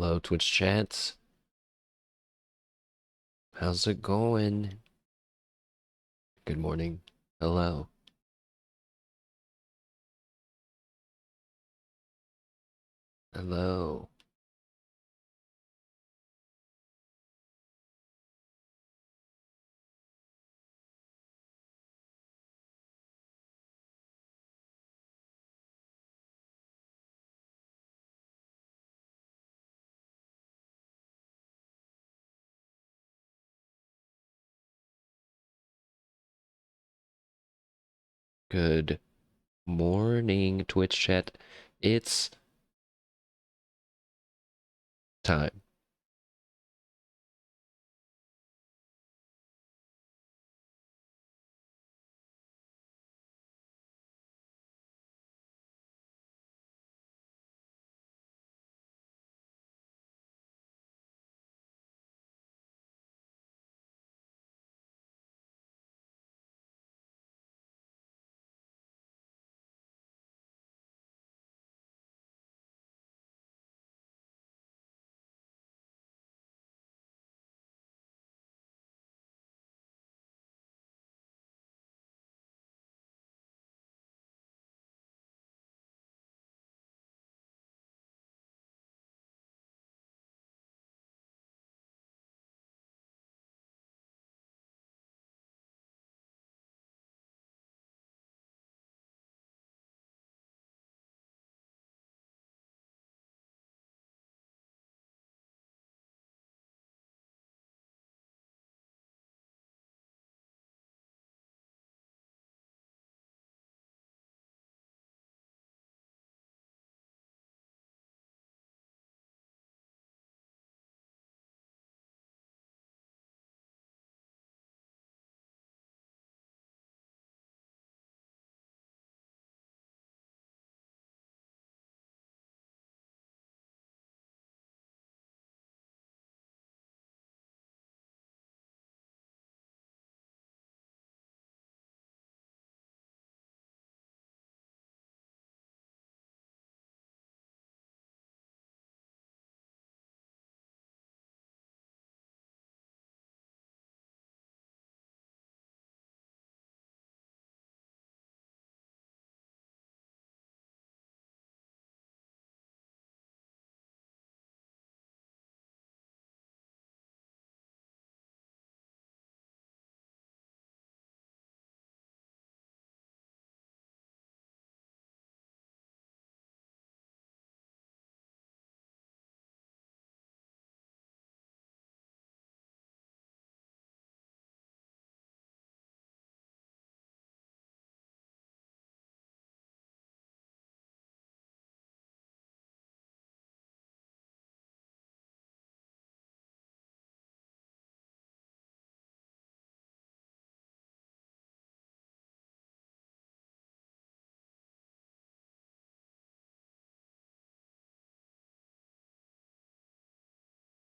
Hello, Twitch chats. How's it going? Good morning. Hello. Hello. Good morning, Twitch chat. It's time.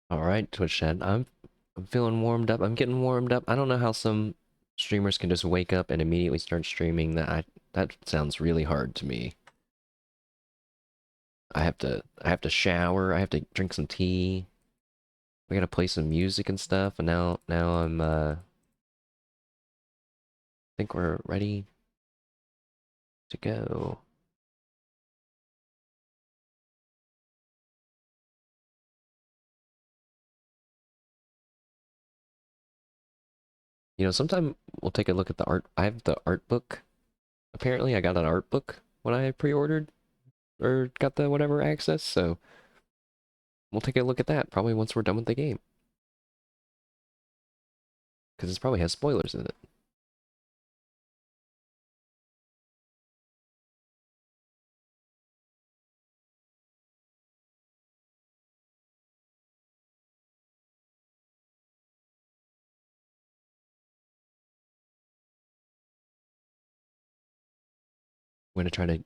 All right, Twitch chat. I'm feeling warmed up. I'm getting warmed up. I don't know how some streamers can just wake up and immediately start streaming. That sounds really hard to me. I have to shower. I have to drink some tea. We gotta play some music and stuff. And now I think we're ready to go. You know, sometime we'll take a look at the art. I have the art book. Apparently, I got an art book when I pre-ordered or got the whatever access, so we'll take a look at that probably once we're done with the game. Because it probably has spoilers in it. I'm gonna try to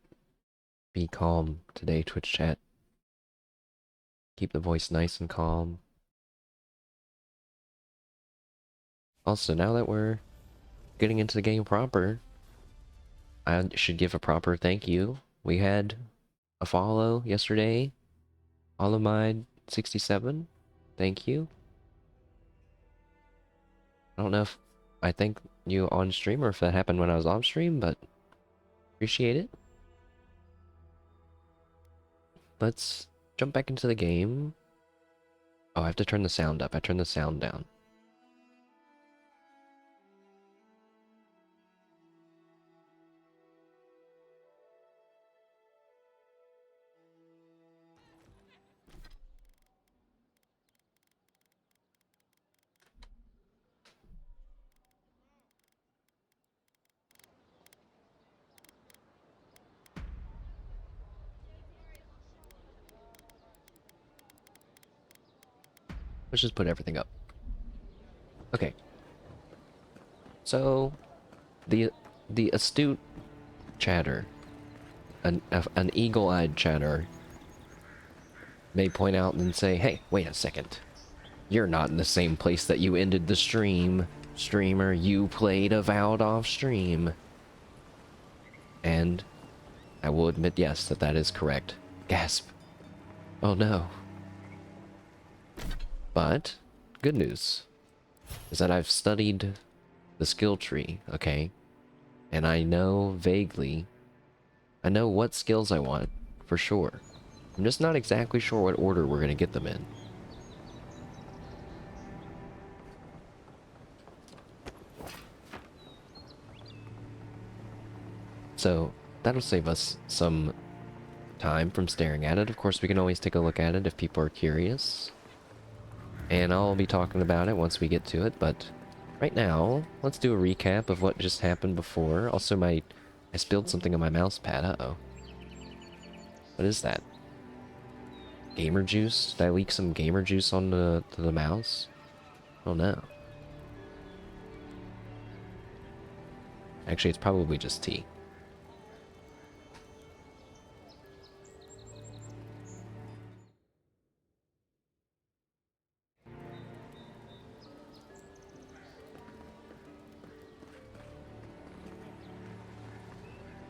be calm today, Twitch chat. Keep the voice nice and calm. Also, now that we're getting into the game proper, I should give a proper thank you. We had a follow yesterday. All of my 67. Thank you. I don't know if I thank you on stream or if that happened when I was off stream, but appreciate it. Let's jump back into the game. Oh, I have to turn the sound up. I turned the sound down. Let's just put everything up. Okay. So, the astute chatter, an eagle-eyed chatter, may point out and say, "Hey, wait a second. You're not in the same place that you ended the stream, streamer. You played Avowed off stream." And I will admit, yes, that is correct. Gasp. Oh no. But, good news is that I've studied the skill tree, okay? And I know vaguely, I know what skills I want, for sure. I'm just not exactly sure what order we're gonna get them in. So, that'll save us some time from staring at it. Of course, we can always take a look at it if people are curious. And I'll be talking about it once we get to it, but right now, let's do a recap of what just happened before. Also, I spilled something on my mouse pad. Uh-oh. What is that? Gamer juice? Did I leak some gamer juice on to the mouse? Oh no. Actually, it's probably just tea.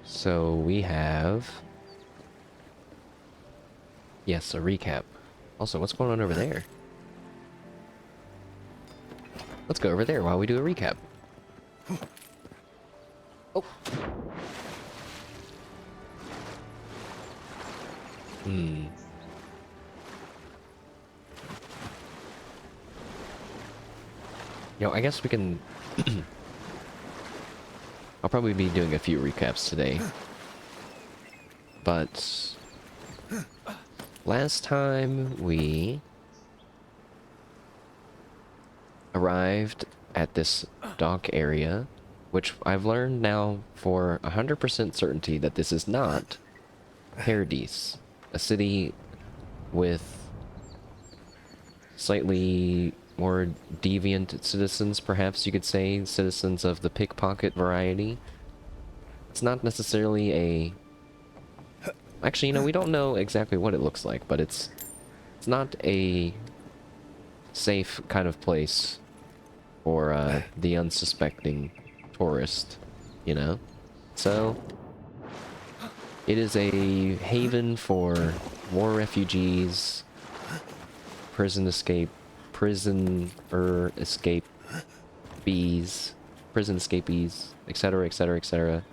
So we have... Yes, a recap. Also, what's going on over there? Let's go over there while we do a recap. Oh. I guess we can... I'll probably be doing a few recaps today. But... last time we... arrived at this dock area, which I've learned now for 100% certainty that this is not Paradis, a city with slightly more deviant citizens, perhaps you could say, citizens of the pickpocket variety. It's not necessarily a... Actually, we don't know exactly what it looks like, but it's not a safe kind of place for the unsuspecting tourist, So, it is a haven for war refugees, prison escapees, prison escapees, etc., etc., etc.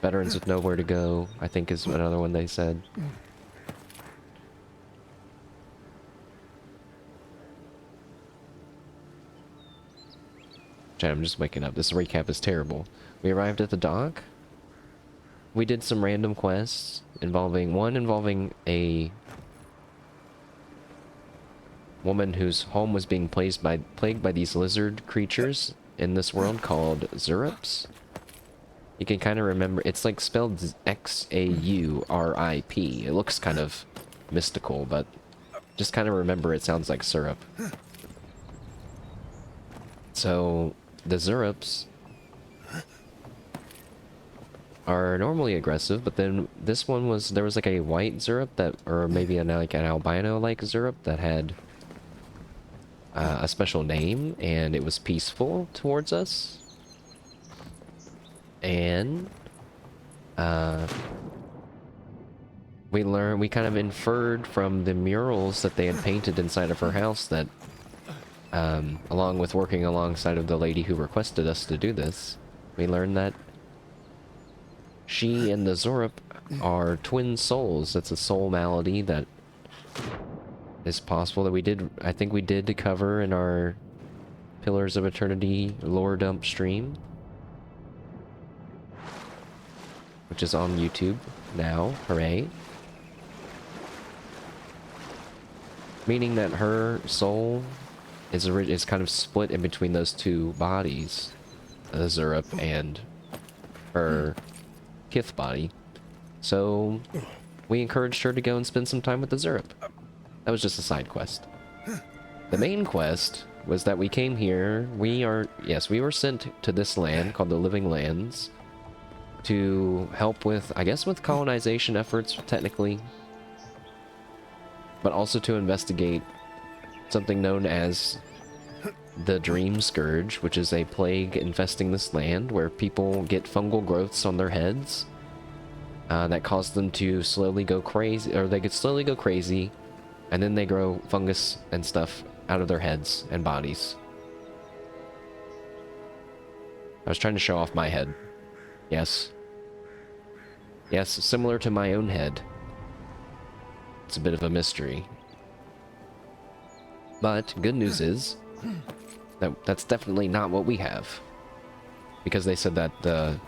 Veterans with nowhere to go, I think is another one they said. Chat, I'm just waking up. This recap is terrible. We arrived at the dock. We did some random quests involving a woman whose home was being plagued by these lizard creatures in this world called Zurips. You can kind of remember, it's like spelled X-A-U-R-I-P. It looks kind of mystical, but just kind of remember it sounds like syrup. So, the Zurips are normally aggressive, but then this one there was like a white Zurup or maybe like an albino-like Zurup that had a special name, and it was peaceful towards us. And we kind of inferred from the murals that they had painted inside of her house that, along with working alongside of the lady who requested us to do this, we learned that she and the Zorup are twin souls. That's a soul malady that is possible that I think we did cover in our Pillars of Eternity lore dump stream, which is on YouTube now. Hooray. Meaning that her soul is kind of split in between those two bodies, Zorup and her Kith body. So we encouraged her to go and spend some time with the Zorup. That was just a side quest. The main quest was that we came here. We were sent to this land called the Living Lands to help with, I guess, with colonization efforts, technically, but also to investigate something known as the Dream Scourge, which is a plague infesting this land where people get fungal growths on their heads that cause them to slowly go crazy, or they could slowly go crazy, and then they grow fungus and stuff out of their heads and bodies. I was trying to show off my head. Yes. Yes, similar to my own head. It's a bit of a mystery. But good news is that that's definitely not what we have. Because they said that the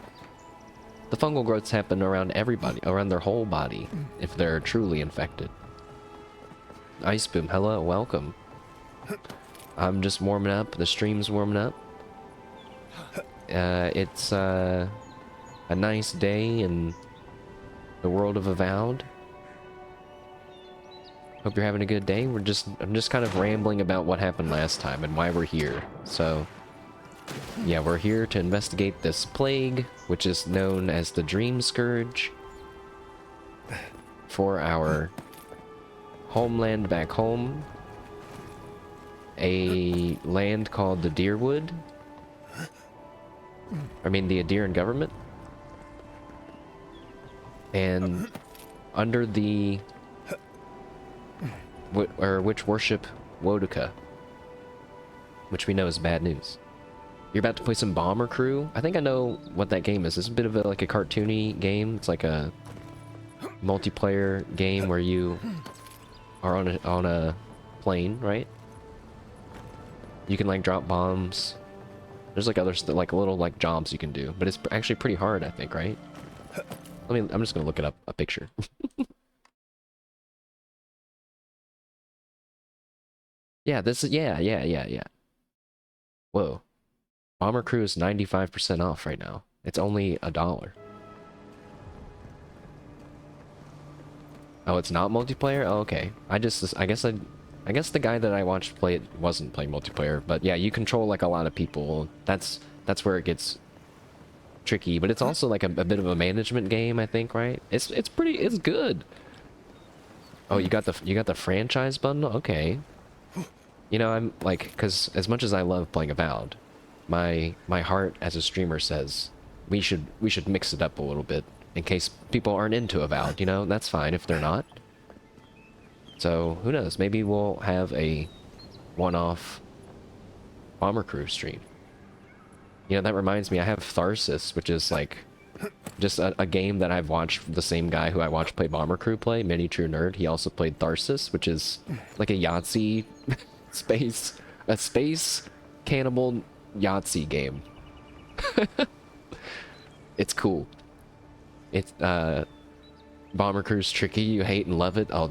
fungal growths happen around everybody, around their whole body, if they're truly infected. Ice Boom, hello, welcome. I'm just warming up, the stream's warming up. It's a nice day in the world of Avowed. Hope you're having a good day. I'm just kind of rambling about what happened last time and why we're here. So, yeah, we're here to investigate this plague, which is known as the Dream Scourge, for our homeland back home. A land called the Deerwood. I mean, the Adirian government. And under the... which worship Woduka. Which we know is bad news. You're about to play some Bomber Crew? I think I know what that game is. It's a bit of like a cartoony game. It's like a multiplayer game where you are on a plane, right? You can like drop bombs. There's like others that like little like jobs you can do, but it's actually pretty hard, I think, right? I'm just gonna look it up, a picture. Yeah, yeah. Whoa. Bomber Crew is 95% off right now. It's only $1. Oh, it's not multiplayer? Oh, okay. I guess the guy that I watched play it wasn't playing multiplayer, but yeah, you control like a lot of people. That's where it gets tricky, but it's also like a bit of a management game, I think, right? It's good. Oh, you got the franchise bundle? Okay. You know, I'm like, because as much as I love playing Avowed, my heart as a streamer says we should mix it up a little bit in case people aren't into Avowed, you know? That's fine if they're not. So, who knows? Maybe we'll have a one-off Bomber Crew stream. You know, that reminds me, I have Tharsis, which is like just a game that I've watched the same guy who I watched play Bomber Crew play, Mini True Nerd. He also played Tharsis, which is like a Yahtzee space cannibal Yahtzee game. It's cool. It's Bomber Crew's tricky. You hate and love it. Oh,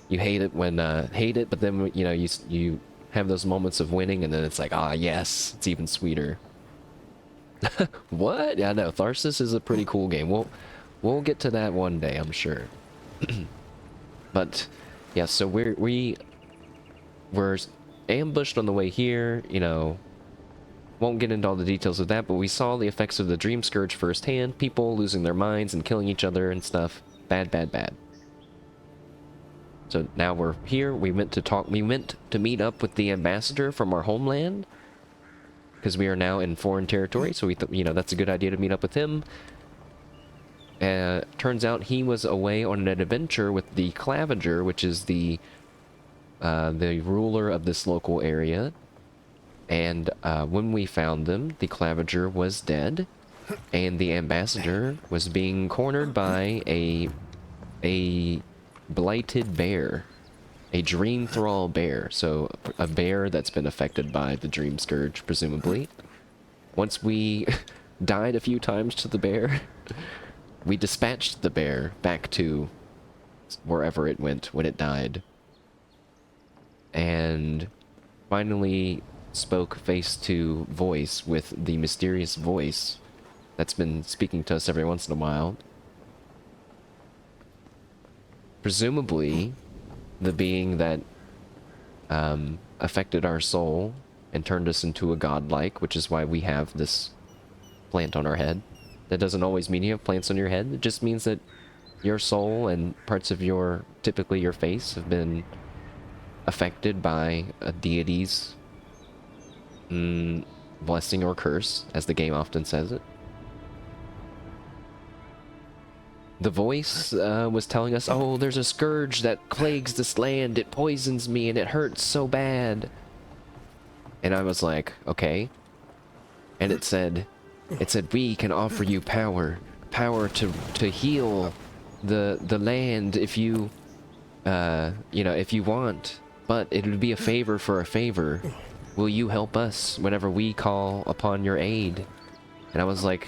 you hate it when hate it, but then you know you have those moments of winning, and then it's like, ah, yes, it's even sweeter. What? Yeah, no, Tharsis is a pretty cool game. We'll get to that one day, I'm sure. But yeah, so we're ambushed on the way here. You know, won't get into all the details of that, but we saw the effects of the Dream Scourge firsthand. People losing their minds and killing each other and stuff. Bad, bad, bad. So now we're here. We meant to meet up with the ambassador from our homeland, because we are now in foreign territory. So you know, that's a good idea to meet up with him. Turns out he was away on an adventure with the Claviger, which is the ruler of this local area. And when we found them, the Claviger was dead, and the ambassador was being cornered by a blighted bear, a dream thrall bear. So a bear that's been affected by the dream scourge, presumably. Once we died a few times to the bear, we dispatched the bear back to wherever it went when it died. And finally spoke face to voice with the mysterious voice that's been speaking to us every once in a while. Presumably, the being that affected our soul and turned us into a godlike, which is why we have this plant on our head. That doesn't always mean you have plants on your head. It just means that your soul and parts of your, typically your face, have been affected by a deity's blessing or curse, as the game often says it. The voice was telling us, oh, there's a scourge that plagues this land. It poisons me and it hurts so bad. And I was like, okay. And it said, we can offer you power to heal the land if you, if you want. But it would be a favor for a favor. Will you help us whenever we call upon your aid? And I was like,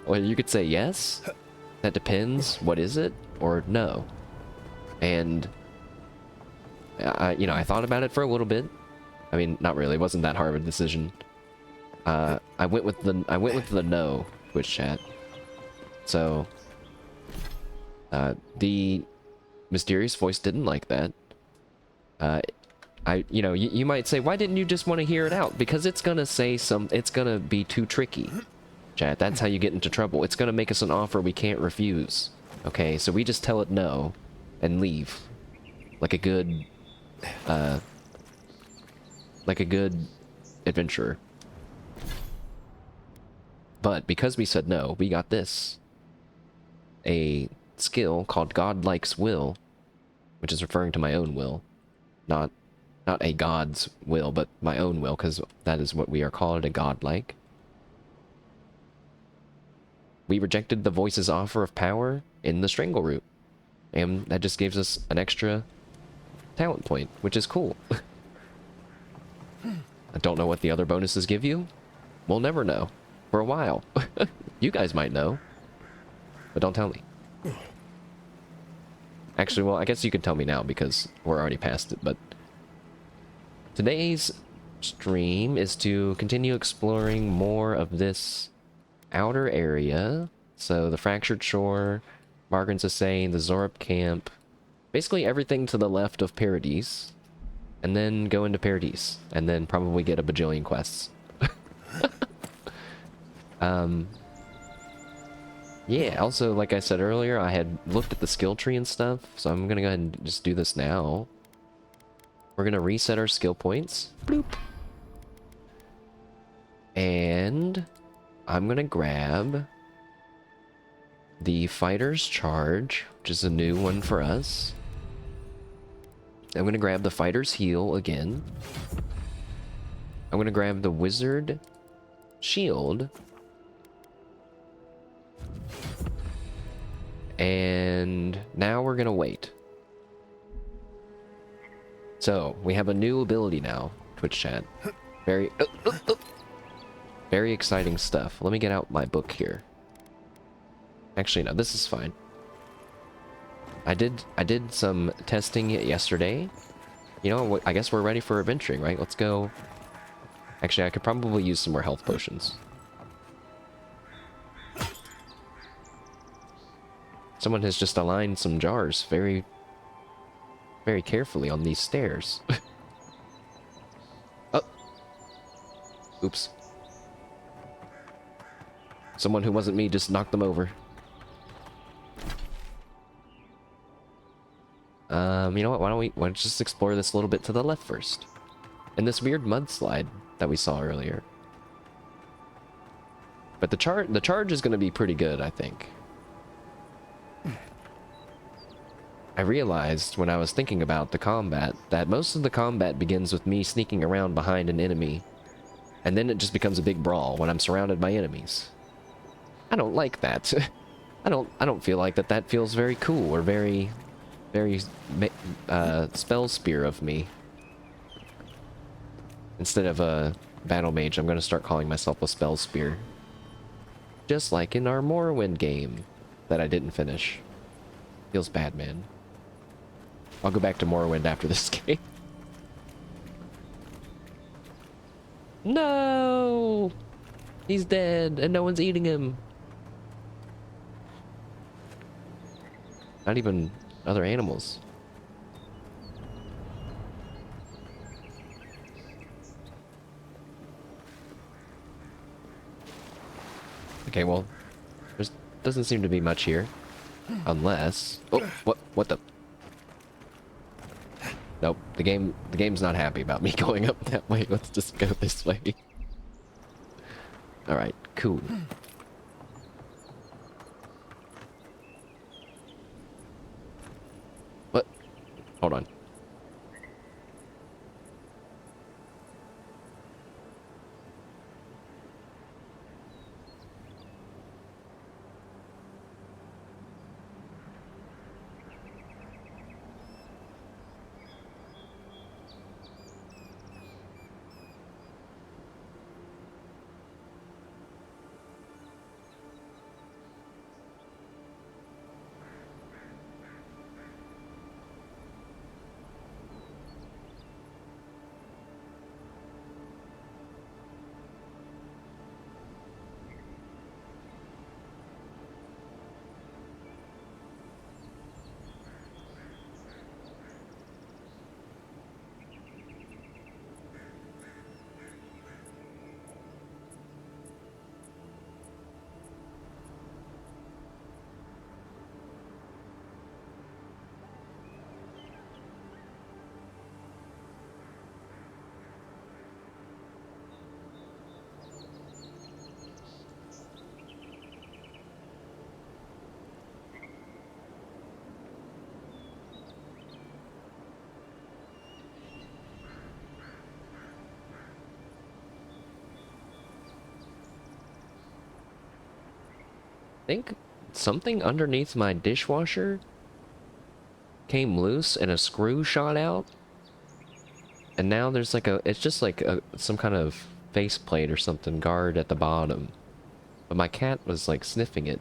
well, you could say yes. That depends. What is it? Or no. And I thought about it for a little bit. I mean, not really. It wasn't that hard of a decision. I went with the no, Twitch chat. So the mysterious voice didn't like that. You might say, why didn't you just want to hear it out? Because it's gonna say it's gonna be too tricky. Chat, that's how you get into trouble. It's gonna make us an offer we can't refuse. Okay, so we just tell it no and leave. Like a good adventurer. But because we said no, we got this. A skill called Godlike's Will, which is referring to my own will. Not a god's will, but my own will, because that is what we are called, a godlike. We rejected the voice's offer of power in the strangle route. And that just gives us an extra talent point, which is cool. I don't know what the other bonuses give you. We'll never know. For a while. You guys might know. But don't tell me. Actually, well, I guess you can tell me now because we're already past it, but today's stream is to continue exploring more of this outer area. So the Fractured Shore, Margaret's Assay, the Zorup Camp, basically everything to the left of Paradis, and then go into Paradis, and then probably get a bajillion quests. Yeah, also, like I said earlier, I had looked at the skill tree and stuff, so I'm gonna go ahead and just do this now. We're gonna reset our skill points. Bloop. And I'm gonna grab the Fighter's Charge, which is a new one for us. I'm gonna grab the Fighter's Heal again. I'm gonna grab the Wizard Shield. And now we're gonna wait. So, we have a new ability now, Twitch chat. Very exciting stuff. Let me get out my book here. Actually, no, this is fine. I did some testing yesterday. You know, I guess we're ready for adventuring, right? Let's go. Actually, I could probably use some more health potions. Someone has just aligned some jars very carefully on these stairs. Oh. Oops. Someone who wasn't me just knocked them over. You know what? Why don't we just explore this a little bit to the left first? And this weird mudslide that we saw earlier. But the charge is going to be pretty good, I think. I realized when I was thinking about the combat that most of the combat begins with me sneaking around behind an enemy, and then it just becomes a big brawl when I'm surrounded by enemies. I don't like that. I don't feel like that feels very cool or very spell spear of me. Instead of a battle mage, I'm gonna start calling myself a spell spear. Just like in our Morrowind game that I didn't finish. Feels bad, man. I'll go back to Morrowind after this game. No! He's dead, and no one's eating him. Not even other animals. Okay, well, there doesn't seem to be much here. Unless... Oh, what the... Nope, the game's not happy about me going up that way. Let's just go this way. Alright, cool. What? Hold on. I think something underneath my dishwasher came loose and a screw shot out. And now there's like it's just like some kind of faceplate or something guard at the bottom. But my cat was like sniffing it.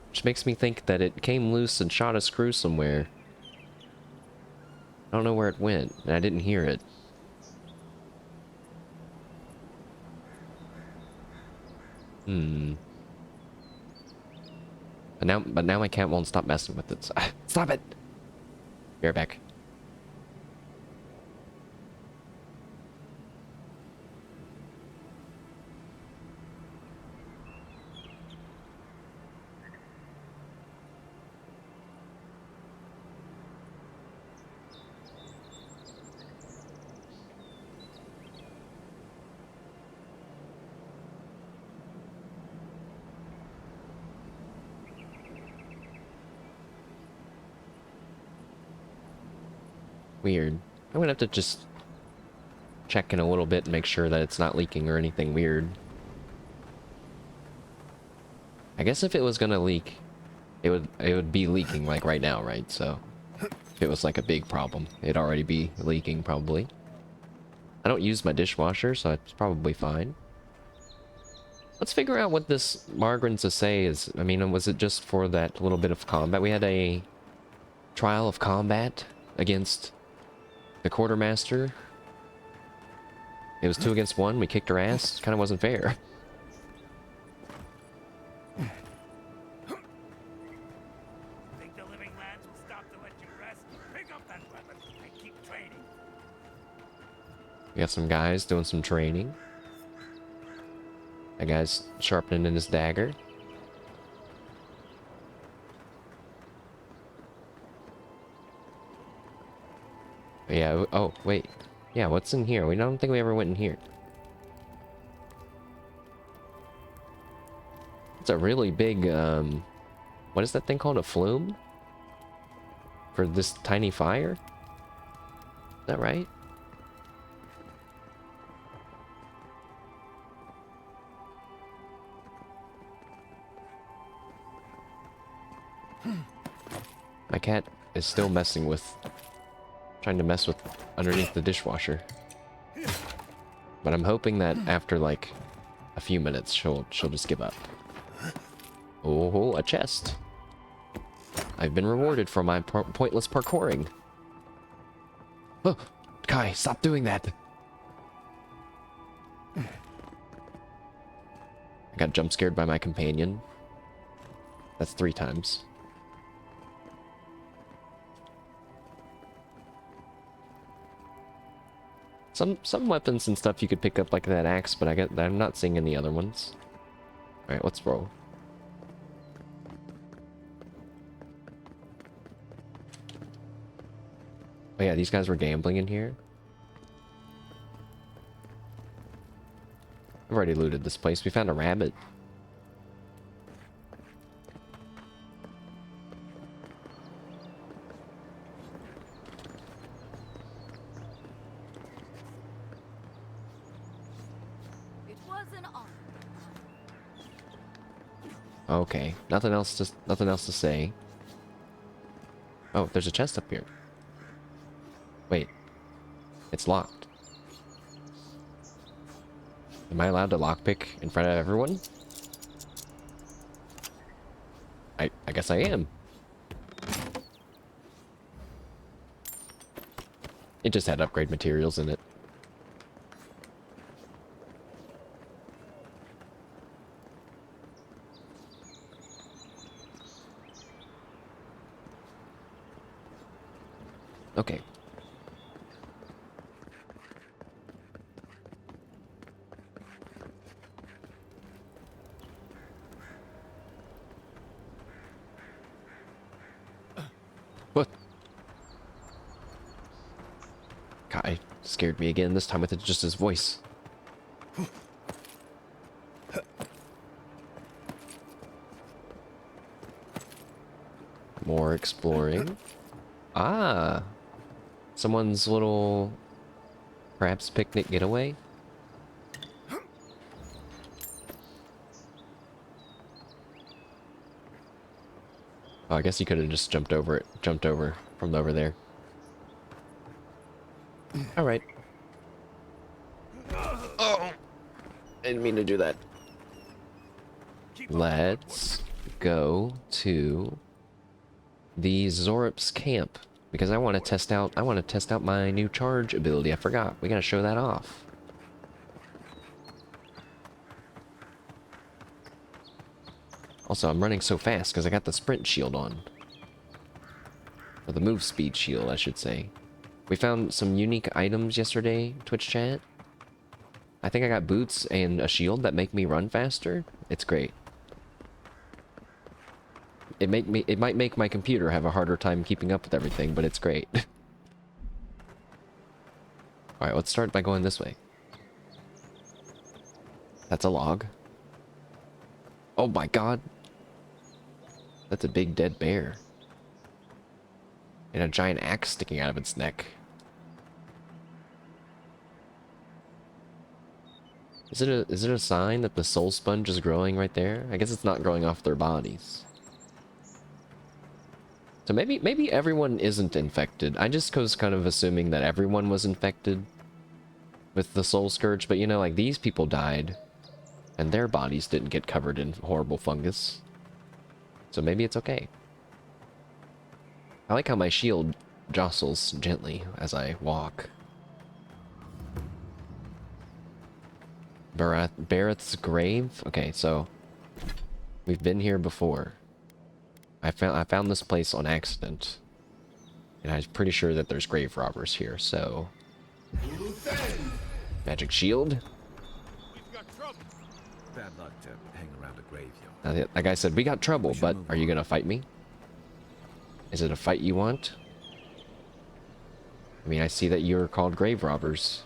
Which makes me think that it came loose and shot a screw somewhere. I don't know where it went, and I didn't hear it. But now my cat won't stop messing with it. So, stop it! Be right back. Weird. I'm gonna have to just check in a little bit and make sure that it's not leaking or anything weird. I guess if it was gonna leak, it would be leaking like right now, right? So if it was like a big problem, it'd already be leaking probably. I don't use my dishwasher, so it's probably fine. Let's figure out what this Margren's Essay is. I mean, was it just for that little bit of combat? We had a trial of combat against the quartermaster. It was 2 against 1. We kicked her ass. Kind of wasn't fair. Think the living lads will stop to let you rest? Pick up that weapon and keep training. We got some guys doing some training. That guy's sharpening in his dagger. Yeah, oh, wait. Yeah, what's in here? We don't think we ever went in here. It's a really big, what is that thing called? A flume? For this tiny fire? Is that right? My cat is still messing with... trying to mess with underneath the dishwasher. But I'm hoping that after, like, a few minutes, she'll just give up. Oh, a chest. I've been rewarded for my pointless parkouring. Oh, Kai, stop doing that. I got jump scared by my companion. That's 3 times. Some weapons and stuff you could pick up like that axe, but I'm not seeing any other ones. Alright, let's roll. Oh yeah, these guys were gambling in here. I've already looted this place. We found a rabbit. It was an honor. Okay, nothing else to say. Oh, there's a chest up here. Wait, it's locked. Am I allowed to lockpick in front of everyone? I guess I am. It just had upgrade materials in it. Okay. What? Kai scared me again, this time with just his voice. More exploring. Ah! Someone's little... perhaps picnic getaway? Oh, I guess you could have just jumped over from over there. Alright. Oh! I didn't mean to do that. Let's go to the Zorup's camp. Because I want to test out my new charge ability. I forgot. We gotta show that off. Also, I'm running so fast because I got the sprint shield on. Or the move speed shield, I should say. We found some unique items yesterday, Twitch chat. I think I got boots and a shield that make me run faster. It's great. It might make my computer have a harder time keeping up with everything, but it's great. Alright, let's start by going this way. That's a log. Oh my god. That's a big dead bear. And a giant axe sticking out of its neck. Is it a sign that the soul sponge is growing right there? I guess it's not growing off their bodies. So maybe everyone isn't infected. I just was kind of assuming that everyone was infected with the soul scourge, but you know, like these people died and their bodies didn't get covered in horrible fungus. So maybe it's okay. I like how my shield jostles gently as I walk. Barrett's grave? Okay, so we've been here before. I found this place on accident. And I'm pretty sure that there's grave robbers here, so... Magic shield? We've got trouble. Bad luck to hang around a graveyard. Now, that guy said, we got trouble, but are you gonna fight me? Is it a fight you want? I mean, I see that you're called grave robbers.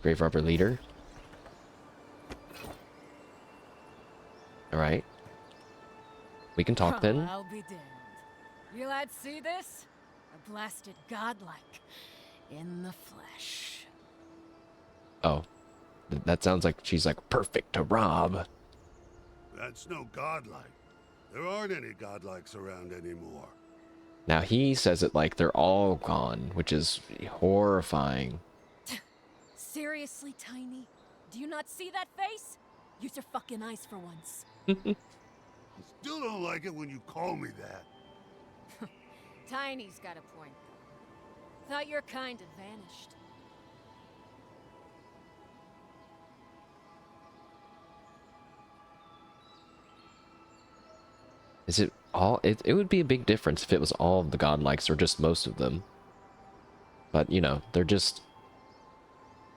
Grave robber leader. Alright. We can talk then. I'll be damned. You lads see this? A blasted godlike. In the flesh. Oh. That sounds like she's like perfect to rob. That's no godlike. There aren't any godlikes around anymore. Now he says it like they're all gone, which is horrifying. Seriously, Tiny? Do you not see that face? Use your fucking eyes for once. I still don't like it when you call me that. Tiny's got a point, though. Thought your kind had vanished. Is it all? It would be a big difference if it was all of the godlikes or just most of them. But, you know, they're just...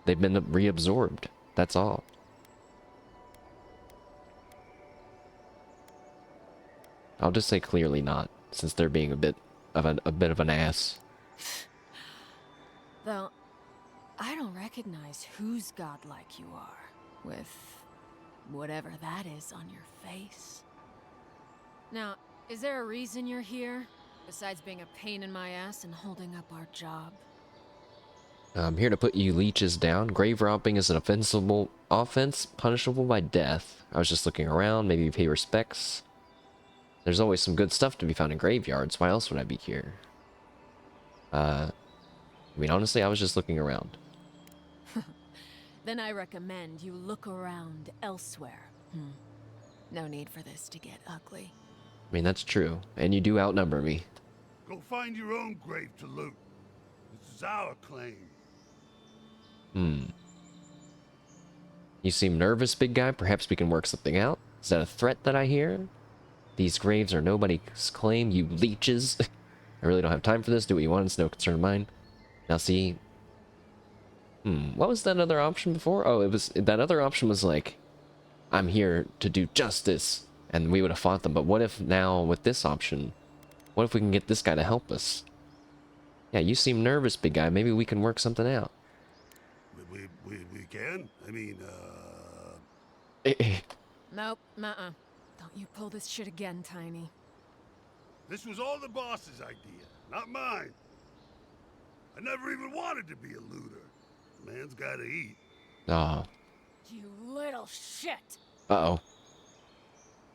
They've been reabsorbed. That's all. I'll just say clearly not, since they're being a bit of an ass. Though, I don't recognize whose godlike you are, with whatever that is on your face. Now, is there a reason you're here, besides being a pain in my ass and holding up our job? I'm here to put you leeches down. Grave robbing is an offense punishable by death. I was just looking around, maybe pay respects. There's always some good stuff to be found in graveyards. Why else would I be here? I mean, honestly, I was just looking around. Then I recommend you look around elsewhere. No need for this to get ugly. I mean, that's true. And you do outnumber me. Go find your own grave to loot. This is our claim. You seem nervous, big guy. Perhaps we can work something out. Is that a threat that I hear? These graves are nobody's claim, you leeches. I really don't have time for this. Do what you want. It's no concern of mine. Now see... What was that other option before? Oh, it was... That other option was like... I'm here to do justice. And we would have fought them. But what if now, with this option... What if we can get this guy to help us? Yeah, you seem nervous, big guy. Maybe we can work something out. We can? I mean, Nope, Don't you pull this shit again, Tiny. This was all the boss's idea, not mine. I never even wanted to be a looter. The man's gotta eat. Oh. You little shit! Uh-oh.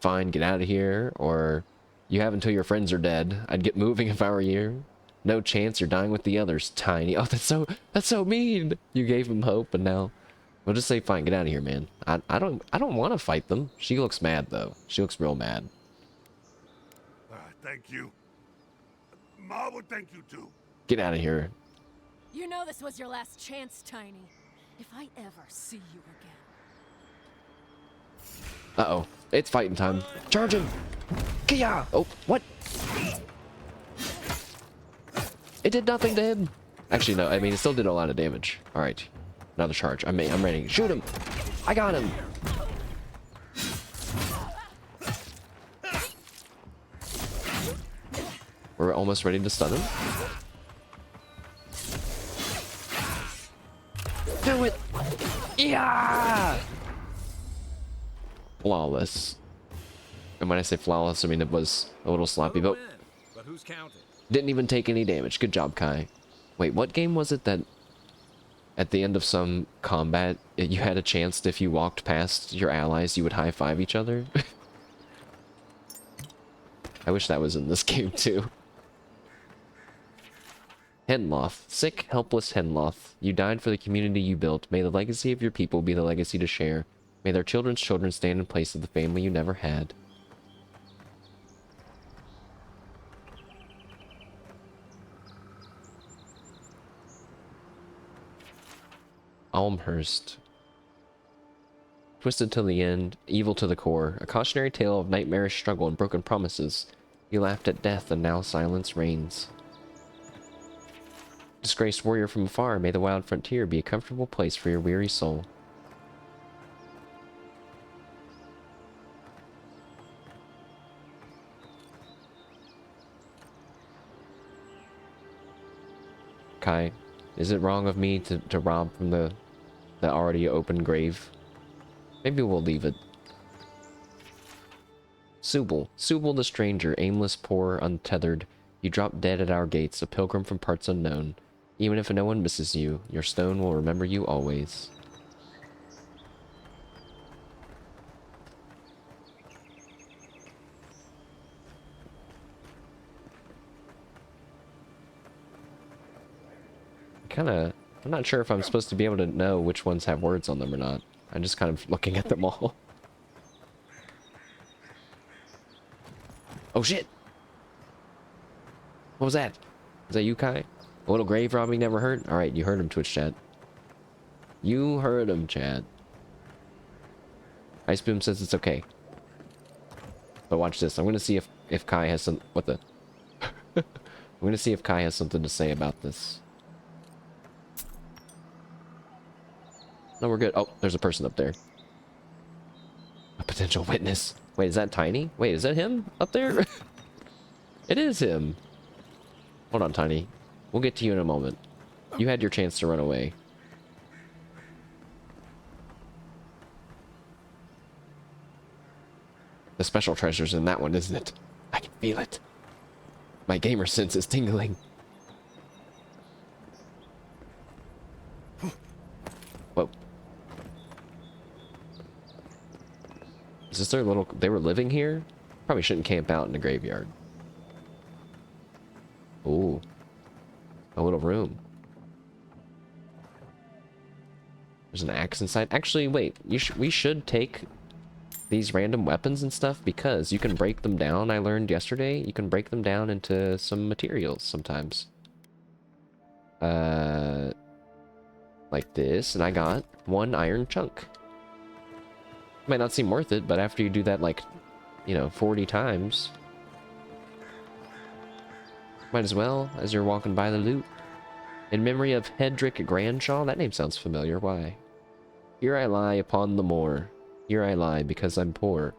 Fine, get out of here, or... You have until your friends are dead. I'd get moving if I were you. No chance, you're dying with the others, Tiny. Oh, that's so mean! You gave him hope, and now... We'll just say, fine, get out of here, man. I don't want to fight them. She looks mad, though. She looks real mad. Thank you. Ma would thank you, too. Get out of here. You know this was your last chance, Tiny. If I ever see you again. Uh-oh. It's fighting time. Charge him! Kia! Oh, what? It did nothing to him. Actually, no. I mean, it still did a lot of damage. All right. Another charge. I'm ready. Shoot him! I got him! We're almost ready to stun him. Do it! Yeah! Flawless. And when I say flawless, I mean it was a little sloppy, but who's counting? didn't even take any damage. Good job, Kai. Wait, what game was it that at the end of some combat, you had a chance that if you walked past your allies, you would high-five each other? I wish that was in this game, too. Henloth. Sick, helpless Henloth. You died for the community you built. May the legacy of your people be the legacy to share. May their children's children stand in place of the family you never had. Almhurst. Twisted till the end, evil to the core. A cautionary tale of nightmarish struggle and broken promises. You laughed at death and now silence reigns. Disgraced warrior from afar, may the wild frontier be a comfortable place for your weary soul. Kai, is it wrong of me to rob from the already open grave? Maybe we'll leave it. Subal. Subal the stranger, aimless, poor, untethered. You drop dead at our gates, a pilgrim from parts unknown. Even if no one misses you, your stone will remember you always. I'm not sure if I'm supposed to be able to know which ones have words on them or not. I'm just kind of looking at them all. Oh shit! What was that? Is that you, Kai? A little grave robbing never hurt? Alright, you heard him, Twitch chat. You heard him, chat. Ice Boom says it's okay. But watch this. I'm gonna see if Kai has some... What the... I'm gonna see if Kai has something to say about this. No, we're good. Oh, there's a person up there. A potential witness. Wait, is that Tiny? Wait, is that him up there? It is him. Hold on, Tiny. We'll get to you in a moment. You had your chance to run away. The special treasure's in that one, isn't it? I can feel it. My gamer sense is tingling. Whoa. Is this their little... They were living here? Probably shouldn't camp out in the graveyard. Ooh. A little room. There's an axe inside. Actually, wait. We should take these random weapons and stuff because you can break them down. I learned yesterday you can break them down into some materials sometimes. Like this, and I got 1 iron chunk. Might not seem worth it, but after you do that, like, 40 times, might as well, as you're walking by the loot. In memory of Hedrick Granshaw? That name sounds familiar. Why? Here I lie upon the moor. Here I lie because I'm poor.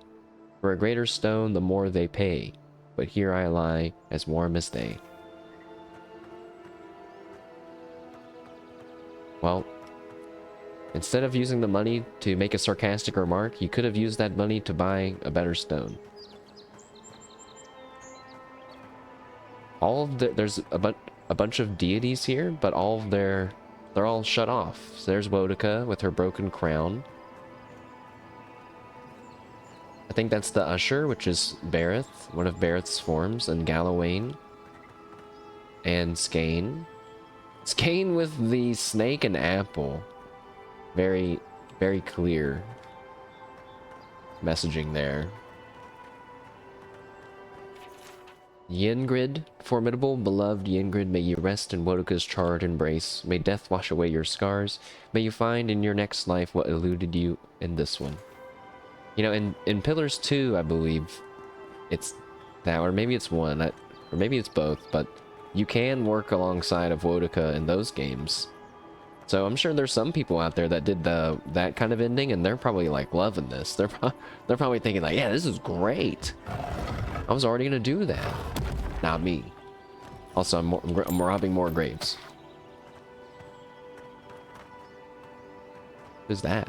For a greater stone, the more they pay. But here I lie, as warm as they. Well, instead of using the money to make a sarcastic remark, you could have used that money to buy a better stone. There's a bunch of deities here, but they're all shut off. So there's Wodica with her broken crown. I think that's the Usher, which is Bareth, one of Bareth's forms, and Galawain. And Skane. Skane with the snake and apple. Very, very clear messaging there. Yengrid, formidable, beloved Yengrid, may you rest in Wodica's charred embrace. May death wash away your scars. May you find in your next life what eluded you in this one. In Pillars 2, I believe it's that, or maybe it's 1, or maybe it's both, but you can work alongside of Wodica in those games. So I'm sure there's some people out there that did that kind of ending, and they're probably like loving this. They're probably thinking like, yeah, this is great. I was already gonna do that. Not me. Also, I'm robbing more graves. Who's that?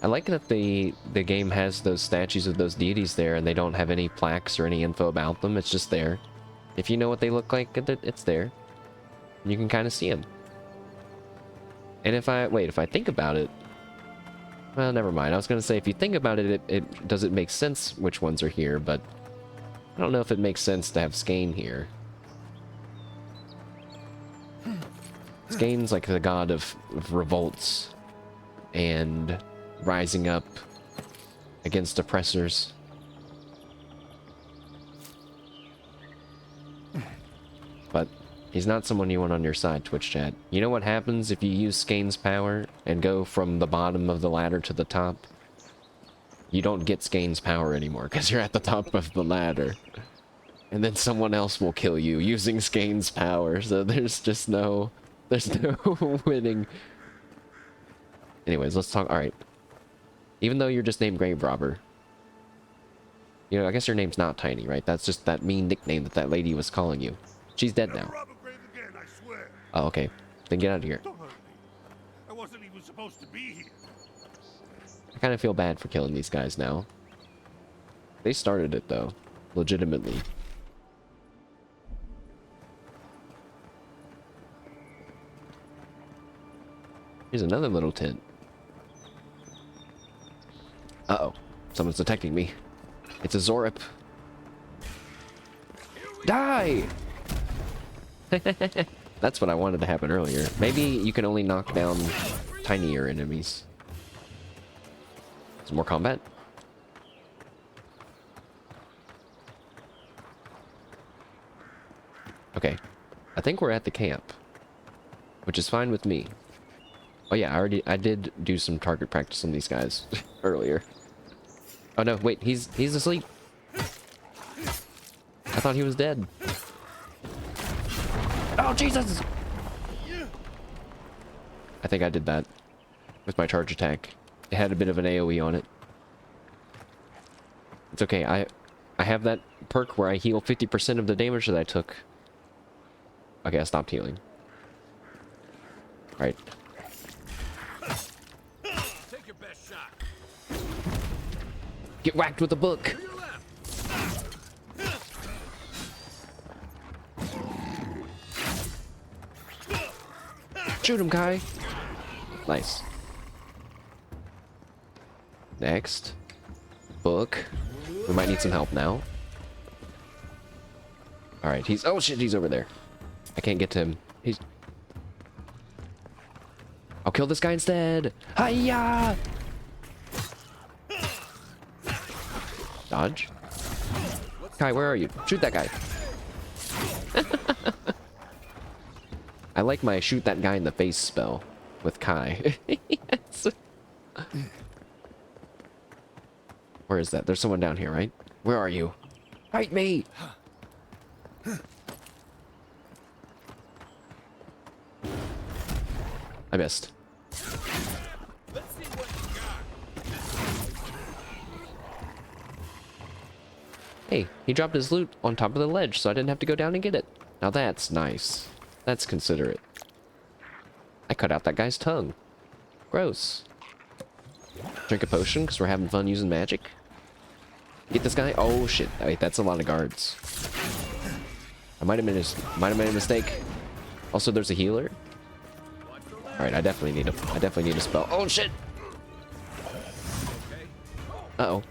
I like that the game has those statues of those deities there, and they don't have any plaques or any info about them. It's just there. If you know what they look like, it's there. You can kind of see them. And if I think about it, well, never mind. I was going to say, if you think about it, it does it make sense which ones are here, but I don't know if it makes sense to have Skane here. Skane's like the god of revolts and rising up against oppressors. But he's not someone you want on your side, Twitch chat. You know what happens if you use Skane's power and go from the bottom of the ladder to the top? You don't get Skane's power anymore because you're at the top of the ladder. And then someone else will kill you using Skane's power, so there's no winning. Anyways, let's talk. Alright. Even though you're just named Grave Robber. I guess your name's not Tiny, right? That's just that mean nickname that lady was calling you. She's dead now. Rob a grave again, I swear. Oh, okay. Then get out of here. Don't hurt me. I wasn't even supposed to be here. kind of feel bad for killing these guys now. They started it, though. Legitimately. Here's another little tent. Uh-oh. Someone's detecting me. It's a Zorip. Die! That's what I wanted to happen earlier. Maybe you can only knock down tinier enemies. Some more combat. Okay. I think we're at the camp. Which is fine with me. Oh yeah, I did do some target practice on these guys earlier. Oh no, wait, he's asleep. I thought he was dead. Oh Jesus! I think I did that with my charge attack. It had a bit of an AoE on it. It's okay, I have that perk where I heal 50% of the damage that I took. Okay, I stopped healing. Alright. Take your best shot. Get whacked with a book! Shoot him, Kai! Nice. Next. Book. We might need some help now. Alright, he's... Oh shit, he's over there. I can't get to him. He's... I'll kill this guy instead! Hiya! Dodge. Kai, where are you? Shoot that guy. I like my shoot that guy in the face spell with Kai. Yes. Where is that? There's someone down here, right? Where are you? Fight me! I missed. Let's see what you got. Hey, he dropped his loot on top of the ledge, so I didn't have to go down and get it. Now that's nice. That's considerate. I cut out that guy's tongue. Gross. Drink a potion, because we're having fun using magic. Get this guy. Oh shit. Wait, that's a lot of guards. I might have made a mistake. Also, there's a healer. Alright, I definitely need a spell. Oh shit! Uh-oh.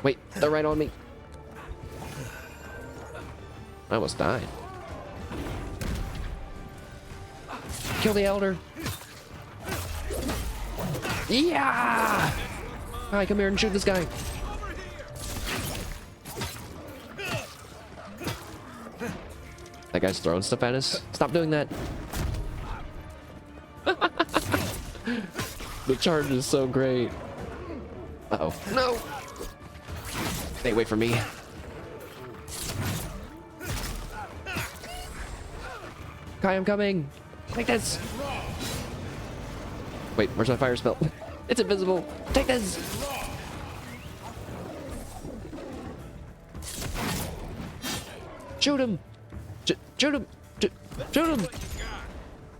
Wait, they're right on me. I almost died. Kill the elder. Yeah! Alright, come here and shoot this guy. That guy's throwing stuff at us. Stop doing that. The charge is so great. Uh-oh. No! Stay away from me. Kai, I'm coming! Take this! Wait, where's my fire spell? It's invisible! Take this! Shoot him! Shoot him! Shoot him!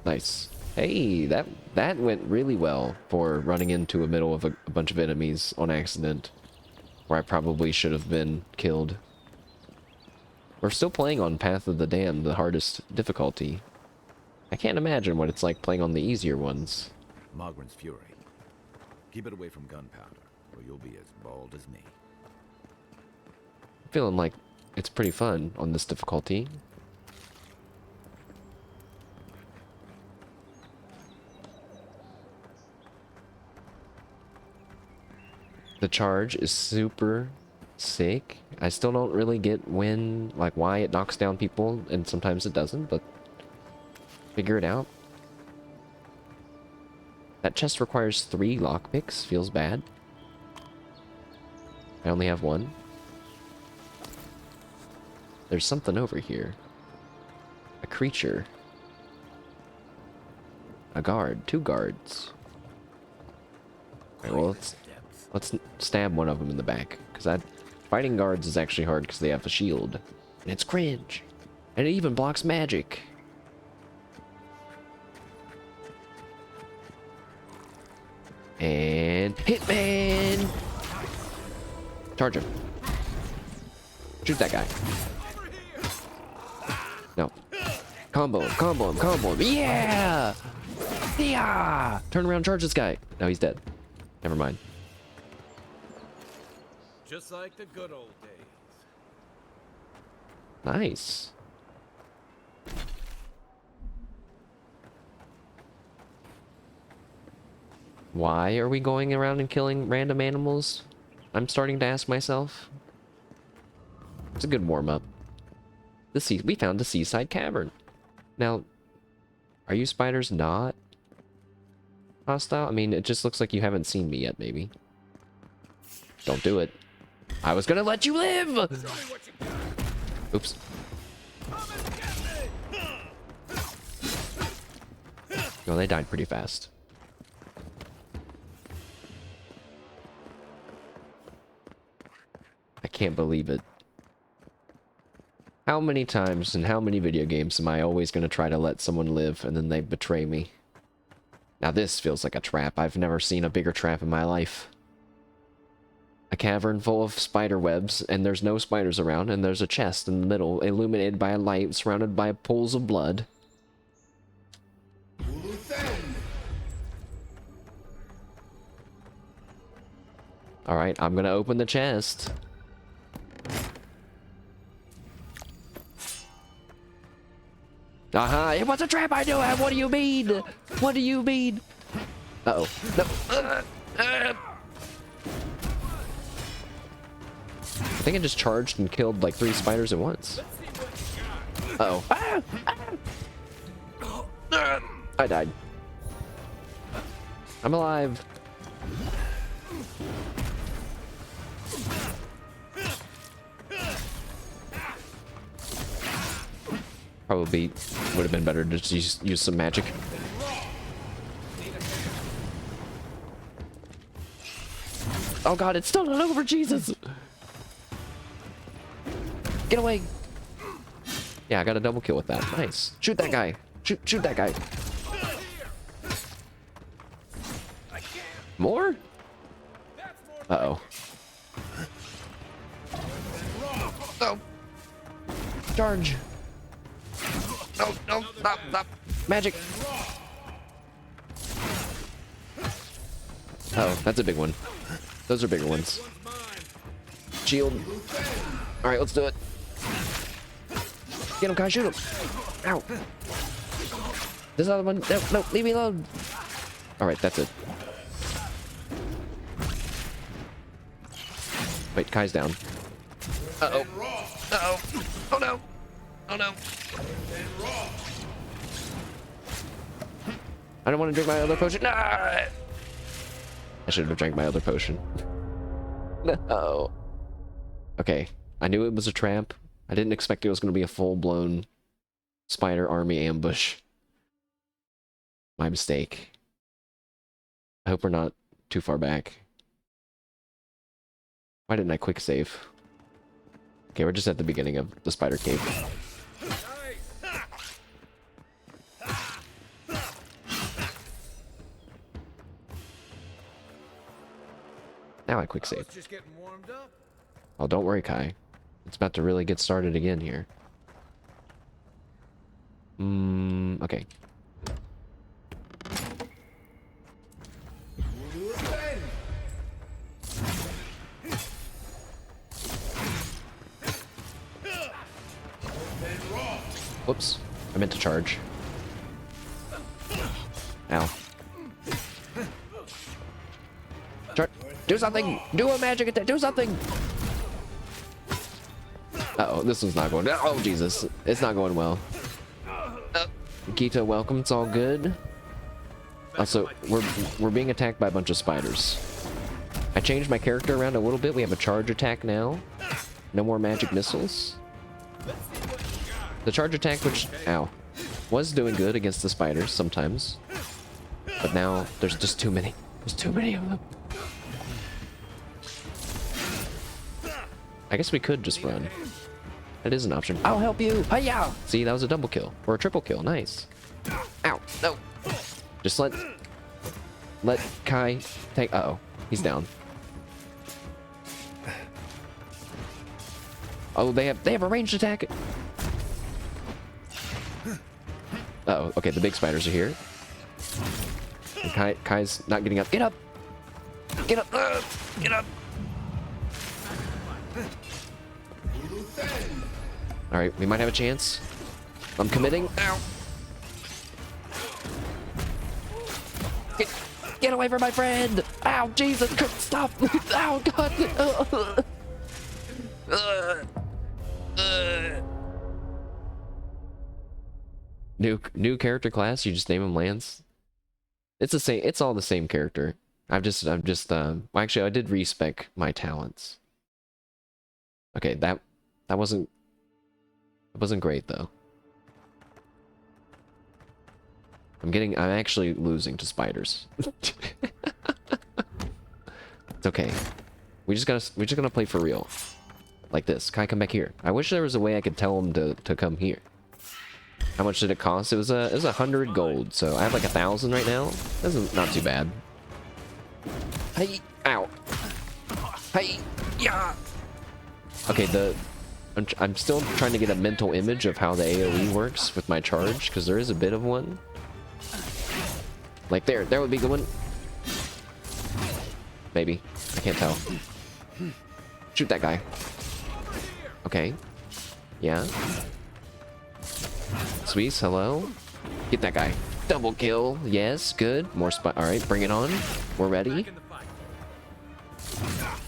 Nice. Hey, that went really well for running into the middle of a bunch of enemies on accident. Where I probably should have been killed. We're still playing on Path of the Damned, the hardest difficulty. I can't imagine what it's like playing on the easier ones. Mogren's fury. Keep it away from gunpowder, or you'll be as bald as me. Feeling like it's pretty fun on this difficulty. The charge is super sick. I still don't really get why it knocks down people, and sometimes it doesn't, but figure it out. That chest requires 3 lockpicks. Feels bad. I only have 1. There's something over here. A creature. A guard. 2 guards. Alright, well, let's stab one of them in the back. Because fighting guards is actually hard because they have a shield. And it's cringe. And it even blocks magic. And Hitman! Charge him. Shoot that guy. No. Combo him, combo him, combo him. Yeah! Yeah! Turn around, charge this guy. No, he's dead. Never mind. Just like the good old days. Nice. Why are we going around and killing random animals? I'm starting to ask myself. It's a good warm-up. We found the seaside cavern. Now, are you spiders not hostile? I mean, it just looks like you haven't seen me yet, maybe. Don't do it. I was gonna let you live! Oops. No, they died pretty fast. I can't believe it. How many times in how many video games am I always going to try to let someone live and then they betray me? Now this feels like a trap. I've never seen a bigger trap in my life. A cavern full of spider webs, and there's no spiders around, and there's a chest in the middle, illuminated by a light, surrounded by pools of blood. Alright, I'm gonna open the chest. Aha, it was a trap, I knew it! What do you mean? What do you mean? Uh-oh. No. I think I just charged and killed like 3 spiders at once. Uh-oh. I died. I'm alive. Probably would have been better to just use some magic. Oh god, it's still not over, Jesus! Get away! Yeah, I got a double kill with that. Nice. Shoot that guy! Shoot that guy! More? Uh-oh. Oh! Charge! No, stop! Magic! Oh, that's a big one. Those are bigger ones. Shield. Alright, let's do it. Get him, Kai, shoot him! Ow! This other one, no, leave me alone! Alright, that's it. Wait, Kai's down. Uh-oh. Uh-oh. Oh no! Oh no! I don't want to drink my other potion. Ah! I should have drank my other potion. No. Okay, I knew it was a trap. I didn't expect it was going to be a full-blown spider army ambush. My mistake. I hope we're not too far back. Why didn't I quick save? Okay, we're just at the beginning of the spider cave. Now I quick save. Just getting warmed up. Oh, don't worry, Kai. It's about to really get started again here. Okay. Whoops. I meant to charge. Ow. Do something! Do a magic attack! Do something! Uh-oh, this one's not going... Oh, Jesus. It's not going well. Kita, welcome. It's all good. Also, we're being attacked by a bunch of spiders. I changed my character around a little bit. We have a charge attack now. No more magic missiles. The charge attack, which... Ow. Was doing good against the spiders sometimes. But now, there's just too many. There's too many of them. I guess we could just run. That is an option. I'll help you! Hi-ya! See, that was a double kill. Or a triple kill. Nice. Ow. No. Just let... let Kai take... Uh-oh. He's down. Oh, they have a ranged attack. Uh-oh. Okay, the big spiders are here. And Kai's not getting up. Get up! Get up! Get up! Alright, we might have a chance. I'm committing. Ow! Get away from my friend! Ow, Jesus! Stop! Ow, God! New character class. You just name them Lance. It's the same. It's all the same character. I'm just. Well, actually, I did respec my talents. Okay, that wasn't great though. I'm actually losing to spiders. It's okay. We're just gonna play for real. Like this. Kai, come back here. I wish there was a way I could tell him to come here. How much did it cost? It was 100 gold, so I have like 1,000 right now. That's not too bad. Hey, ow. Hey, yeah. Okay, I'm still trying to get a mental image of how the AoE works with my charge, because there is a bit of one. Like there would be a good one. Maybe. I can't tell. Shoot that guy. Okay. Yeah. Sweet, hello. Get that guy. Double kill. Yes, good. More Alright, bring it on. We're ready.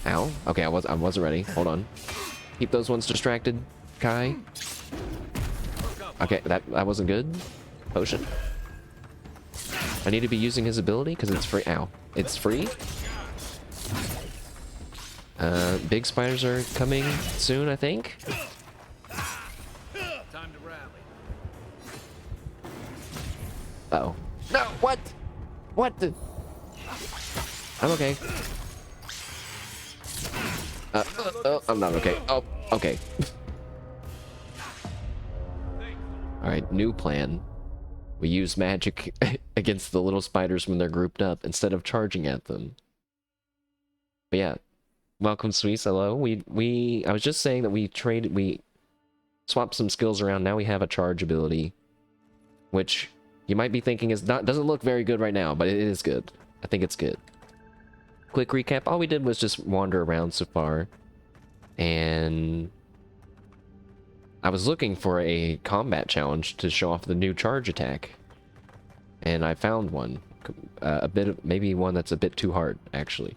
Ow. Okay, I wasn't ready. Hold on. Keep those ones distracted, Kai. Okay, that wasn't good. Potion. I need to be using his ability because it's free. Ow. It's free. Big spiders are coming soon, I think. Time to rally. Uh-oh. No, what? What the? I'm okay. Oh, I'm not okay. Oh, okay. Alright, new plan. We use magic against the little spiders when they're grouped up instead of charging at them. But yeah. Welcome, Sweets. Hello. I was just saying that we swapped some skills around. Now we have a charge ability, which you might be thinking doesn't look very good right now, but it is good. I think it's good. Quick recap. All we did was just wander around so far, and I was looking for a combat challenge to show off the new charge attack, and I found one. Maybe one that's a bit too hard, actually.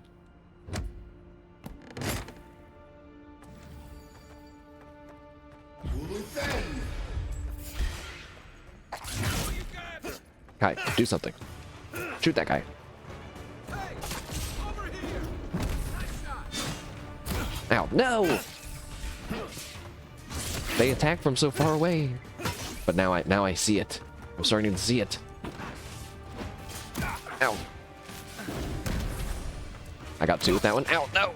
Kai, do something. Shoot that guy. Ow, no! They attack from so far away. But now I see it. I'm starting to see it. Ow. I got two with that one. Ow, no!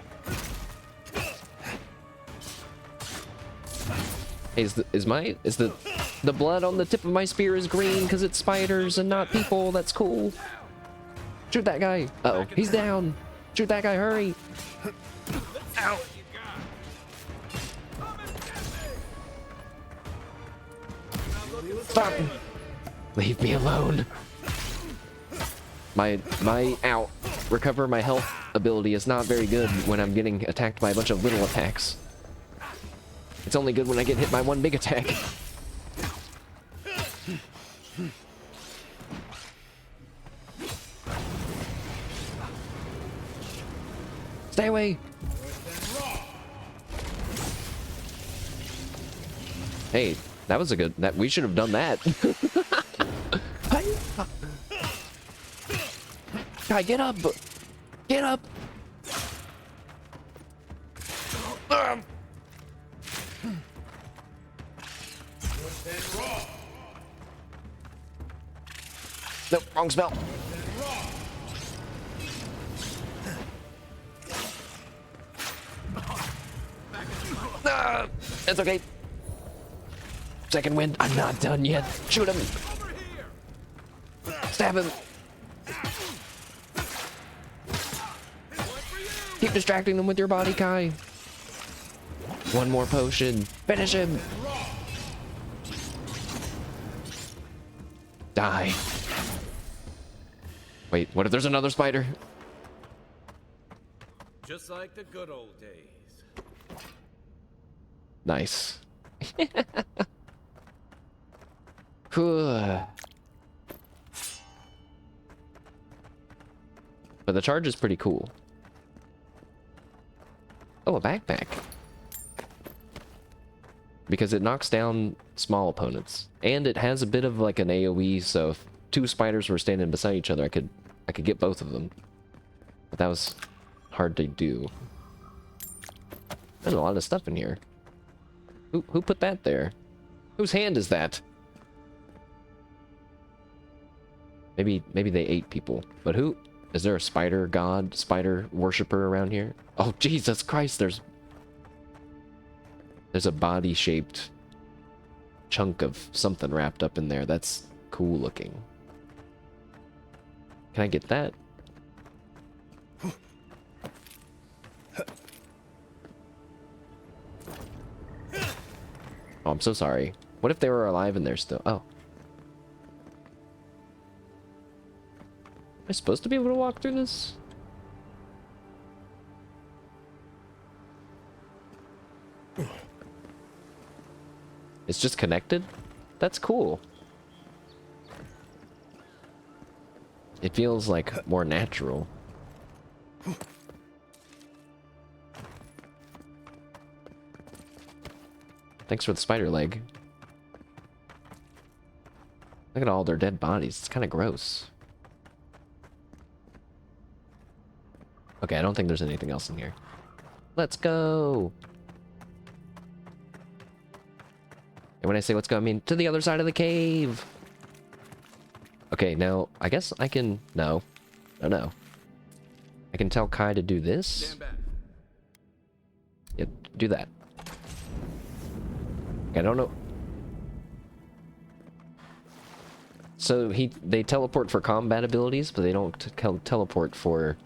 Hey, is the blood on the tip of my spear is green because it's spiders and not people? That's cool. Shoot that guy. Uh-oh, he's down. Shoot that guy, hurry. Ow. Stop. Leave me alone. My ow. Recover my health ability is not very good when I'm getting attacked by a bunch of little attacks. It's only good when I get hit by one big attack. Stay away! Hey, that was a good... we should have done that. Guy, get up! Get up! Nope, wrong spell. It's okay. Second wind. I'm not done yet. Shoot him. Stab him. Keep distracting them with your body, Kai. One more potion. Finish him. Die. Wait, what if there's another spider? Just like the good old days. Nice. Whew. But the charge is pretty cool. Oh, a backpack. Because it knocks down small opponents. And it has a bit of like an AoE, so if two spiders were standing beside each other, I could get both of them. But that was hard to do. There's a lot of stuff in here. Who put that there? Whose hand is that? Maybe they ate people. But who? Is there a spider god, spider worshiper around here? Oh, Jesus Christ, there's a body-shaped chunk of something wrapped up in there. That's cool looking. Can I get that? Oh, I'm so sorry. What if they were alive in there still? Oh. Am I supposed to be able to walk through this? It's just connected? That's cool. It feels like more natural. Thanks for the spider leg. Look at all their dead bodies. It's kind of gross. Okay, I don't think there's anything else in here. Let's go! And when I say let's go, I mean to the other side of the cave! Okay, now, I guess I can... No. No. I can tell Kai to do this. Stand back. Yeah, do that. I don't know. So they teleport for combat abilities, but they don't teleport for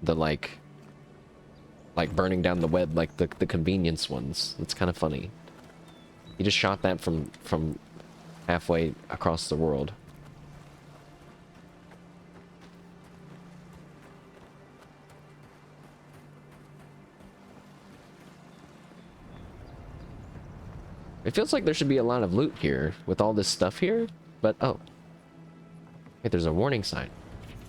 the like burning down the web like the convenience ones. It's kind of funny. He just shot that from halfway across the world. It feels like there should be a lot of loot here with all this stuff here, but oh. Hey, there's a warning sign.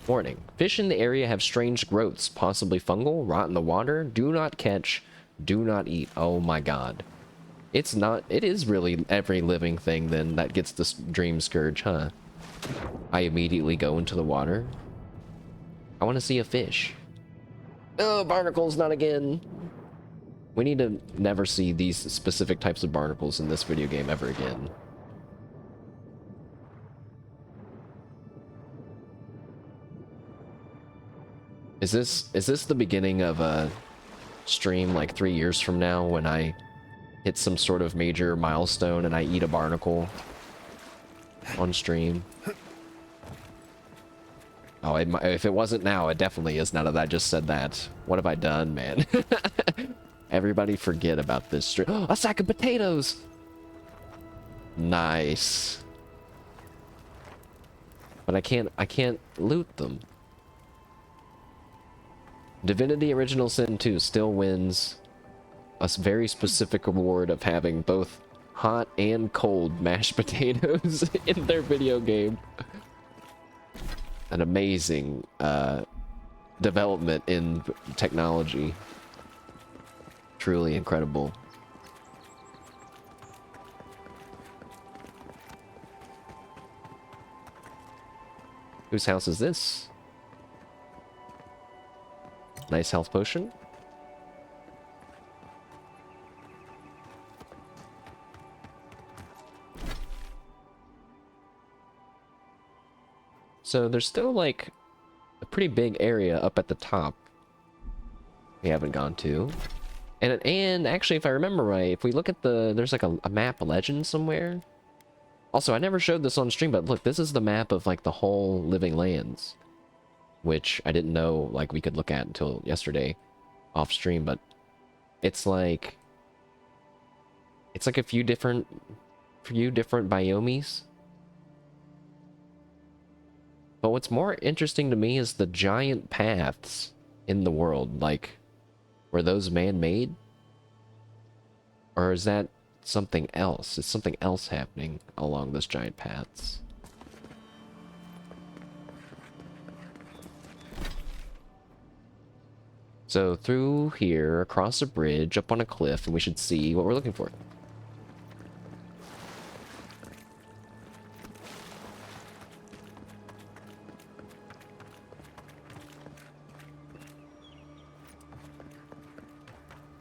Warning. Fish in the area have strange growths, possibly fungal, rot in the water. Do not catch, do not eat. Oh my god. It is really every living thing then that gets this dream scourge, huh? I immediately go into the water. I want to see a fish. Oh, barnacles, not again. We need to never see these specific types of barnacles in this video game ever again. Is this the beginning of a stream like 3 years from now when I hit some sort of major milestone and I eat a barnacle on stream? Oh, if it wasn't now, it definitely is now that I just said that. What have I done, man? Everybody forget about this stream. Oh, a sack of potatoes! Nice. But I can't loot them. Divinity Original Sin 2 still wins a very specific reward of having both hot and cold mashed potatoes in their video game. An amazing development in technology. Truly incredible. Whose house is this? Nice health potion. So there's still like a pretty big area up at the top we haven't gone to. And actually, if I remember right, if we look at there's like a map legend somewhere. Also, I never showed this on stream, but look, this is the map of like the whole Living Lands. which I didn't know like we could look at until yesterday off stream, but it's like a few different biomes. But what's more interesting to me is the giant paths in the world. Like, were those man-made? Or is that something else? Is something else happening along those giant paths? So through here, across a bridge, up on a cliff, and we should see what we're looking for.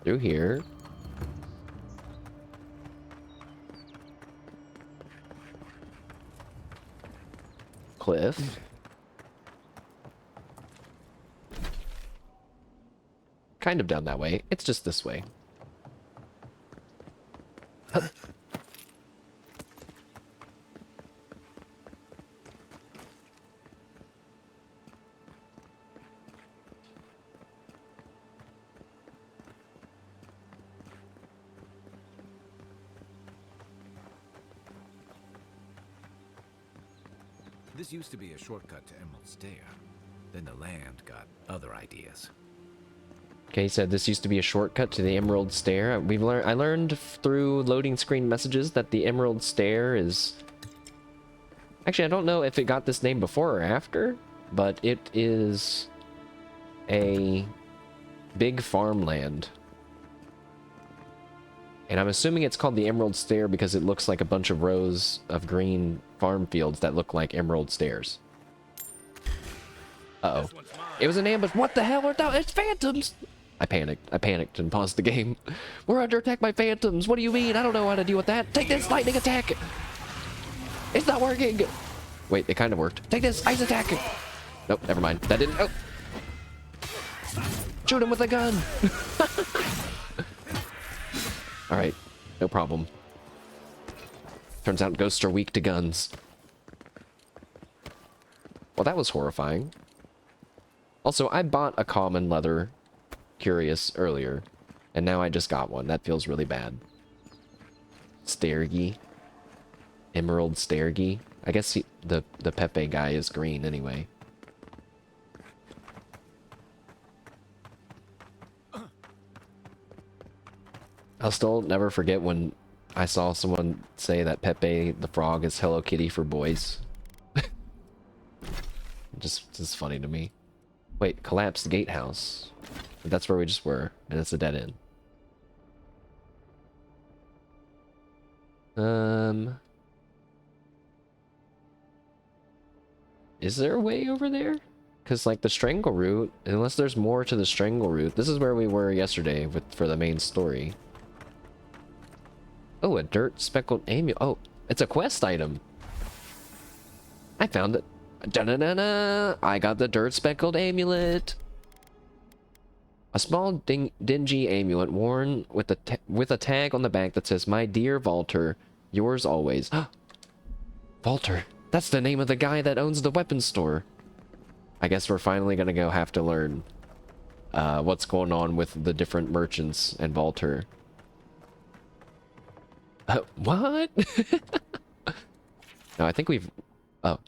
Through here. Cliff. Kind of down that way. It's just this way. Hup. This used to be a shortcut to Emerald Stair. Then the land got other ideas. Okay, he said this used to be a shortcut to the Emerald Stair. I learned through loading screen messages that the Emerald Stair is... Actually, I don't know if it got this name before or after, but it is a big farmland. And I'm assuming it's called the Emerald Stair because it looks like a bunch of rows of green farm fields that look like emerald stairs. Uh-oh. It was an ambush. What the hell are those? It's phantoms! I panicked and paused the game. We're under attack by phantoms. What do you mean? I don't know how to deal with that. Take this lightning attack! It's not working! Wait, it kind of worked. Take this ice attack! Nope, never mind. That didn't... Oh! Shoot him with a gun! Alright, no problem. Turns out ghosts are weak to guns. Well, that was horrifying. Also, I bought a common leather curious earlier, and now I just got one. That feels really bad. Stairgy. Emerald Stairgy. I guess the Pepe guy is green anyway. I'll still never forget when I saw someone say that Pepe the Frog is Hello Kitty for boys. just funny to me. Wait, collapsed gatehouse. That's where we just were, and it's a dead end. Is there a way over there? Because, like, the strangle route, unless there's more to the strangle route, this is where we were yesterday for the main story. Oh, a dirt speckled amulet. Oh, it's a quest item. I found it. Da-da-da-da! I got the dirt speckled amulet. A small dingy amulet worn with a tag on the back that says, "My dear Walter, yours always." Walter, that's the name of the guy that owns the weapons store. I guess we're finally gonna have to learn what's going on with the different merchants and Walter. What? No, I think we've... Oh,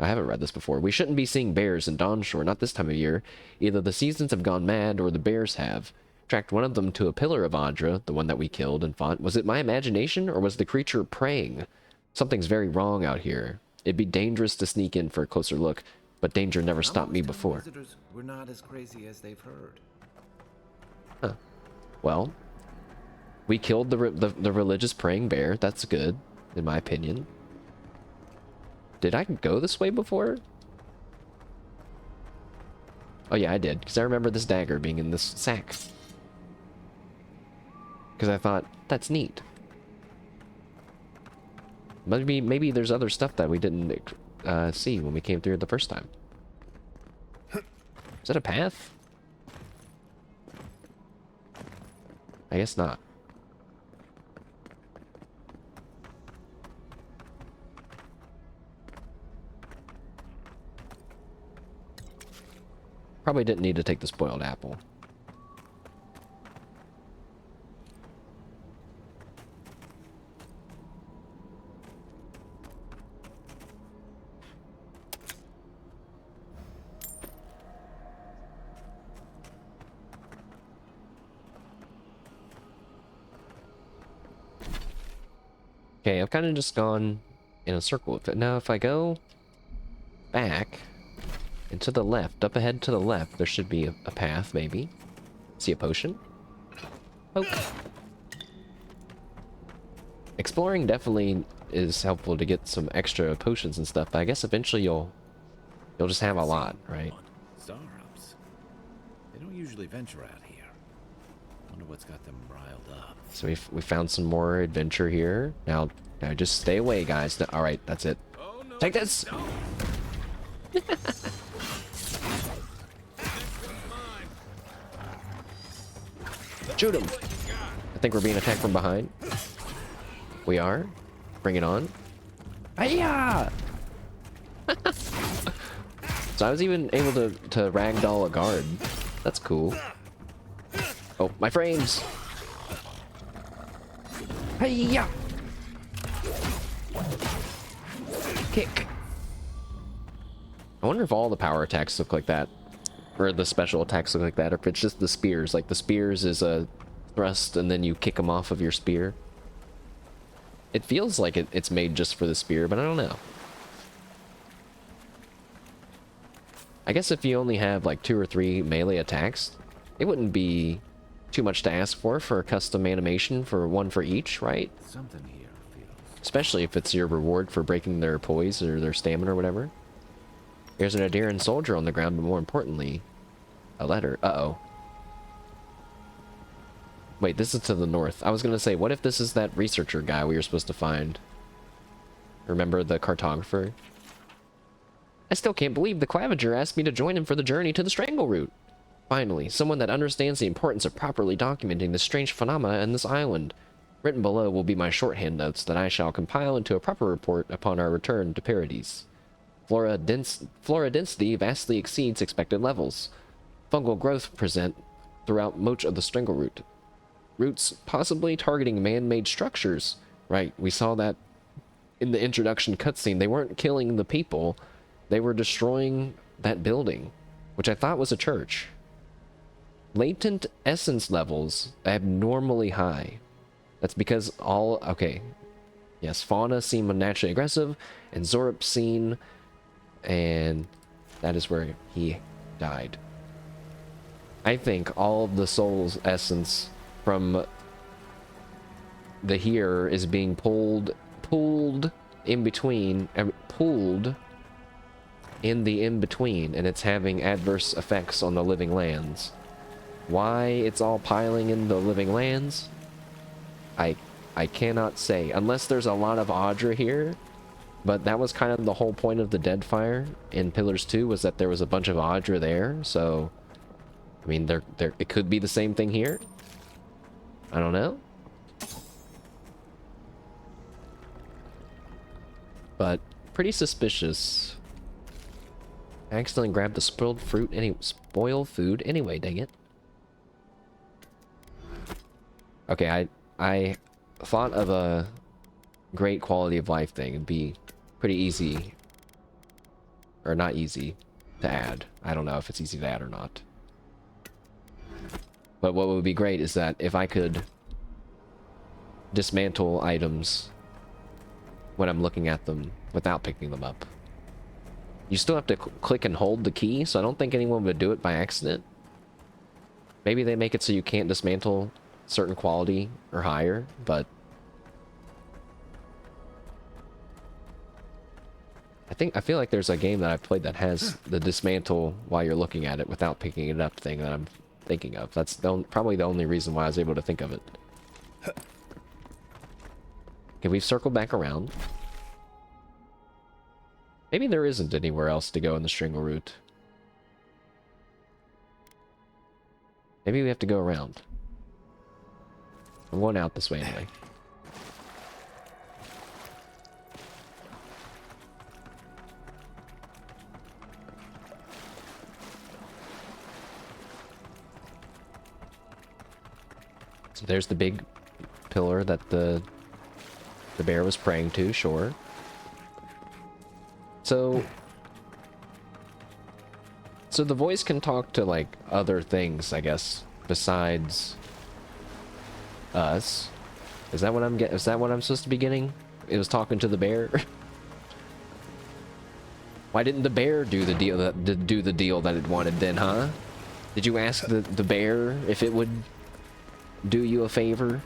I haven't read this before. We shouldn't be seeing bears in Dawnshore, not this time of year. Either the seasons have gone mad, or the bears have. Tracked one of them to a pillar of Audra, the one that we killed and fought. Was it my imagination, or was the creature preying? Something's very wrong out here. It'd be dangerous to sneak in for a closer look, but danger never stopped me before. Visitors were not as crazy as they've heard. Huh. Well, we killed the religious praying bear. That's good, in my opinion. Did I go this way before? Oh yeah, I did, because I remember this dagger being in this sack. Because I thought, that's neat. Maybe there's other stuff that we didn't see when we came through the first time. Is that a path? I guess not. Probably didn't need to take the spoiled apple. Okay, I've kind of just gone in a circle with it. Now, if I go back and to the left, up ahead to the left, there should be a path, maybe. See a potion? Poke. Exploring definitely is helpful to get some extra potions and stuff, but I guess eventually you'll just have a lot, right? Zarups. They don't usually venture out here. Wonder what's got them riled up. So we found some more adventure here. Now just stay away, guys. All right, that's it. Oh, no, Take this. no. Shoot him. I think we're being attacked from behind. We are. Bring it on. Hiya! So I was even able to ragdoll a guard. That's cool. Oh, my frames! Hiya! Kick. I wonder if all the power attacks look like that. Or the special attacks look like that, or if it's just the spears. Like the spears is a thrust and then you kick them off of your spear. It feels like it's made just for the spear, but I don't know. I guess if you only have like 2 or 3 melee attacks, it wouldn't be too much to ask for a custom animation for one for each, right? Something here feels. Especially if it's your reward for breaking their poise or their stamina or whatever. There's an Adairan soldier on the ground, but more importantly, a letter. Uh-oh. Wait, this is to the north. I was gonna say, what if this is that researcher guy we were supposed to find? Remember the cartographer? I still can't believe the Claviger asked me to join him for the journey to the Strangle Route. Finally, someone that understands the importance of properly documenting this strange phenomena in this island. Written below will be my shorthand notes that I shall compile into a proper report upon our return to Paradis. Flora density vastly exceeds expected levels. Fungal growth present throughout much of the Strangle Route. Roots possibly targeting man-made structures. Right, we saw that in the introduction cutscene. They weren't killing the people, they were destroying that building, which I thought was a church. Latent essence levels abnormally high. That's because okay. Yes, fauna seem unnaturally aggressive, and Zorup seen, and that is where he died. I think all of the soul's essence from the here is being pulled in between, pulled in the in-between, and it's having adverse effects on the living lands. Why it's all piling in the living lands, I cannot say, unless there's a lot of Audra here. But that was kind of the whole point of the Deadfire in Pillars 2, was that there was a bunch of Audra there. So I mean, it could be the same thing here. I don't know. But pretty suspicious. I accidentally grabbed the spoiled food anyway, dang it. Okay, I thought of a great quality of life thing. It'd be pretty easy, or not easy, to add. I don't know if it's easy to add or not. But what would be great is that if I could dismantle items when I'm looking at them without picking them up. You still have to click and hold the key, so I don't think anyone would do it by accident. Maybe they make it so you can't dismantle certain quality or higher, but I feel like there's a game that I've played that has the dismantle while you're looking at it without picking it up thing that I'm thinking of. That's probably the only reason why I was able to think of it. Okay, we've circled back around. Maybe there isn't anywhere else to go in the Strangle Route. Maybe we have to go around. I'm going out this way anyway. So there's the big pillar that the bear was praying to, sure. So the voice can talk to, like, other things, I guess, besides us. Is that what I'm getting? Is that what I'm supposed to be getting? It was talking to the bear? Why didn't the bear do the deal that it wanted then, huh? Did you ask the bear if it would do you a favor?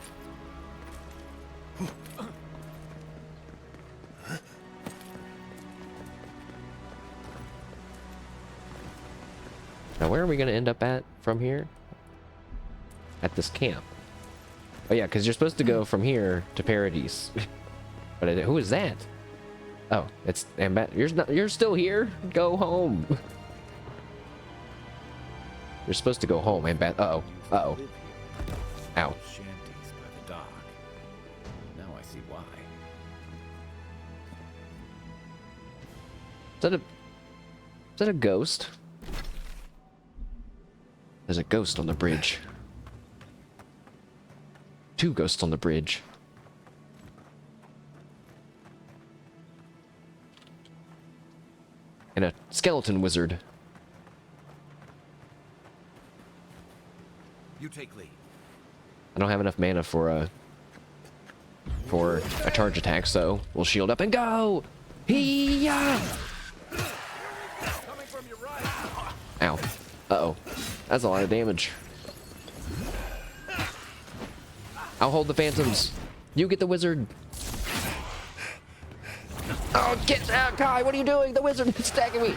Now, where are we going to end up at from here? At this camp. Oh, yeah, because you're supposed to go from here to Paradis. But who is that? Oh, it's... You're still here? Go home. You're supposed to go home, Uh-oh. Uh-oh. Ow. Shanties by the dock. Now I see why. Is that a ghost? There's a ghost on the bridge. 2 ghosts on the bridge. And a skeleton wizard. You take lead. I don't have enough mana for a charge attack, so we'll shield up and go! Hee-ya! Ow. Uh-oh. That's a lot of damage. I'll hold the phantoms. You get the wizard. Oh, get out, Kai! What are you doing? The wizard is attacking me.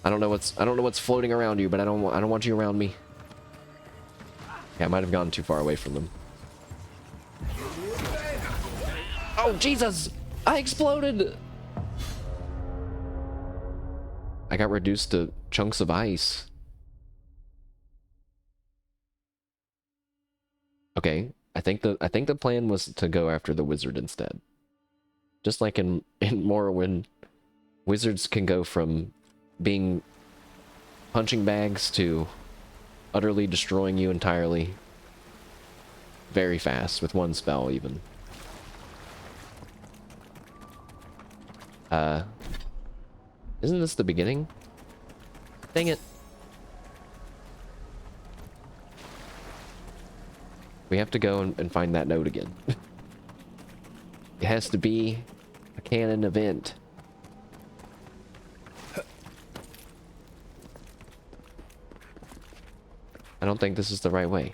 I don't know what's floating around you, but I don't want you around me. Yeah, I might have gone too far away from them. Oh, Jesus! I exploded! I got reduced to chunks of ice. Okay, I think the plan was to go after the wizard instead. Just like in Morrowind, wizards can go from being punching bags to utterly destroying you entirely very fast with one spell even. Isn't this the beginning? Dang it. We have to go and find that note again. It has to be a canon event. I don't think this is the right way.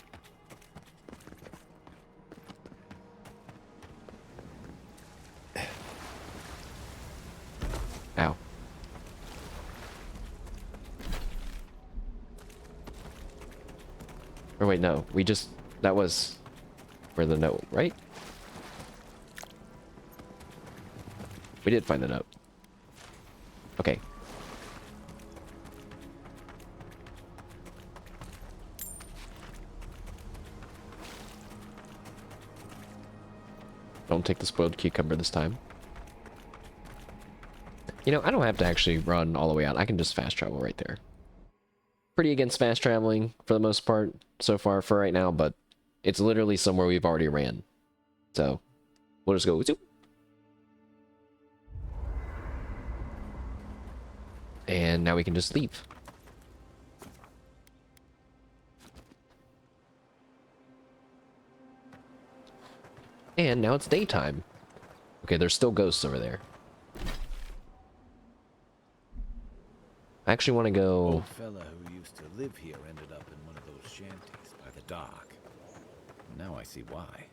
Ow. Or wait, no. That was for the note, right? We did find the note. Okay. Don't take the spoiled cucumber this time. You know, I don't have to actually run all the way out. I can just fast travel right there. Pretty against fast traveling for the most part so far for right now, but it's literally somewhere we've already ran. So, we'll just go zoop. And now we can just leave. And now it's daytime. Okay, there's still ghosts over there. I actually want to go... Old fella who used to live here ended up in one of those shanties by the dock. Now I see why.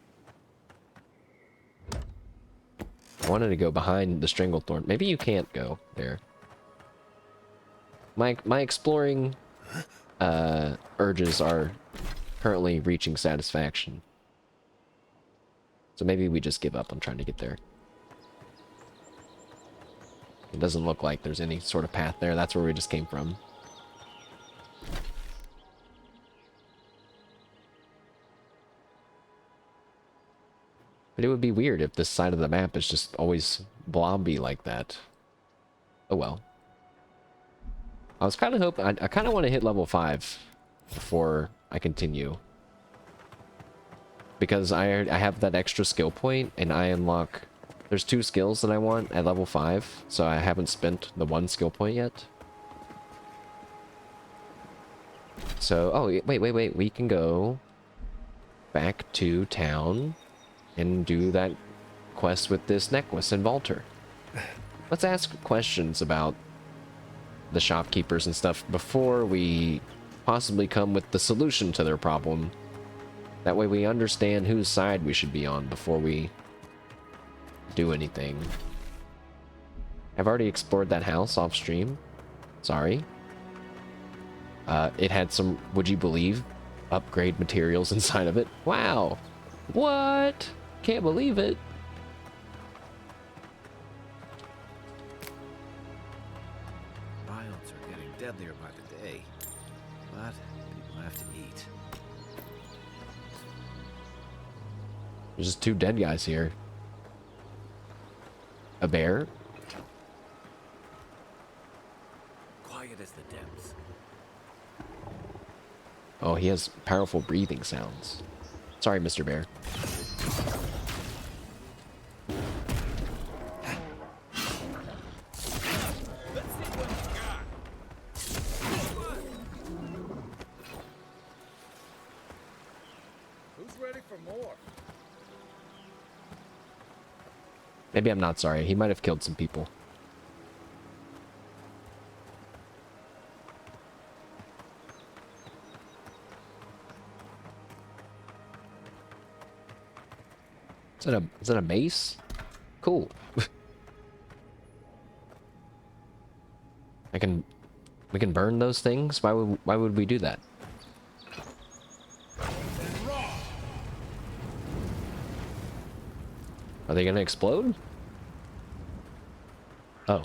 I wanted to go behind the Stranglethorn. Maybe you can't go there. My exploring urges are currently reaching satisfaction. So maybe we just give up on trying to get there. It doesn't look like there's any sort of path there. That's where we just came from. But it would be weird if this side of the map is just always blobby like that. Oh well. I was kind of hoping... I kind of want to hit level 5 before I continue. Because I have that extra skill point, and I unlock... There's 2 skills that I want at level 5, so I haven't spent the 1 skill point yet. So, oh, wait, we can go back to town and do that quest with this necklace and Valter. Let's ask questions about the shopkeepers and stuff before we possibly come with the solution to their problem. That way we understand whose side we should be on before we do anything. I've already explored that house off stream. Sorry. It had some, would you believe, upgrade materials inside of it. Wow. What? Can't believe it. Violence are getting deadlier by the day, but people have to eat. There's just 2 dead guys here. A bear? Quiet as the depths. Oh, he has powerful breathing sounds. Sorry, Mr. Bear. Who's ready for more? Maybe I'm not sorry. He might have killed some people. Is that a mace? Cool. We can burn those things? Why would we do that? Are they gonna explode? Oh.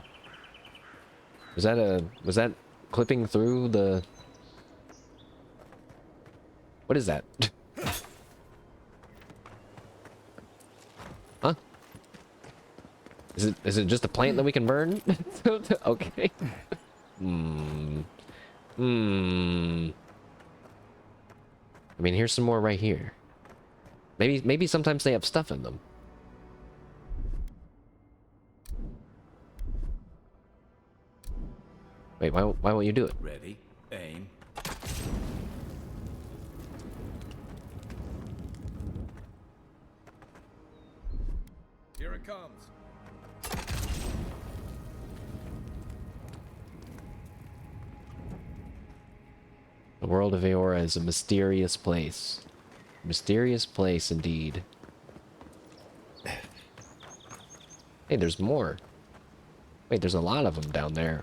Was that clipping through the... What is that? Huh? Is it just a plant that we can burn? Okay. I mean, here's some more right here. Maybe sometimes they have stuff in them. Wait, why won't you do it? Ready, aim. Here it comes. The world of Eora is a mysterious place. Mysterious place indeed. Hey, there's more. Wait, there's a lot of them down there.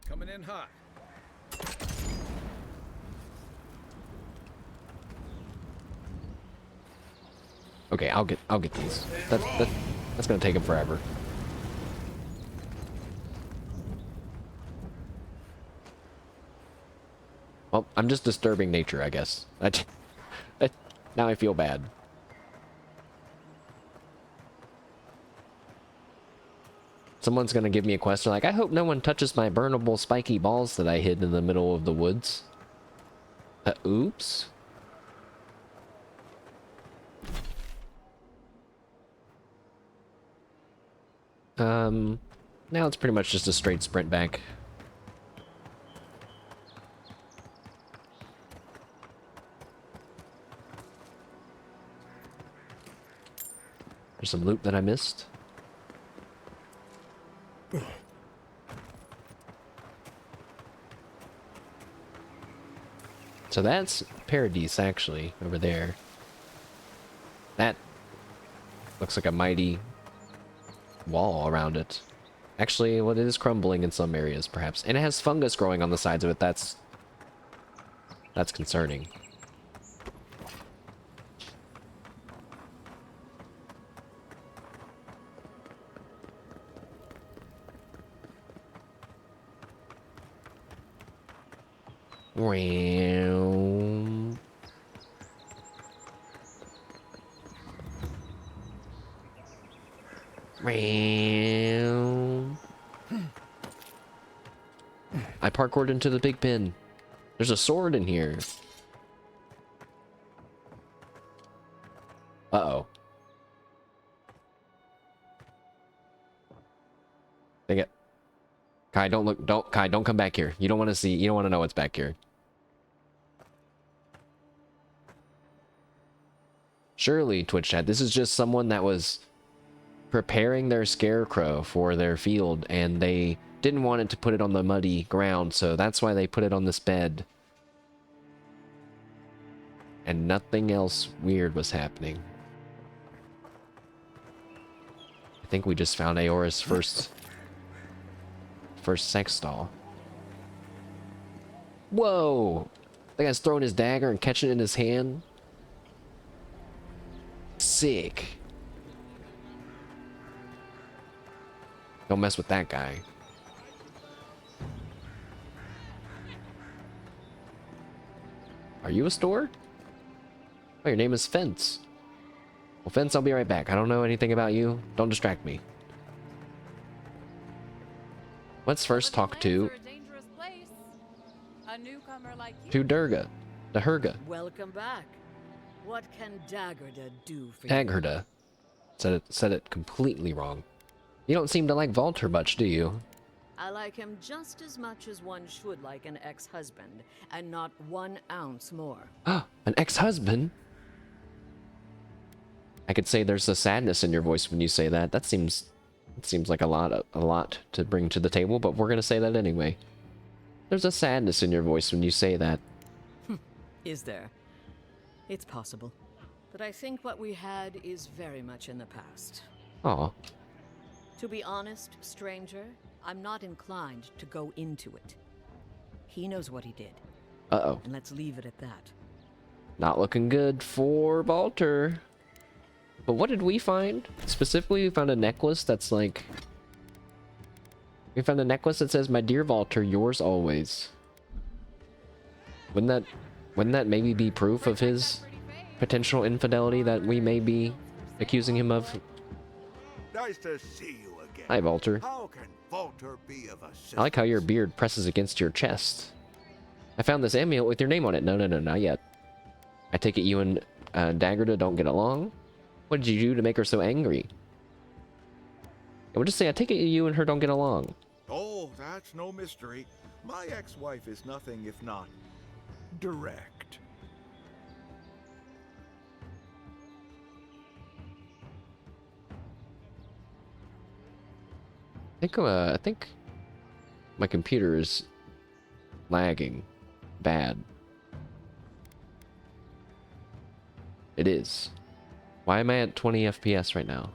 Coming in hot. Okay, I'll get these. That's gonna take him forever. Well, I'm just disturbing nature, I guess. Now I feel bad. Someone's gonna give me a question like, I hope no one touches my burnable spiky balls that I hid in the middle of the woods. Oops. Now it's pretty much just a straight sprint back. There's some loot that I missed. So that's Paradis, actually, over there. That looks like a mighty wall around it. Actually, well, it is crumbling in some areas, perhaps. And it has fungus growing on the sides of it. That's concerning. Wow. Wow. parkoured into the big bin. There's a sword in here. Uh-oh. Dang it. Kai, don't look, Kai, don't come back here. You don't want to see, you don't want to know what's back here. Surely, Twitch chat, this is just someone that was preparing their scarecrow for their field, and they didn't want it to put it on the muddy ground, so that's why they put it on this bed. And nothing else weird was happening. I think we just found Aora's first sex doll. Whoa! That guy's throwing his dagger and catching it in his hand. Sick. Don't mess with that guy. Are you a store? Oh, your name is Fence. Well, Fence, I'll be right back. I don't know anything about you. Don't distract me. Let's first talk to Durga. The Herga. Welcome back. What can Daggerda do for you? Daggerda. Said it completely wrong. You don't seem to like Walter much, do you? I like him just as much as one should like an ex-husband, and not 1 ounce more. Ah, an ex-husband? I could say there's a sadness in your voice when you say that. It seems like a lot to bring to the table, but we're gonna say that anyway. There's a sadness in your voice when you say that. Is there? It's possible. But I think what we had is very much in the past. Aw. To be honest, stranger, I'm not inclined to go into it. He knows what he did. Uh-oh. And let's leave it at that. Not looking good for Walter. But what did we find? Specifically, we found a necklace that's like... We found a necklace that says, "My dear Walter, yours always." Wouldn't that maybe be proof of his potential infidelity that we may be accusing him of? Nice to see you again. Hi, Walter. How can Walter be of assistance? I like how your beard presses against your chest. I found this amulet with your name on it. No, not yet. I take it you and Daggerda don't get along? What did you do to make her so angry? I would just say, I take it you and her don't get along. Oh, that's no mystery. My ex-wife is nothing if not direct. I think my computer is lagging bad. It is. Why am I at 20 FPS right now?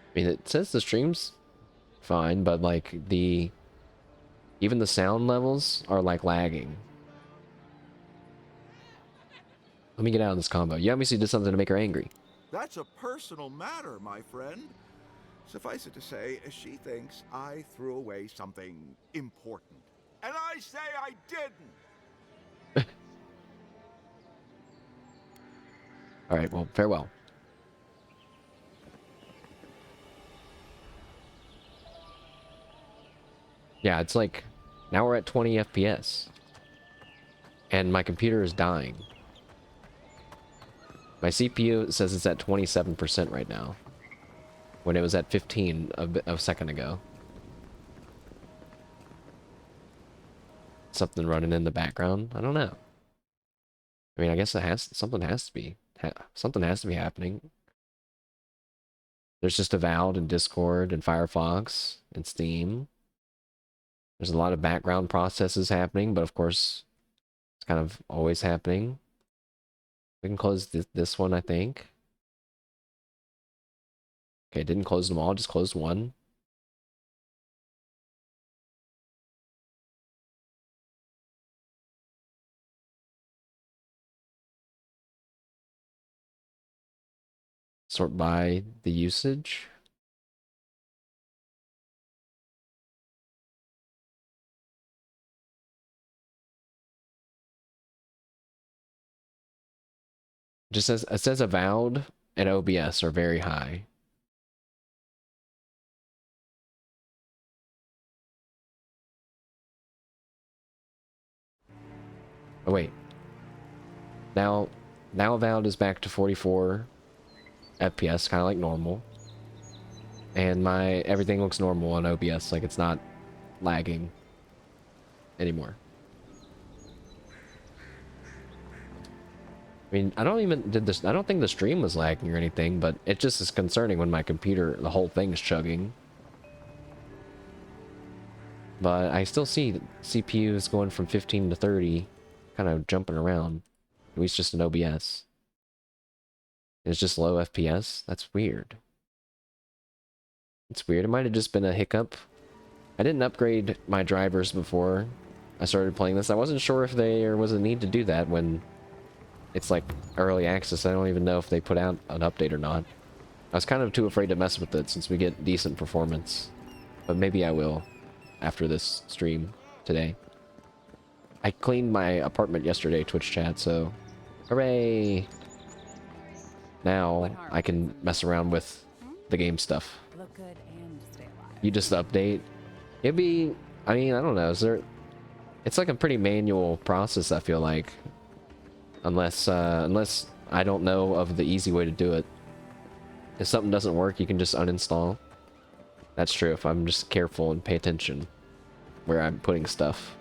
I mean, it says the stream's fine, but like even the sound levels are like lagging. Let me get out of this combo. You obviously did something to make her angry. That's a personal matter, my friend. Suffice it to say, she thinks I threw away something important. And I say I didn't! Alright, well, farewell. Yeah, it's like, now we're at 20 FPS. And my computer is dying. My CPU says it's at 27% right now, when it was at 15 a second ago. Something running in the background? I don't know. I mean, I guess something has to be happening. There's just Avowed and Discord and Firefox and Steam. There's a lot of background processes happening, but of course, it's kind of always happening. We can close this one, I think. Okay, didn't close them all, just closed one. Sort by the usage. Just says it says Avowed and OBS are very high. Oh wait. Now Avowed is back to 44 FPS, kind of like normal. And everything looks normal on OBS, like it's not lagging anymore. I mean, I don't think the stream was lagging or anything, but it just is concerning when my computer, the whole thing's chugging. But I still see CPUs going from 15 to 30, kind of jumping around. At least just an OBS. It's just low FPS? That's weird. It's weird. It might have just been a hiccup. I didn't upgrade my drivers before I started playing this. I wasn't sure if there was a need to do that when it's like early access. I don't even know if they put out an update or not. I was kind of too afraid to mess with it since we get decent performance. But maybe I will after this stream today. I cleaned my apartment yesterday, Twitch chat, so hooray! Now I can mess around with the game stuff. Look good and stay alive. You just update. It'd be, I mean, I don't know, it's like a pretty manual process, I feel like. Unless I don't know of the easy way to do it. If something doesn't work, you can just uninstall. That's true, if I'm just careful and pay attention where I'm putting stuff.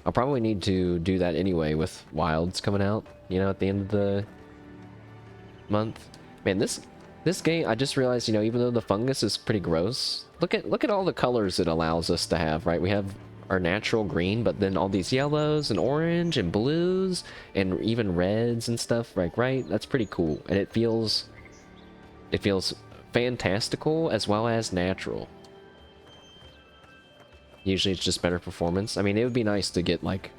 I'll probably need to do that anyway with Wilds coming out, you know, at the end of the month. Man, this game, I just realized, you know, even though the fungus is pretty gross, look at all the colors it allows us to have, right? We have our natural green, but then all these yellows and orange and blues and even reds and stuff, like, right? That's pretty cool. And it feels fantastical as well as natural. Usually it's just better performance. I mean, it would be nice to get like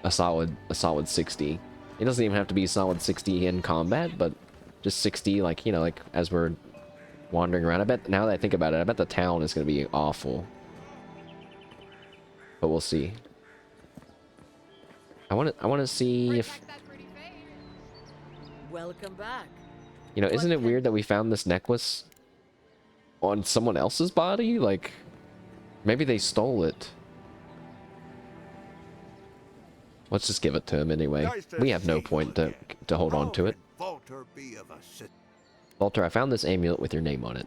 a solid 60. It doesn't even have to be solid 60 in combat, but just 60, like, you know, like as we're wandering around. I bet, now that I think about it, I bet the town is going to be awful. But we'll see. I want to see if, Welcome back. you know, isn't it weird that we found this necklace on someone else's body? Like, maybe they stole it. Let's just give it to him anyway. Nice to We have no see you point again. to hold on to it. How can Walter be of assistance? Walter, I found this amulet with your name on it.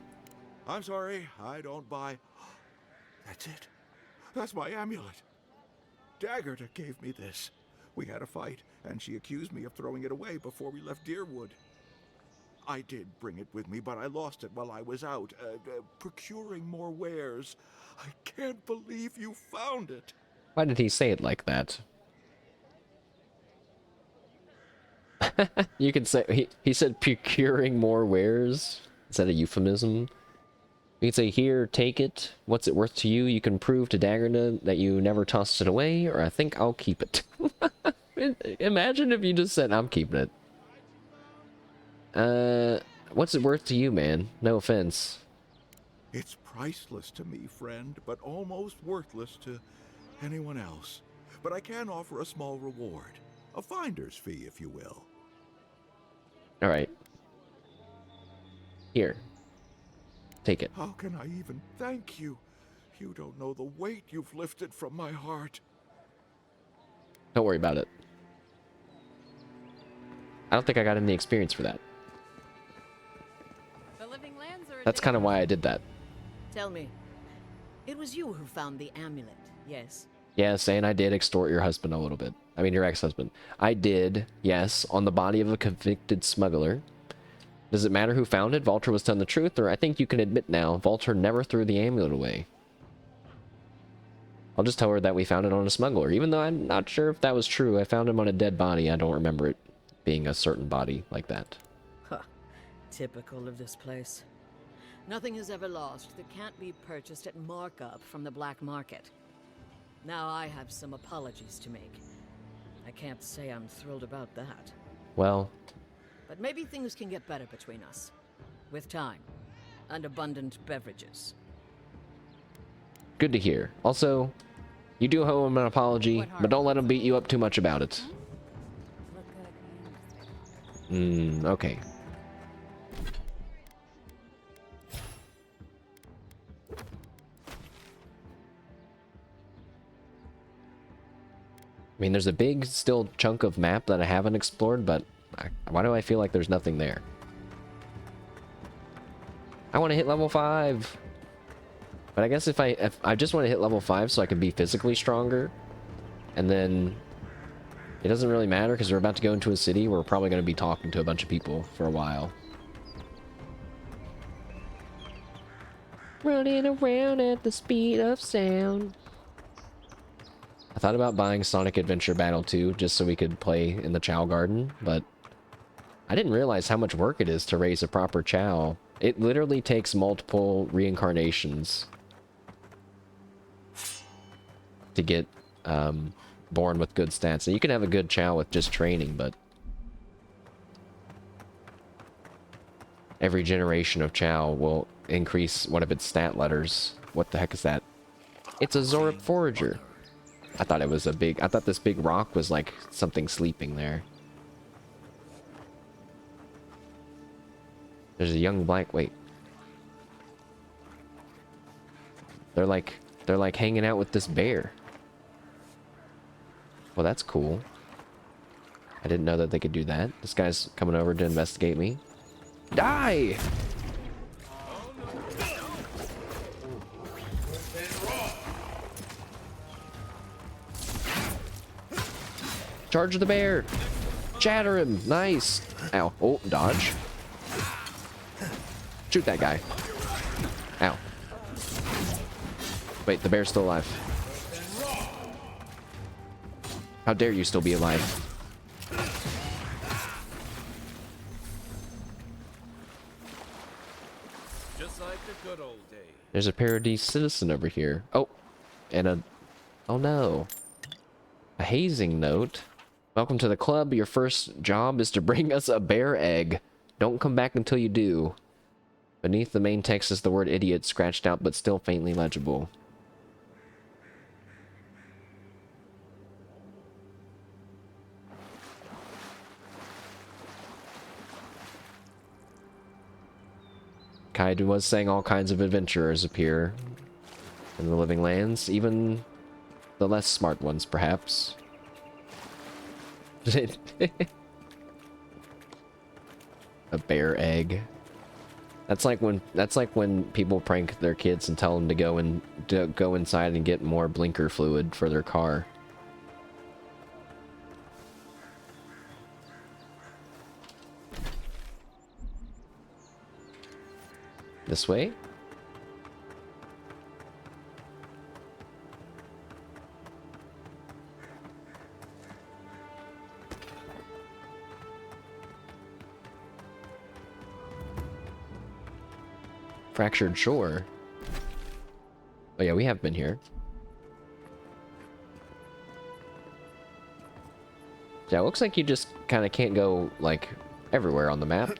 I'm sorry, I don't buy. That's it. That's my amulet. Daggerta gave me this. We had a fight, and she accused me of throwing it away before we left Deerwood. I did bring it with me, but I lost it while I was out, procuring more wares. I can't believe you found it. Why did he say it like that? You could say, he said procuring more wares. Is that a euphemism? You could say, here, take it. What's it worth to you? You can prove to Daggerta that you never tossed it away, or I think I'll keep it. Imagine if you just said, I'm keeping it. What's it worth to you, man? No offense. It's priceless to me, friend, but almost worthless to anyone else. But I can offer a small reward. A finder's fee, if you will. Alright. Here. Take it. How can I even thank you? You don't know the weight you've lifted from my heart. Don't worry about it. I don't think I got any experience for that. The living lands are That's kind of why I did that. Tell me, it was you who found the amulet, yes? Yes, and I did extort your husband a little bit. I mean, your ex-husband. I did, yes, on the body of a convicted smuggler. Does it matter who found it? Walter was telling the truth, or I think you can admit now, Walter never threw the amulet away. I'll just tell her that we found it on a smuggler, even though I'm not sure if that was true. I found him on a dead body. I don't remember it being a certain body like that. Huh. Typical of this place. Nothing is ever lost that can't be purchased at markup from the black market. Now I have some apologies to make. I can't say I'm thrilled about that. Well, But maybe things can get better between us. With time. And abundant beverages. good to hear. Also, You do owe him an apology, What but don't let harm? him beat you up too much about it. Look good and stay alive. Okay. I mean, there's a big still chunk of map that I haven't explored, but why do I feel like there's nothing there? I want to hit level 5. But I guess if I just want to hit level 5 so I can be physically stronger, and then it doesn't really matter because we're about to go into a city where we're probably going to be talking to a bunch of people for a while. Running around at the speed of sound. I thought about buying Sonic Adventure Battle 2 just so we could play in the Chow Garden, but I didn't realize how much work it is to raise a proper Chow. It literally takes multiple reincarnations to get born with good stats. And you can have a good Chow with just training, but every generation of Chow will increase one of its stat letters. What the heck is that? It's a Zorup Forager. I thought it was a big... I thought this big rock was like something sleeping there. There's a young black... Wait. They're like hanging out with this bear. Well, that's cool. I didn't know that they could do that. This guy's coming over to investigate me. Die! Charge the bear! Shatter him! Nice! Ow. Oh, dodge. Shoot that guy. Ow. Wait, the bear's still alive. How dare you still be alive? Just like the good old days. There's a Paradis citizen over here. Oh, and a... Oh no. A hazing note. Welcome to the club. Your first job is to bring us a bear egg. Don't come back until you do. Beneath the main text is the word idiot scratched out but still faintly legible. Kaido was saying all kinds of adventurers appear in the living lands, even the less smart ones, perhaps. A bear egg. That's like when people prank their kids and tell them to go inside and get more blinker fluid for their car. This way? Fractured Shore. Oh yeah, we have been here. Yeah, it looks like you just kind of can't go, like, everywhere on the map.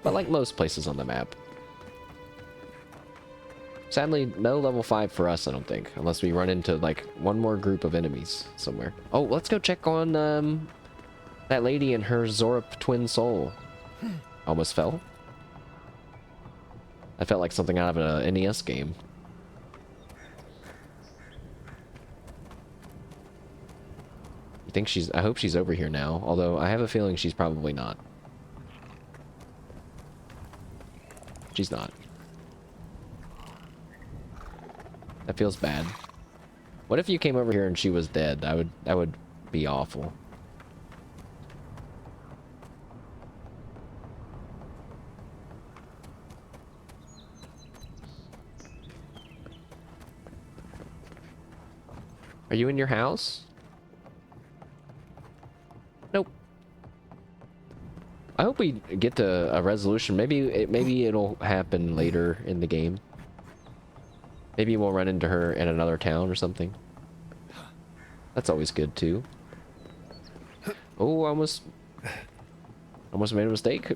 But like most places on the map. Sadly, no level 5 for us, I don't think. Unless we run into, like, one more group of enemies somewhere. Oh, let's go check on, that lady and her Zorup twin soul. Almost fell. I felt like something out of an NES game. You think she's... I hope she's over here now. Although, I have a feeling she's probably not. She's not. That feels bad. What if you came over here and she was dead? That would be awful. Are you in your house? Nope. I hope we get to a resolution. Maybe it'll happen later in the game. Maybe we'll run into her in another town or something. That's always good too. Oh, almost made a mistake.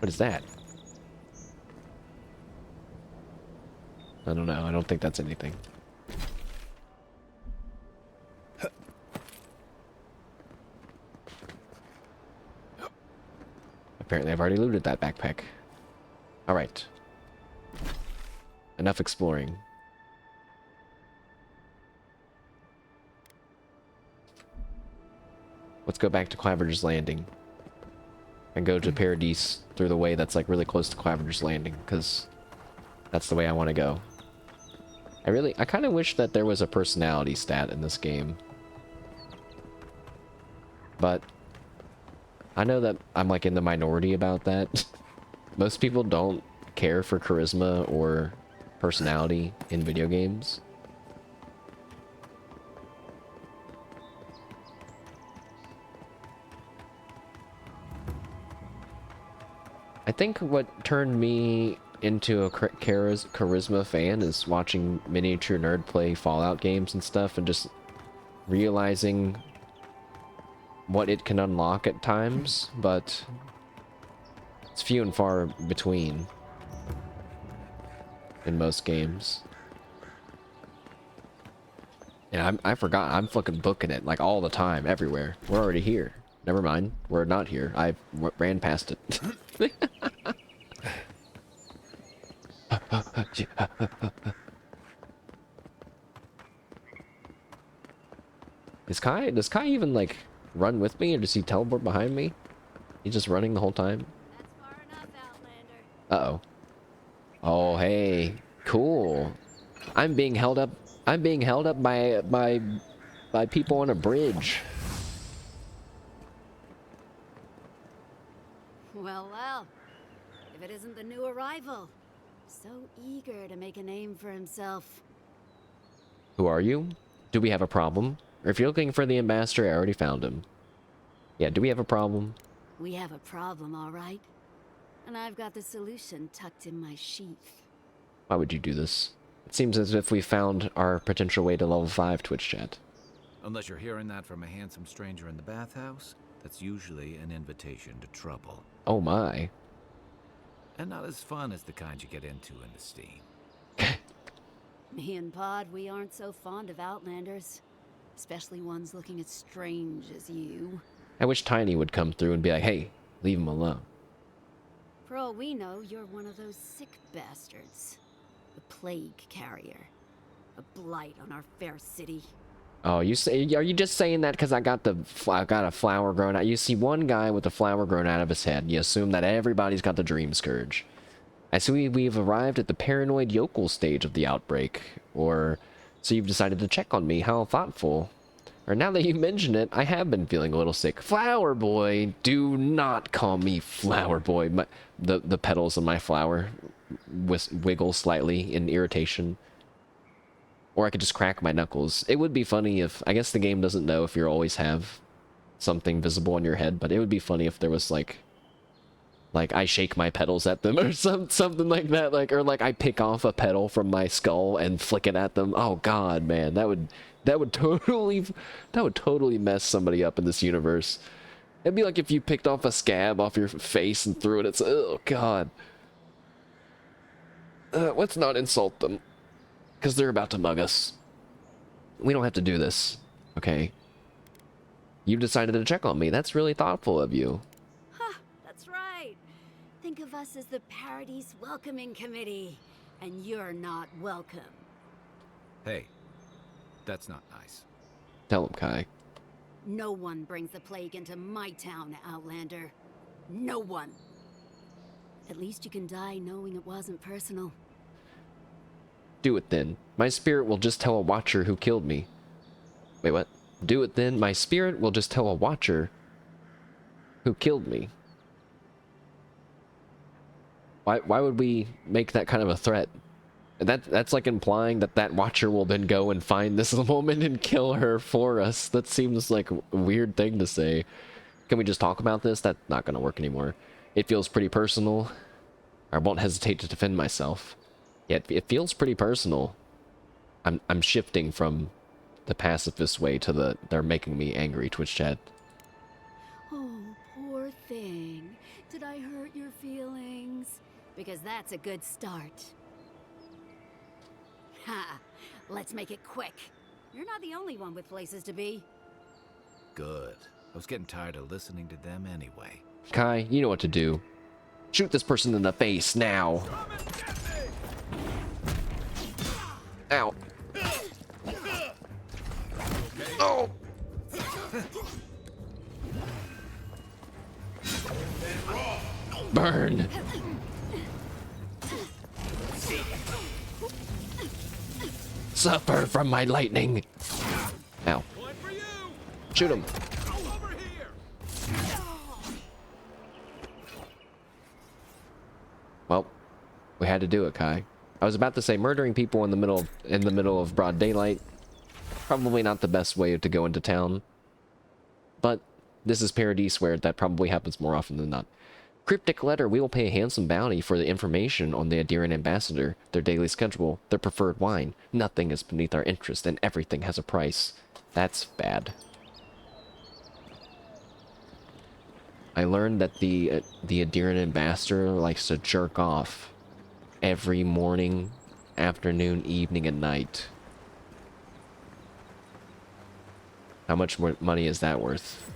What is that? I don't know. I don't think that's anything. Apparently I've already looted that backpack. Alright. Enough exploring. Let's go back to Claverger's Landing. And go to Paradis through the way that's like really close to Claverger's Landing, because that's the way I want to go. I kind of wish that there was a personality stat in this game. But I know that I'm like in the minority about that. Most people don't care for charisma or personality in video games. I think what turned me into a charisma fan is watching Miniature Nerd play Fallout games and stuff, and just realizing what it can unlock at times, but it's few and far between in most games. And I forgot, I'm fucking booking it like all the time, everywhere. We're already here. Never mind, we're not here. I ran past it. Does Kai even like run with me, or does he teleport behind me? He's just running the whole time? That's far enough, Uh-oh. Outlander. Oh, hey. Cool. I'm being held up by people on a bridge. Well, well. If it isn't the new arrival. So eager to make a name for himself. Who are you? Do we have a problem? Or if you're looking for the ambassador, I already found him. Yeah, do we have a problem? We have a problem, all right. And I've got the solution tucked in my sheath. Why would you do this? It seems as if we found our potential way to level 5 Twitch chat. Unless you're hearing that from a handsome stranger in the bathhouse, that's usually an invitation to trouble. Oh my. And not as fun as the kind you get into in the steam. Me and Pod, we aren't so fond of Outlanders. Especially ones looking as strange as you. I wish Tiny would come through and be like, hey, leave him alone. For all we know, you're one of those sick bastards. The plague carrier. A blight on our fair city. Oh, are you just saying that because I got a flower growing out? You see one guy with a flower growing out of his head, you assume that everybody's got the dream scourge. I see we've arrived at the paranoid yokel stage of the outbreak. Or, so you've decided to check on me, how thoughtful. Or now that you mention it, I have been feeling a little sick. Flower boy, do not call me flower boy. The petals of my flower wiggle slightly in irritation. Or I could just crack my knuckles. It would be funny if... I guess the game doesn't know if you always have something visible on your head, but it would be funny if there was, like I shake my petals at them or something like that. Or I pick off a petal from my skull and flick it at them. Oh, God, man. That would totally mess somebody up in this universe. It'd be like if you picked off a scab off your face and threw it. It's... Oh, God. Let's not insult them. Because they're about to mug us. We don't have to do this, okay? You decided to check on me. That's really thoughtful of you. Huh, that's right. Think of us as the Paradis Welcoming Committee. And you're not welcome. Hey, that's not nice. Tell him, Kai. No one brings the plague into my town, Outlander. No one. At least you can die knowing it wasn't personal. Do it then. My spirit will just tell a watcher who killed me. Wait, what? Do it then. My spirit will just tell a watcher who killed me. Why would we make that kind of a threat? That's like implying that watcher will then go and find this woman and kill her for us. That seems like a weird thing to say. Can we just talk about this? That's not gonna work anymore. It feels pretty personal. I won't hesitate to defend myself. Yeah, it feels pretty personal. I'm shifting from the pacifist way to they're making me angry Twitch chat. Oh, poor thing. Did I hurt your feelings? because that's a good start. Ha! Let's make it quick. You're not the only one with places to be. Good. I was getting tired of listening to them anyway. Kai, you know what to do. Shoot this person in the face now. Ow. Oh. Burn. Suffer from my lightning. Ow. Shoot him. Well, we had to do it, Kai. I was about to say murdering people in the middle of broad daylight. Probably not the best way to go into town. But this is Paradis, where that probably happens more often than not. Cryptic letter. We will pay a handsome bounty for the information on the Adirian ambassador, their daily schedule, their preferred wine. Nothing is beneath our interest, and everything has a price. That's bad. I learned that the Adirian ambassador likes to jerk off every morning, afternoon, evening, and night. How much more money is that worth?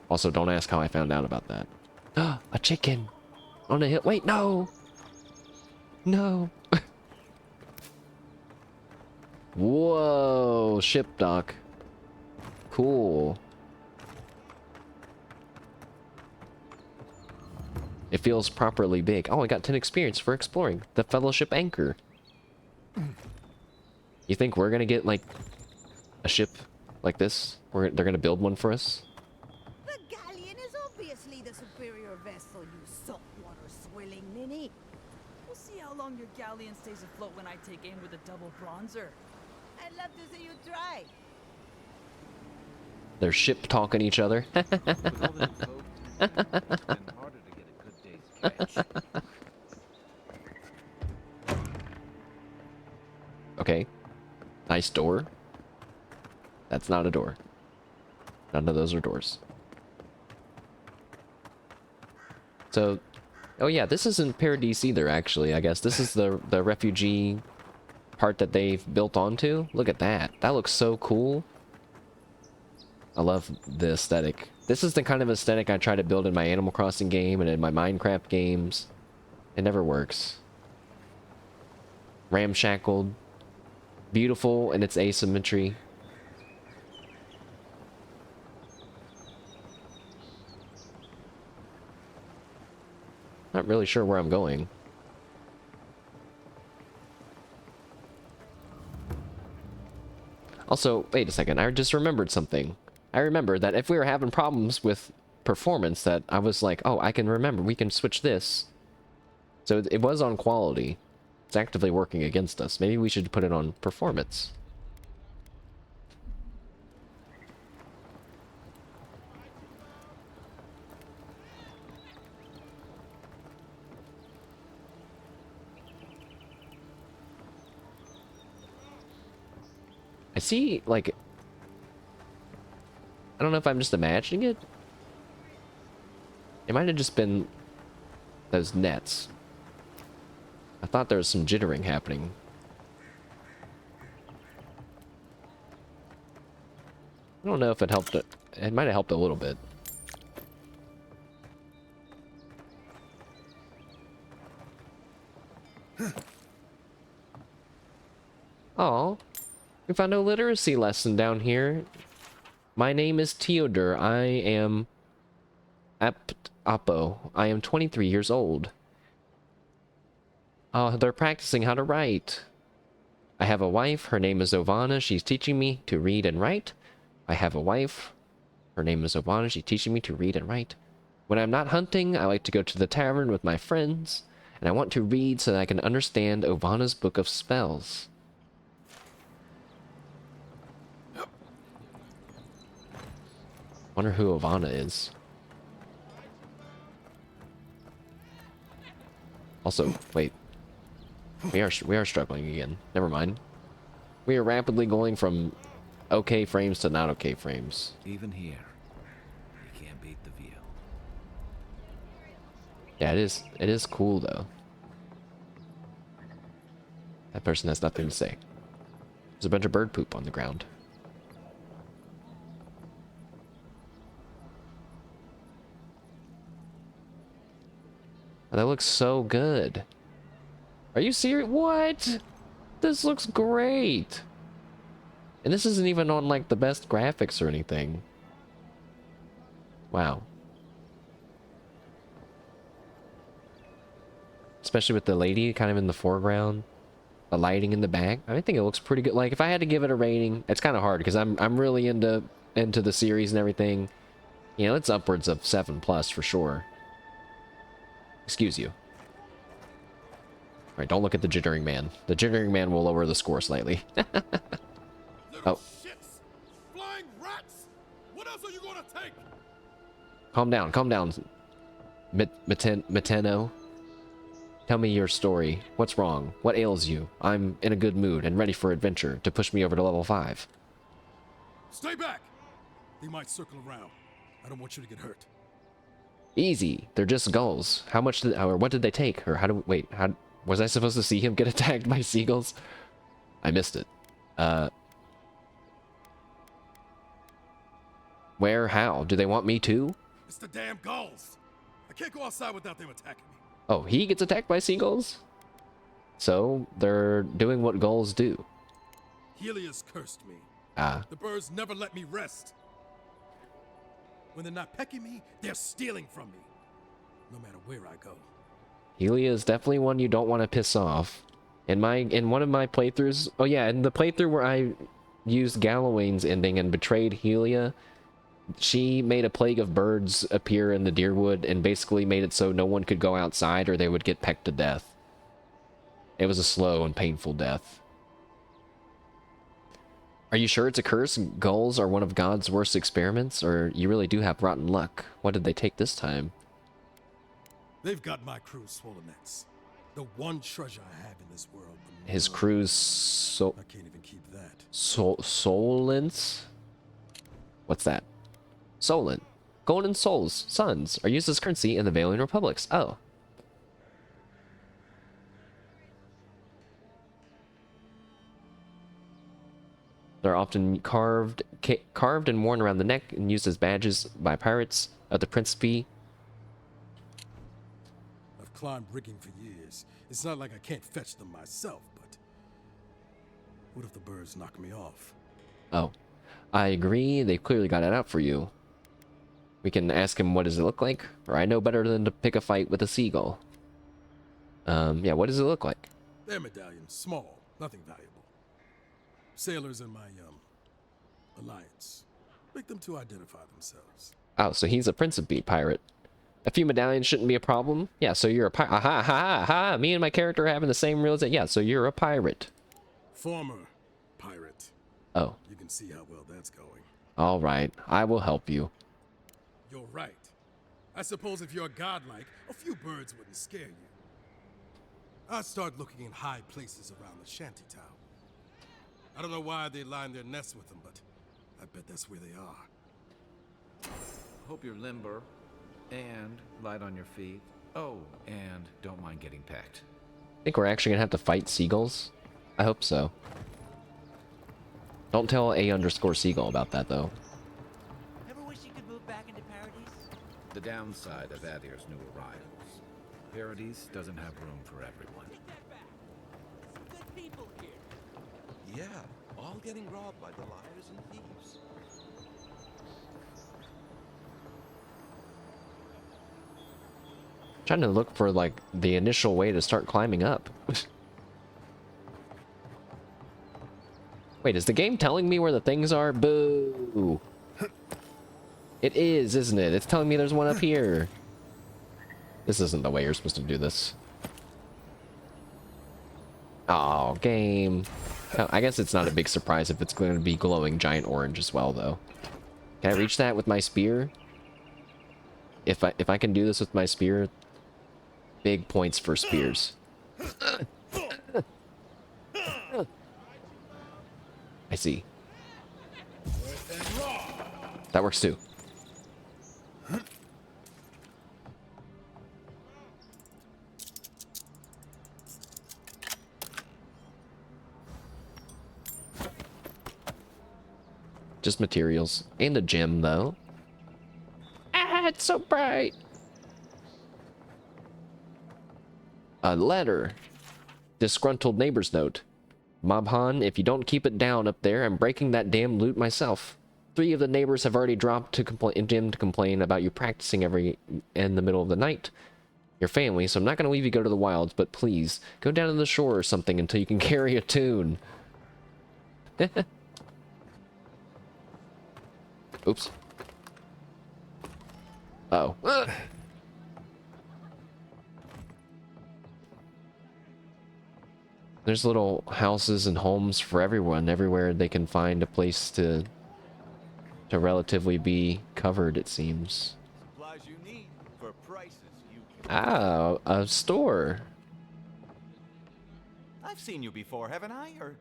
Also, don't ask how I found out about that. A chicken on a hill. Wait, no! No! Whoa, ship dock. Cool. It feels properly big. Oh, I got 10 experience for exploring the Fellowship Anchor. You think we're gonna get, like, a ship like this? They're gonna build one for us? The galleon is obviously the superior vessel, you saltwater swilling ninny. We'll see how long your galleon stays afloat when I take aim with a double bronzer. I'd love to see you try. They're ship talking each other. With all them folks, it's been harder to get a good day's catch. Okay. Nice door. That's not a door. None of those are doors. So, oh yeah, this isn't Paradis either, actually. I guess this is the refugee part that they've built onto. Look at that. That looks so cool. I love the aesthetic. This is the kind of aesthetic I try to build in my Animal Crossing game and in my Minecraft games. It never works. Ramshackled. Beautiful in its asymmetry. Not really sure where I'm going. Also, wait a second, I just remembered something. I remembered that if we were having problems with performance, that I was like, oh, I can remember, we can switch this. So it was on quality. It's actively working against us. Maybe we should put it on performance. I see, like... I don't know if I'm just imagining it. It might have just been those nets. I thought there was some jittering happening. I don't know if it helped. It might have helped a little bit. Oh, we found a literacy lesson down here. My name is Theodore. I am Apo. I am 23 years old. They're practicing how to write. I have a wife. Her name is Ovana. She's teaching me to read and write. I have a wife. Her name is Ovana. She's teaching me to read and write. When I'm not hunting, I like to go to the tavern with my friends, and I want to read so that I can understand Ovana's book of spells. Wonder who Ovana is. Also, wait. We are struggling again. Never mind. We are rapidly going from okay frames to not okay frames. Even here, you can't beat the view. Yeah, it is. It is cool though. That person has nothing to say. There's a bunch of bird poop on the ground. Oh, that looks so good. Are you serious? What? This looks great. And this isn't even on like the best graphics or anything. Wow. Especially with the lady kind of in the foreground. The lighting in the back. I think it looks pretty good. Like if I had to give it a rating, it's kind of hard because I'm really into the series and everything. You know, it's upwards of 7+ for sure. Excuse you. Alright, don't look at the jittering man. The jittering man will lower the score slightly. Oh. Shits! Flying rats! What else are you gonna take? Calm down, Mateno. Tell me your story. What's wrong? What ails you? I'm in a good mood and ready for adventure to push me over to level 5. Stay back! They might circle around. I don't want you to get hurt. Easy. They're just gulls. How much did, or what did they take? Or how do, wait, how, was I supposed to see him get attacked by seagulls? I missed it. Where? How? Do they want me too? It's the damn gulls. I can't go outside without them attacking me. Oh, he gets attacked by seagulls? So, they're doing what gulls do. Helios cursed me. Ah. The birds never let me rest. When they're not pecking me, they're stealing from me. No matter where I go. Helia is definitely one you don't want to piss off. In one of my playthroughs, oh yeah, in the playthrough where I used Gallowayne's ending and betrayed Helia, she made a plague of birds appear in the Deerwood and basically made it so no one could go outside or they would get pecked to death. It was a slow and painful death. Are you sure it's a curse? Gulls are one of God's worst experiments? Or you really do have rotten luck? What did they take this time? They've got my crew's swollen nets. The one treasure I have in this world. His crew's I can't even keep that. Solents? What's that? Solent. Golden souls, suns, are used as currency in the Valiant Republics. Oh. They're often carved and worn around the neck and used as badges by pirates of the Principe. I've climbed rigging for years. It's not like I can't fetch them myself, but what if the birds knock me off? Oh. I agree, they've clearly got it out for you. We can ask him what does it look like, or I know better than to pick a fight with a seagull. Yeah, what does it look like? They're medallions, small, nothing valuable. Sailors in my, alliance. Pick them to identify themselves. Oh, so he's a Principe pirate. A few medallions shouldn't be a problem. Yeah, so you're a pirate. Aha, ha, ha, me and my character are having the same realization. Yeah, so you're a pirate. Former pirate. Oh. You can see how well that's going. All right, I will help you. You're right. I suppose if you're godlike, a few birds wouldn't scare you. I'd start looking in high places around the Shantytown. I don't know why they line their nests with them, but I bet that's where they are. Hope you're limber and light on your feet. Oh, and don't mind getting pecked. Think we're actually gonna have to fight seagulls? I hope so. Don't tell A_Seagull about that though. Ever wish you could move back into Paradis? The downside of Atheists' new arrivals. Paradis doesn't have room for everyone. Take that back. Some good people here. Yeah, all getting robbed by the liars and thieves. Trying to look for like the initial way to start climbing up. Wait, is the game telling me where the things are? Boo! It is, isn't it? It's telling me there's one up here. This isn't the way you're supposed to do this. Oh, game. I guess it's not a big surprise if it's going to be glowing giant orange as well, though. Can I reach that with my spear? If I can do this with my spear, big points for spears. I see. That works too. just materials. And a gem, though. Ah, it's so bright! A letter. Disgruntled neighbor's note. Mobhan, if you don't keep it down up there, I'm breaking that damn loot myself. 3 of the neighbors have already dropped to complain about you practicing in the middle of the night. Your family, so I'm not going to leave you go to the wilds, but please, go down to the shore or something until you can carry a tune. Oops. Uh-oh. There's little houses and homes for everyone. Everywhere they can find a place to relatively be covered, it seems. Supplies you need for prices you can... Ah, a store. I've seen you before, haven't I? Or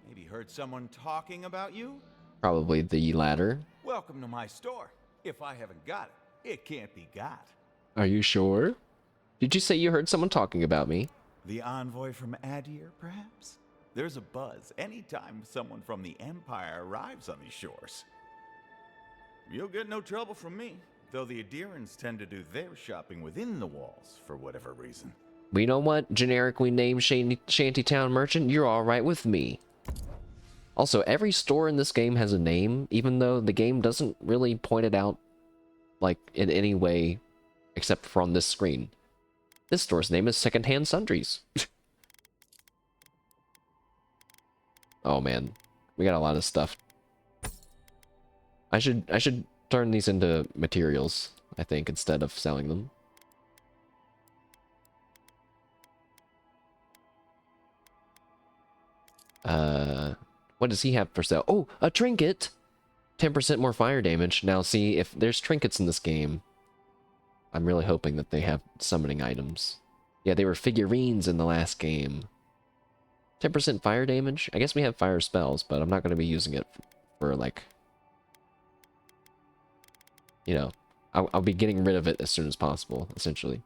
maybe heard someone talking about you? Probably the latter. Welcome to my store. If I haven't got it, it can't be got. Are you sure? Did you say you heard someone talking about me? The envoy from Adir, perhaps? There's a buzz anytime someone from the Empire arrives on these shores. You'll get no trouble from me, though the Adirans tend to do their shopping within the walls for whatever reason. Well, you know what? Generically named Shantytown merchant, you're alright with me. Also, every store in this game has a name, even though the game doesn't really point it out, like, in any way, except for on this screen. This store's name is Secondhand Sundries. Oh man, we got a lot of stuff. I should turn these into materials, I think, instead of selling them. What does he have for sale? Oh, a trinket! 10% more fire damage. Now see, if there's trinkets in this game, I'm really hoping that they have summoning items. Yeah, they were figurines in the last game. 10% fire damage? I guess we have fire spells, but I'm not going to be using it for, like... You know, I'll be getting rid of it as soon as possible, essentially.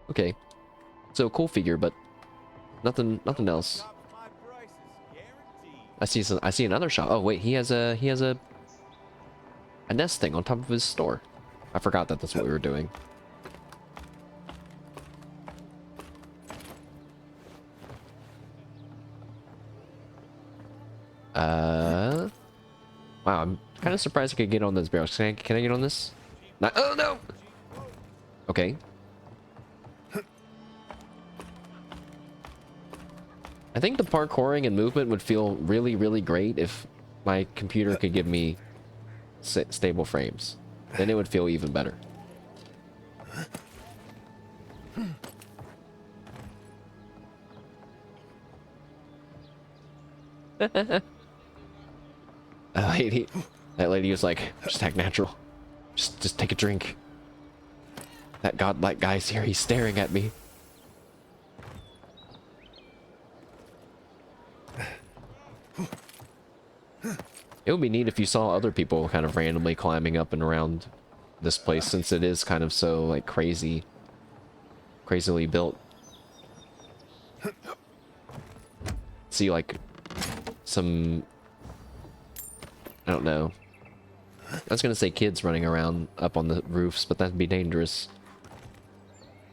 Okay, so cool figure, but nothing else. I see another shop. Oh wait, he has a nest thing on top of his store. I forgot that that's what we were doing. Wow, I'm kind of surprised I could get on this barrel. Can I get on this? Not, oh no! Okay. I think the parkouring and movement would feel really, really great if my computer could give me stable frames. Then it would feel even better. That lady was like, just act natural. Just take a drink. That godlike guy's here, he's staring at me. It would be neat if you saw other people kind of randomly climbing up and around this place, since it is kind of so, like, crazily built. See, like, some... I don't know. I was gonna say kids running around up on the roofs, but that'd be dangerous.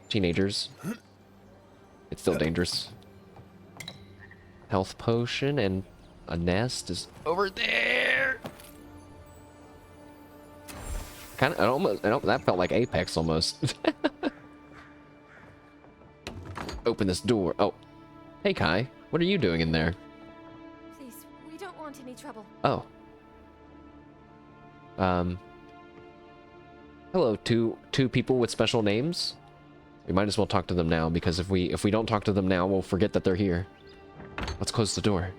Teenagers. It's still dangerous. Health potion and a nest is over there. Kind of, that felt like Apex almost. Open this door. Oh, hey Kai, what are you doing in there? Please, we don't want any trouble. Oh. Hello, two people with special names. We might as well talk to them now, because if we don't talk to them now, we'll forget that they're here. Let's close the door.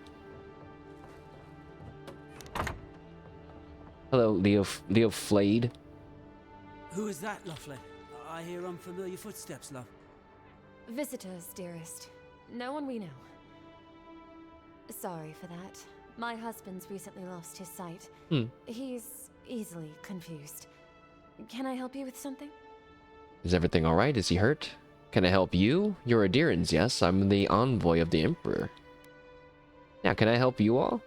Hello, Leo Flade. Who is that, Lovely? I hear unfamiliar footsteps, love. Visitors, dearest. No one we know. Sorry for that. My husband's recently lost his sight. He's easily confused. Can I help you with something? Is everything alright? Is he hurt? Can I help you? You're Adherans, yes? I'm the envoy of the Emperor. Now, can I help you all?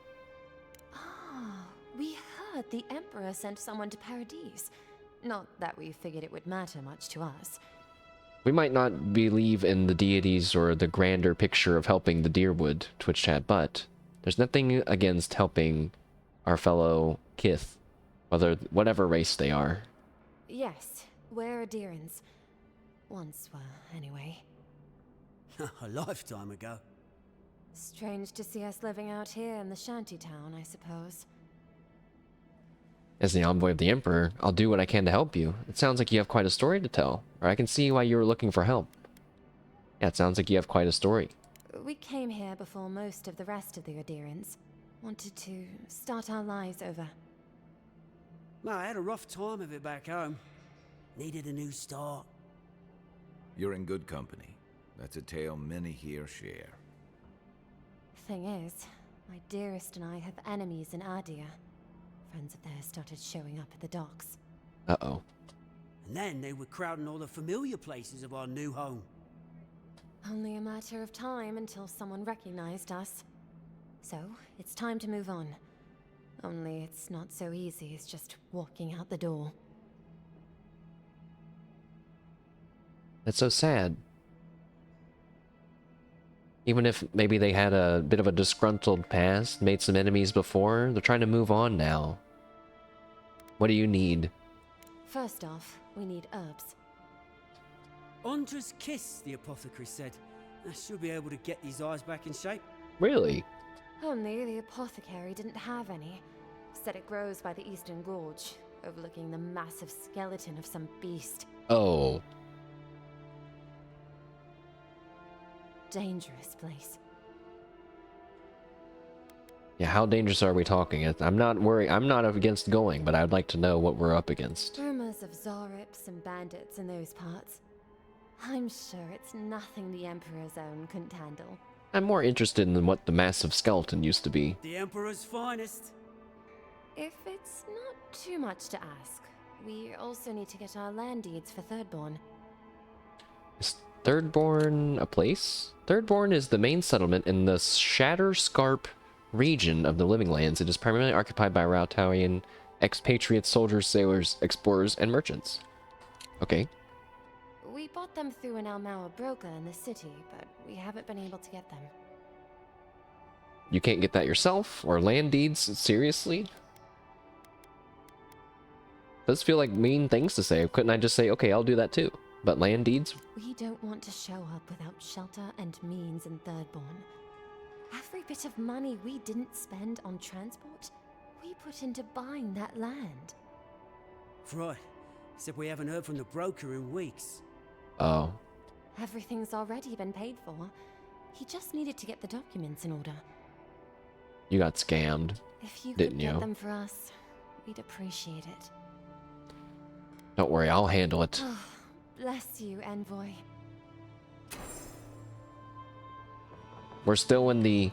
Ah, we heard the Emperor sent someone to Paradis. Not that we figured it would matter much to us. We might not believe in the deities or the grander picture of helping the Deerwood Twitch chat, but there's nothing against helping our fellow kith, whatever race they are. Yes, we're Adherans. Once were, anyway. A lifetime ago. Strange to see us living out here in the Shantytown, I suppose. As the envoy of the Emperor, I'll do what I can to help you. It sounds like you have quite a story to tell, or I can see why you were looking for help. Yeah, it sounds like you have quite a story. We came here before most of the rest of the Adherans. Wanted to start our lives over. No, I had a rough time of it back home. Needed a new start. You're in good company. That's a tale many here share. Thing is, my dearest and I have enemies in Adia. Friends of theirs started showing up at the docks. Uh-oh. And then they were crowding all the familiar places of our new home. Only a matter of time until someone recognized us. So, it's time to move on. Only it's not so easy as just walking out the door. That's so sad. Even if maybe they had a bit of a disgruntled past, made some enemies before, they're trying to move on now. What do you need? First off, we need herbs. Andra's kiss, the apothecary said. I should be able to get these eyes back in shape. Really? Only the apothecary didn't have any. Said it grows by the Eastern Gorge, overlooking the massive skeleton of some beast. Oh. Dangerous place. Yeah, how dangerous are we talking? I'm not worried. I'm not against going, but I'd like to know what we're up against. Rumors of Zarips and bandits in those parts. I'm sure it's nothing the Emperor's own couldn't handle. I'm more interested in what the massive skeleton used to be. The Emperor's finest. If it's not too much to ask, we also need to get our land deeds for Thirdborn. Is Thirdborn a place? Thirdborn is the main settlement in the Shatterscarp region of the Living Lands. It is primarily occupied by Rautarian expatriates, soldiers, sailors, explorers, and merchants. Okay. We bought them through an Almauer broker in the city, but we haven't been able to get them. You can't get that yourself? Or land deeds? Seriously? Those feel like mean things to say. Couldn't I just say, okay, I'll do that too? But land deeds? We don't want to show up without shelter and means in Thirdborn. Every bit of money we didn't spend on transport, we put into buying that land. Right. Except we haven't heard from the broker in weeks. Oh. Everything's already been paid for. He just needed to get the documents in order. You got scammed, If you didn't could get you? them for us, we'd appreciate it. Don't worry, I'll handle it. Oh, bless you, Envoy. We're still in the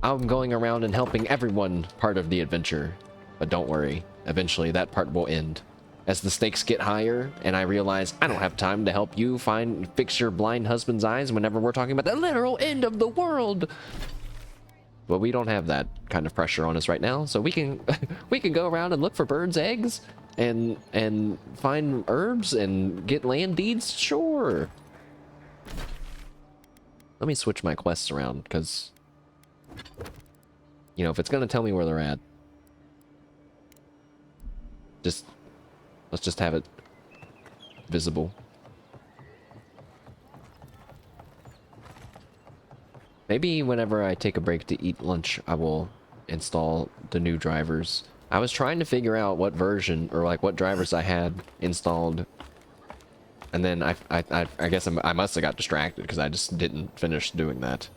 I'm going around and helping everyone part of the adventure. But don't worry, eventually that part will end. As the stakes get higher, and I realize I don't have time to help you fix your blind husband's eyes whenever we're talking about the literal end of the world. But we don't have that kind of pressure on us right now, so we can we can go around and look for birds' eggs and find herbs and get land deeds, sure. Let me switch my quests around, because you know, if it's gonna tell me where they're at, let's just have it visible. Maybe whenever I take a break to eat lunch, I will install the new drivers. I was trying to figure out what version, or like what drivers I had installed. And then I guess I must have got distracted because I just didn't finish doing that.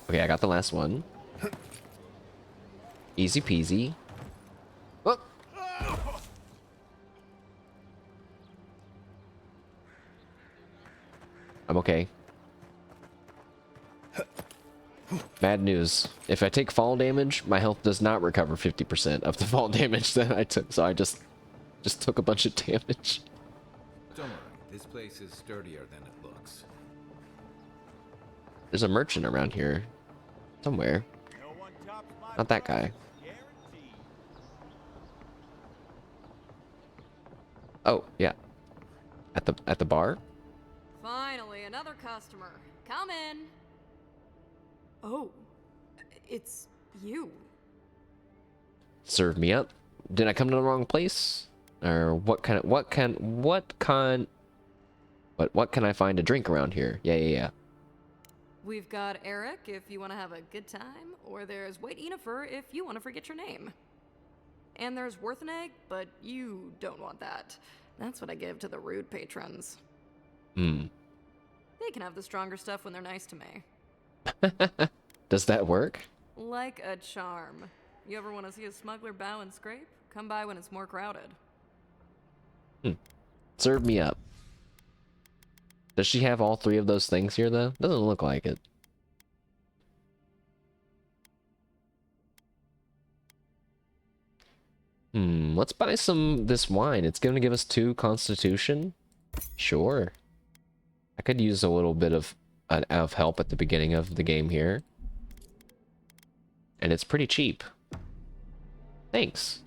Okay, I got the last one. Easy peasy. Oh. I'm okay. Bad news. If I take fall damage, my health does not recover 50% of the fall damage that I took, so I just took a bunch of damage. Don't worry, this place is sturdier than it looks. There's a merchant around here. Somewhere. Not that guy. Oh, yeah. At the bar? Finally, another customer. Come in. Oh, it's you. Serve me up. Did I come to the wrong place? Or what can I find to drink around here? Yeah. We've got Eric if you want to have a good time, or there's White Yennefer if you want to forget your name. And there's Worth an Egg, but you don't want that. That's what I give to the rude patrons. Hmm. They can have the stronger stuff when they're nice to me. Does that work? Like a charm. You ever want to see a smuggler bow and scrape? Come by when it's more crowded. Serve me up. Does she have all three of those things here, though? Doesn't look like it. Let's buy this wine. It's going to give us 2 constitution. Sure. I could use a little bit of help at the beginning of the game here. And it's pretty cheap. Thanks.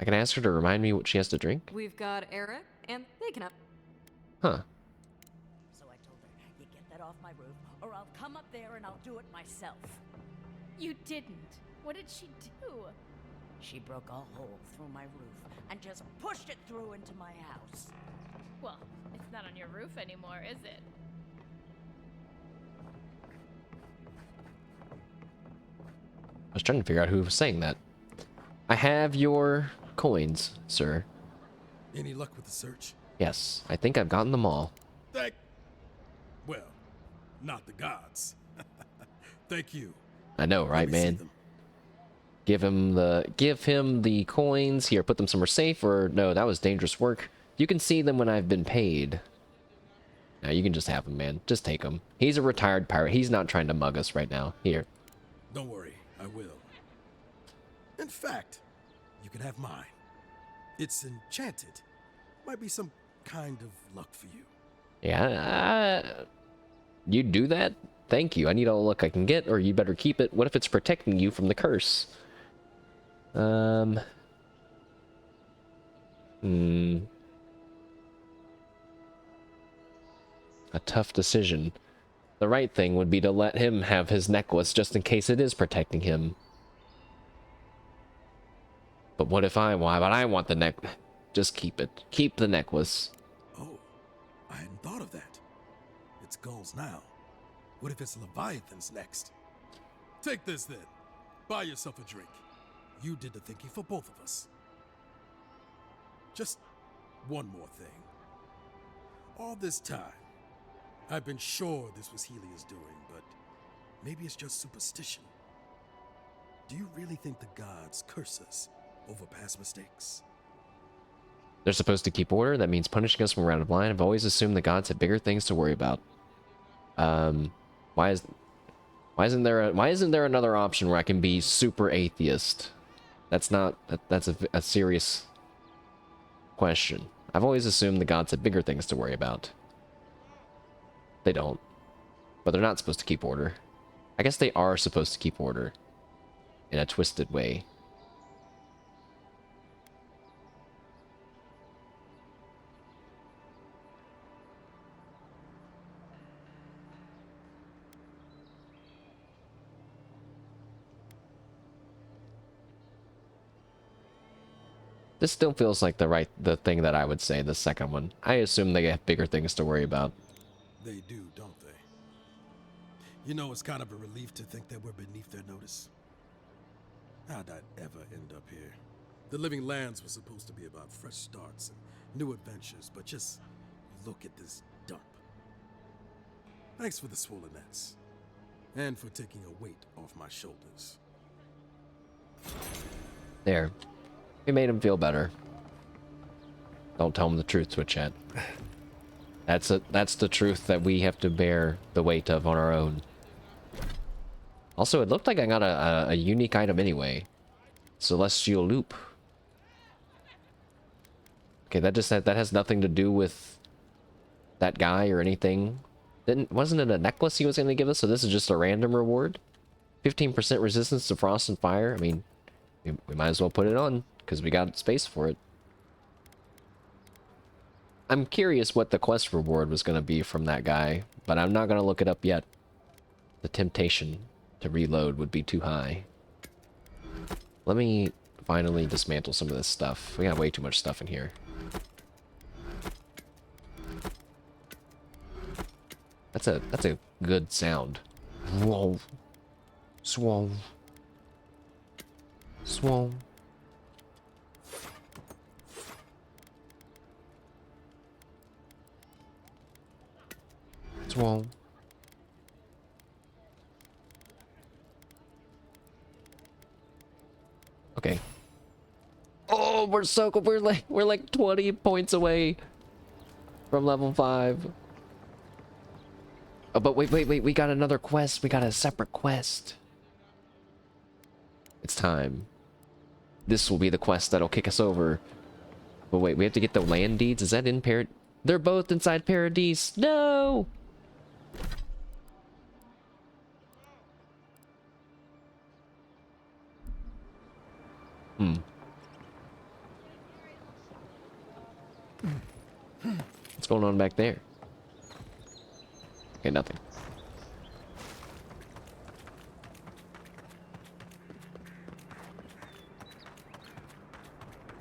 I can ask her to remind me what she has to drink? We've got Eric, and they can have... Huh. So I told her, you get that off my roof, or I'll come up there and I'll do it myself. You didn't. What did she do? She broke a hole through my roof and just pushed it through into my house. Well, it's not on your roof anymore, is it? I was trying to figure out who was saying that. I have your coins, sir. Any luck with the search? Yes, I think I've gotten them all. Well, not the gods. Thank you. I know, right, man? Give him the coins. Here, put them somewhere safe, or no, that was dangerous work. You can see them when I've been paid. Now you can just have them, man. Just take them. He's a retired pirate. He's not trying to mug us right now. Here. Don't worry, I will. In fact, you can have mine. It's enchanted. Might be some kind of luck for you. Yeah, you do that? Thank you. I need all the luck I can get, or you better keep it. What if it's protecting you from the curse? A tough decision. The right thing would be to let him have his necklace just in case it is protecting him. But what if I want the neck? Just keep it. Keep the necklace. Oh, I hadn't thought of that. It's gulls now. What if it's Leviathans next? Take this then. Buy yourself a drink. You did the thinking for both of us. Just one more thing. All this time, I've been sure this was Helia's doing, but maybe it's just superstition. Do you really think the gods curse us over past mistakes? They're supposed to keep order. That means punishing us when we're out of line. I've always assumed the gods had bigger things to worry about. Why isn't there another option where I can be super atheist? That's a serious question. I've always assumed the gods had bigger things to worry about. They don't. But they're not supposed to keep order. I guess they are supposed to keep order. In a twisted way. This still feels like the thing that I would say, the second one. I assume they have bigger things to worry about. They do, don't they? You know, it's kind of a relief to think that we're beneath their notice. How'd I ever end up here? The Living Lands was supposed to be about fresh starts and new adventures, but just look at this dump. Thanks for the swollen nets. And for taking a weight off my shoulders. There. We made him feel better. Don't tell him the truth, Twitch chat. That's the truth that we have to bear the weight of on our own. Also, it looked like I got a unique item anyway. Celestial loop. Okay, that has nothing to do with that guy or anything. Wasn't it a necklace he was going to give us? So this is just a random reward. 15% resistance to frost and fire. I mean, we might as well put it on because we got space for it. I'm curious what the quest reward was going to be from that guy, but I'm not going to look it up yet. The temptation to reload would be too high. Let me finally dismantle some of this stuff. We got way too much stuff in here. That's a good sound. Whoa. Swole. Swole. Swole. Okay. Oh, we're so cool. We're like 20 points away from level 5. Oh, but wait, we got another quest. We got a separate quest. It's time. This will be the quest that'll kick us over. But wait, we have to get the land deeds. Is that in Paradis? They're both inside Paradis. No! What's going on back there? Okay, nothing.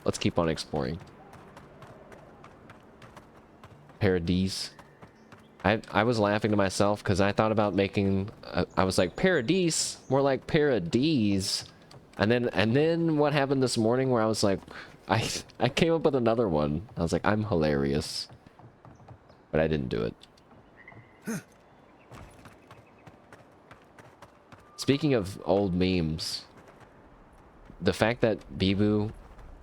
Let's keep on exploring. Paradis. I was laughing to myself because I thought about making... I was like, Paradis? More like Paradis. And then what happened this morning where I was like... I came up with another one. I was like, I'm hilarious. But I didn't do it. Speaking of old memes, the fact that Bibu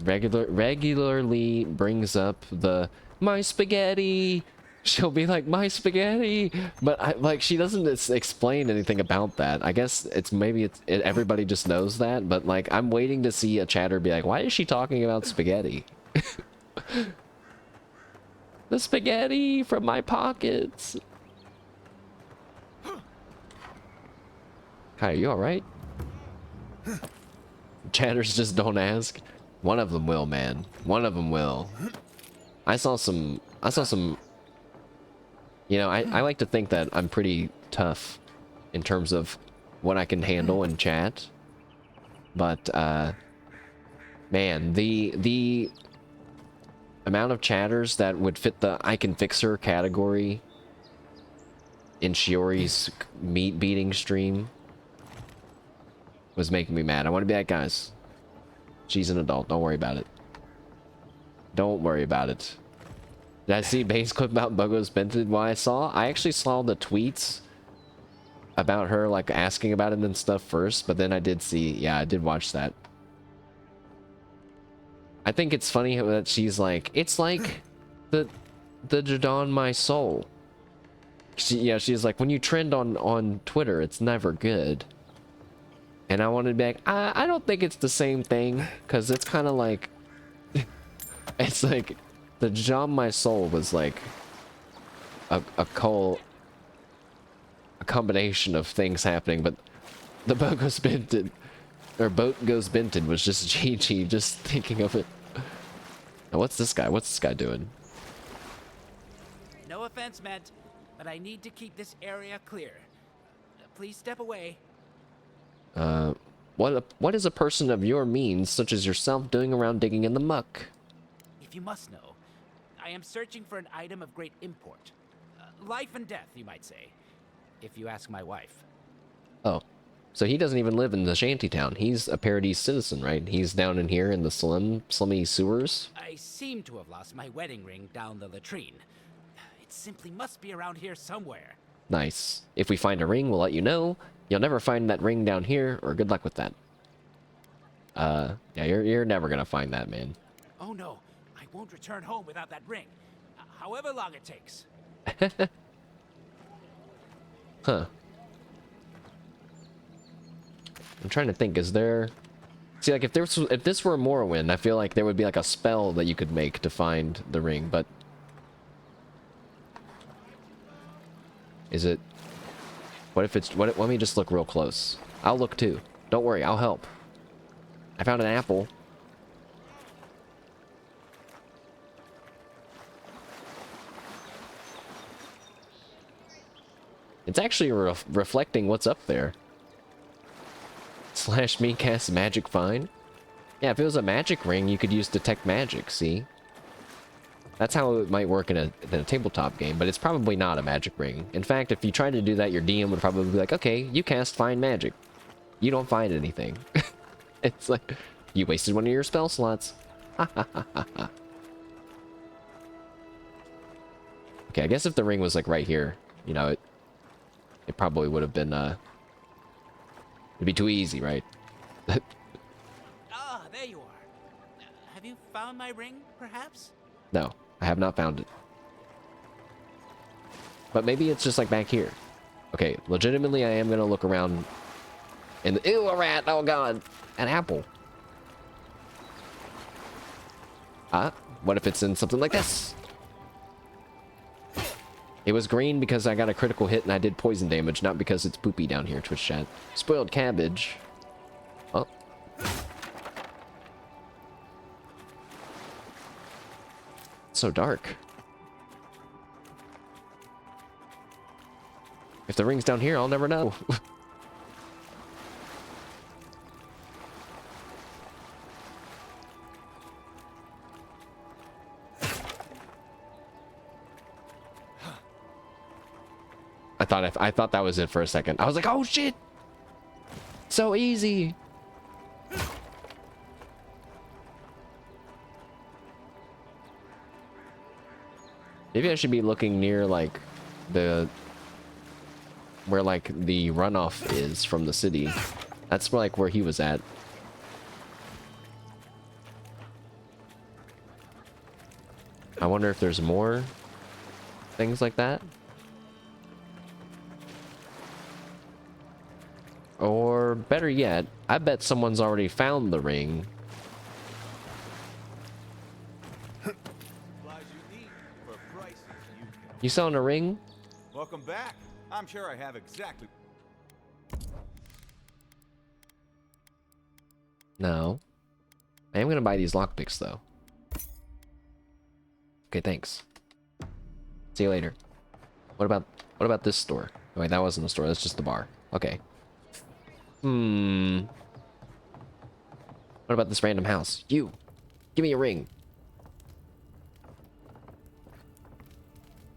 regularly brings up the my spaghetti, she'll be like my spaghetti, but she doesn't explain anything about that. I guess everybody just knows that, but like I'm waiting to see a chatter be like, why is she talking about spaghetti? The spaghetti from my pockets. Hi, are you alright? Chatters just don't ask. One of them will, man. One of them will. I saw some... You know, I like to think that I'm pretty tough in terms of what I can handle in chat. But, man, the amount of chatters that would fit the I can fix her category in Shiori's meat beating stream was making me mad. I want to be like, guys, she's an adult. Don't worry about it. Don't worry about it. Did I see Bane's clip about Bogo's Bented? Well, I actually saw the tweets about her, like, asking about it and stuff first, but then I did see, yeah, I did watch that. I think it's funny that she's like, it's like the Jadon My Soul. She's like, when you trend on Twitter, it's never good. And I wanted to be like, I don't think it's the same thing, because it's kind of like, it's like, the Jadon My Soul was like a combination of things happening, but the Boat Goes Bented, or Boat Goes Bented was just GG, just thinking of it. Now what's this guy? What's this guy doing? No offense meant, but I need to keep this area clear. Please step away. What is a person of your means, such as yourself, doing around digging in the muck? If you must know, I am searching for an item of great import. Life and death, you might say, if you ask my wife. Oh, so he doesn't even live in the Shantytown. He's a Paradis citizen, right? He's down in here in the slummy sewers? I seem to have lost my wedding ring down the latrine. It simply must be around here somewhere. Nice. If we find a ring, we'll let you know. You'll never find that ring down here, or good luck with that. Yeah, you're never gonna find that, man. Oh no, I won't return home without that ring, however long it takes. Huh. I'm trying to think, is there... See, like, if this were Morrowind, I feel like there would be, like, a spell that you could make to find the ring, but... Is it... What if it's... Let me just look real close. I'll look, too. Don't worry, I'll help. I found an apple. It's actually reflecting what's up there. Slash me cast magic fine. Yeah, if it was a magic ring, you could use detect magic, see? That's how it might work in a tabletop game, but it's probably not a magic ring. In fact, if you tried to do that, your DM would probably be like, okay, you cast find magic. You don't find anything. It's like, you wasted one of your spell slots. Okay, I guess if the ring was like right here, you know, it probably would have been, it'd be too easy, right? Ah, there you are. Have you found my ring, perhaps? No, I have not found it. But maybe it's just like back here. Okay, legitimately I am gonna look around in the... Ew, a rat! Oh god! An apple! Ah, what if it's in something like this? It was green because I got a critical hit and I did poison damage, not because it's poopy down here, Twitch chat. Spoiled cabbage. Oh. It's so dark. If the ring's down here, I'll never know. I thought that was it for a second. I was like, oh shit! So easy! Maybe I should be looking near like where like the runoff is from the city. That's like where he was at. I wonder if there's more things like that. Or better yet, I bet someone's already found the ring. You selling a ring? Welcome back. I'm sure I have exactly... No. I am gonna buy these lockpicks though. Okay, thanks. See you later. What about this store? Oh, wait, that wasn't a store, that's just the bar. Okay. What about this random house? You! Give me a ring.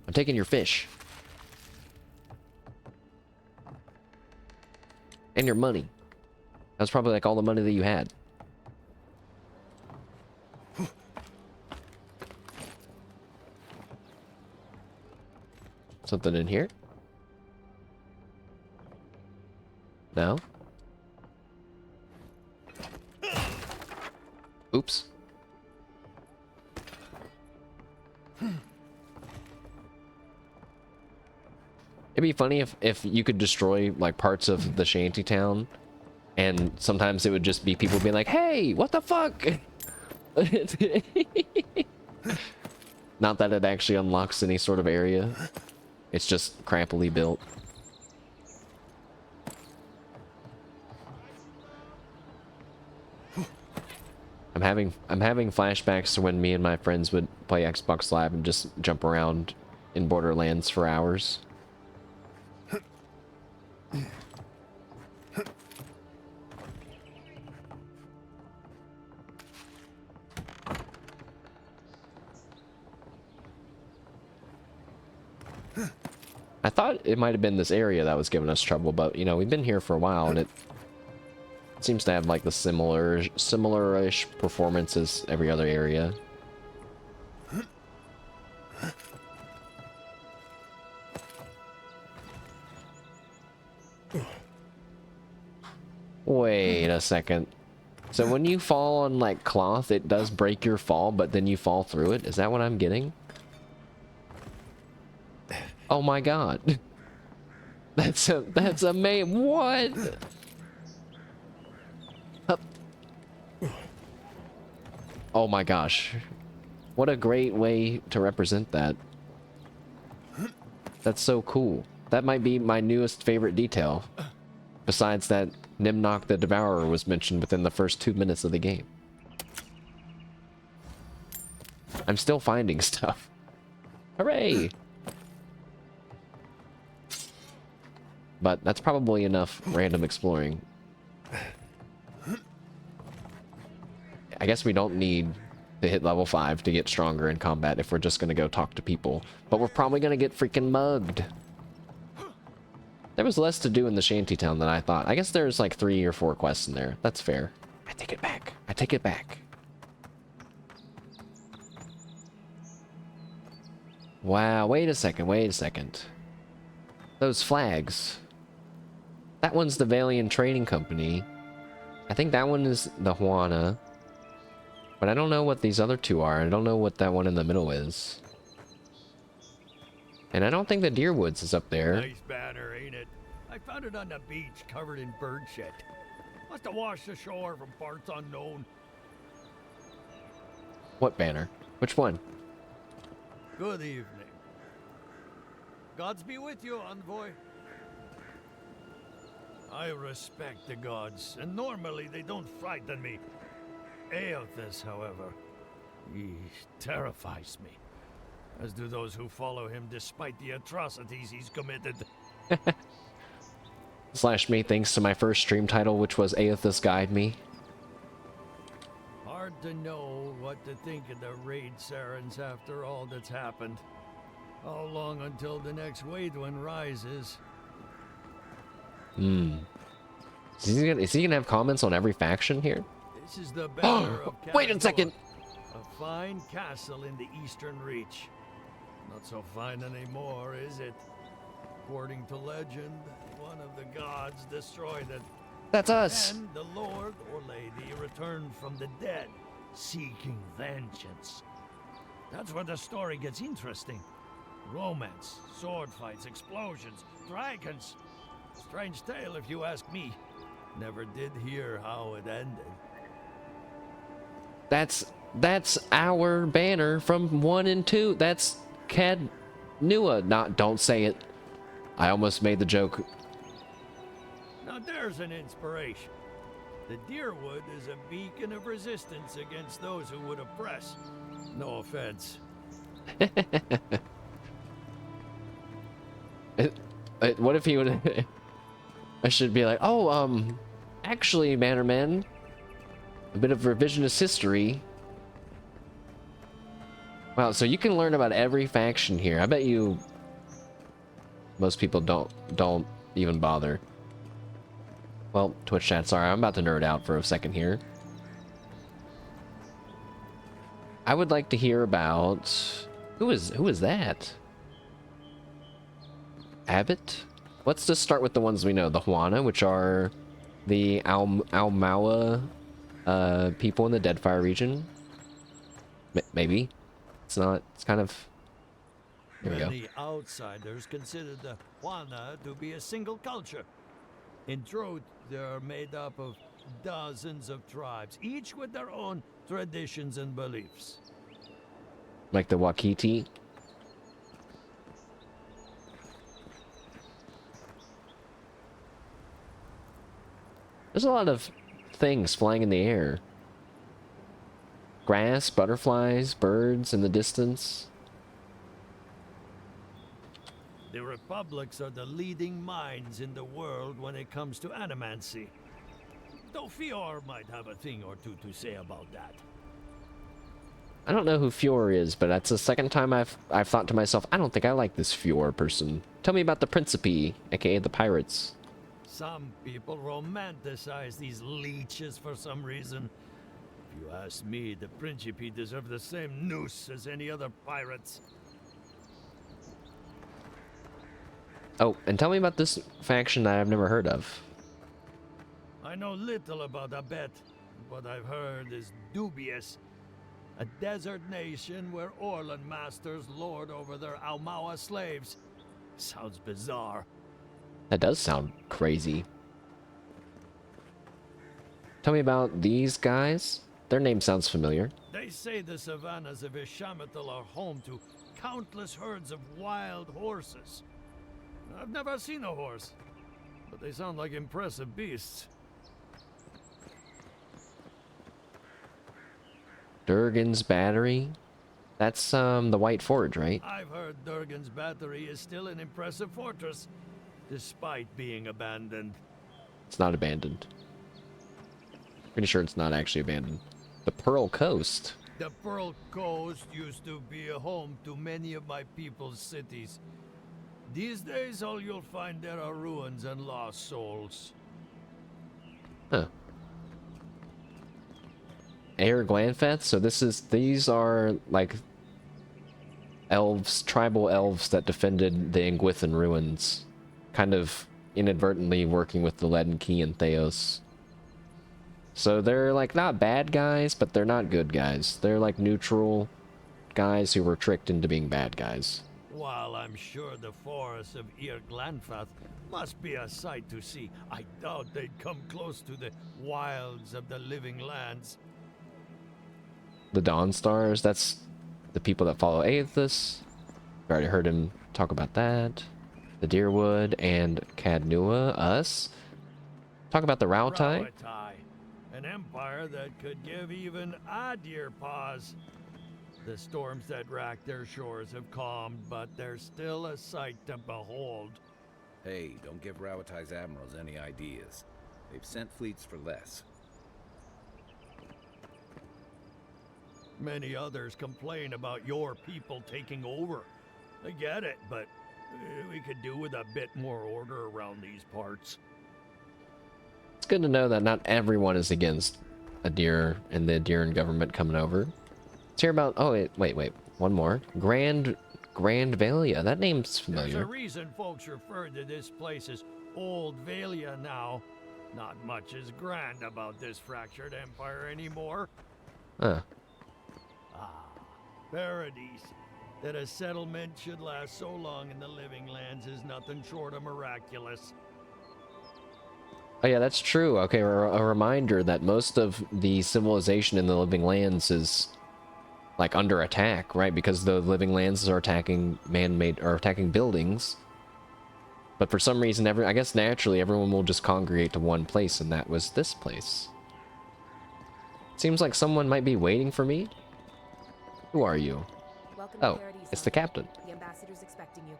I'm taking your fish. And your money. That's probably like all the money that you had. Something in here? No? Oops. It'd be funny if you could destroy like parts of the Shantytown, and sometimes it would just be people being like, hey, what the fuck? Not that it actually unlocks any sort of area. It's just crappily built. I'm having flashbacks to when me and my friends would play Xbox Live and just jump around in Borderlands for hours. I thought it might have been this area that was giving us trouble, but you know, we've been here for a while and it seems to have like the similar-ish performance as every other area. Wait a second. So when you fall on like cloth, it does break your fall, but then you fall through it? Is that what I'm getting? Oh my god. That's amazing. What? Hup. Oh my gosh. What a great way to represent that. That's so cool. That might be my newest favorite detail. Besides that Nimnok the Devourer was mentioned within the first 2 minutes of the game. I'm still finding stuff. Hooray! But that's probably enough random exploring. I guess we don't need to hit level 5 to get stronger in combat if we're just gonna go talk to people. But we're probably gonna get freaking mugged. There was less to do in the Shantytown than I thought. I guess there's like 3 or 4 quests in there. That's fair. I take it back. I take it back. Wow, wait a second. Those flags. That one's the Valiant Trading Company. I think that one is the Juana. But I don't know what these other 2 are. I don't know what that one in the middle is. And I don't think the Deerwoods is up there. Nice banner, ain't it? I found it on the beach, covered in bird shit. Must have washed ashore from parts unknown. What banner? Which one? Good evening. Gods be with you, envoy. I respect the gods, and normally they don't frighten me. Atheists, however, he terrifies me. As do those who follow him despite the atrocities he's committed. Slash me thanks to my first stream title, which was Atheists Guide Me. Hard to know what to think of the raid sirens after all that's happened. How long until the next wave one rises? Is he gonna have comments on every faction here? This is the banner of Wait a second! A fine castle in the Eastern Reach. Not so fine anymore, is it? According to legend, one of the gods destroyed it. That's us! And the lord or lady returned from the dead, seeking vengeance. That's where the story gets interesting. Romance, sword fights, explosions, dragons. Strange tale if you ask me. Never did hear how it ended. That's our banner from 1 and 2. That's Cad Nua. Don't say it. I almost made the joke. Now there's an inspiration. The Deerwood is a beacon of resistance against those who would oppress. No offense. What if he would... I should be like, oh, actually, Bannerman, a bit of revisionist history. Wow, so you can learn about every faction here. I bet you most people don't even bother. Well, Twitch chat, sorry, I'm about to nerd out for a second here. I would like to hear about... Who is that? Abbott? Let's just start with the ones we know. The Juana, which are the Almawa people in the Deadfire region. Maybe. It's not. It's kind of... Here we go. Many outsiders consider the Juana to be a single culture. In truth, they are made up of dozens of tribes, each with their own traditions and beliefs. Like the Wakiti? There's a lot of things flying in the air. Grass, butterflies, birds in the distance. The republics are the leading minds in the world when it comes to animancy. Though Fior might have a thing or two to say about that. I don't know who Fior is, but that's the second time I've thought to myself, I don't think I like this Fior person. Tell me about the Principe, aka the pirates. Some people romanticize these leeches for some reason. If you ask me, the Principe deserve the same noose as any other pirates. Oh, and tell me about this faction that I've never heard of. I know little about Abet. What I've heard is dubious. A desert nation where Orlan masters lord over their Almawa slaves. Sounds bizarre. That does sound crazy. Tell me about these guys. Their name sounds familiar. They say the savannas of Ishamathal are home to countless herds of wild horses. I've never seen a horse, but they sound like impressive beasts. Durgan's Battery. That's the White Forge, right? I've heard Durgan's Battery is still an impressive fortress, despite being abandoned. It's not abandoned. Pretty sure it's not actually abandoned. The Pearl Coast. The Pearl Coast used to be a home to many of my people's cities. These days, all you'll find there are ruins and lost souls. Huh. Air Glanfeth? So these are like elves, tribal elves that defended the Ingwithan ruins. Kind of inadvertently working with the Leaden Key and Theos. So they're like not bad guys, but they're not good guys. They're like neutral guys who were tricked into being bad guys. While I'm sure the forests of Ir Glanfath must be a sight to see, I doubt they'd come close to the wilds of the living lands. The Dawnstars, that's the people that follow Atheists. We already heard him talk about that. The Deerwood and Cadnua, us. Talk about the Rautai. An empire that could give even Adir pause. The storms that rack their shores have calmed, but they're still a sight to behold. Hey, don't give Rawatai's admirals any ideas. They've sent fleets for less. Many others complain about your people taking over. I get it, but we could do with a bit more order around these parts. It's good to know that not everyone is against Adir and the Adiran government coming over. Let's hear about... Oh, wait. One more. Grand Valia. That name's familiar. There's a reason folks refer to this place as Old Valia now. Not much is grand about this fractured empire anymore. Huh. Paradis. That a settlement should last so long in the living lands is nothing short of miraculous. Oh yeah, that's true. Okay, a reminder that most of the civilization in the living lands is like under attack, right? Because the living lands are attacking man-made or attacking buildings. But for some reason, I guess naturally everyone will just congregate to one place, and that was this place. Seems like someone might be waiting for me. Who are you? Welcome Oh, to Paradis, it's the captain. The ambassador's expecting you.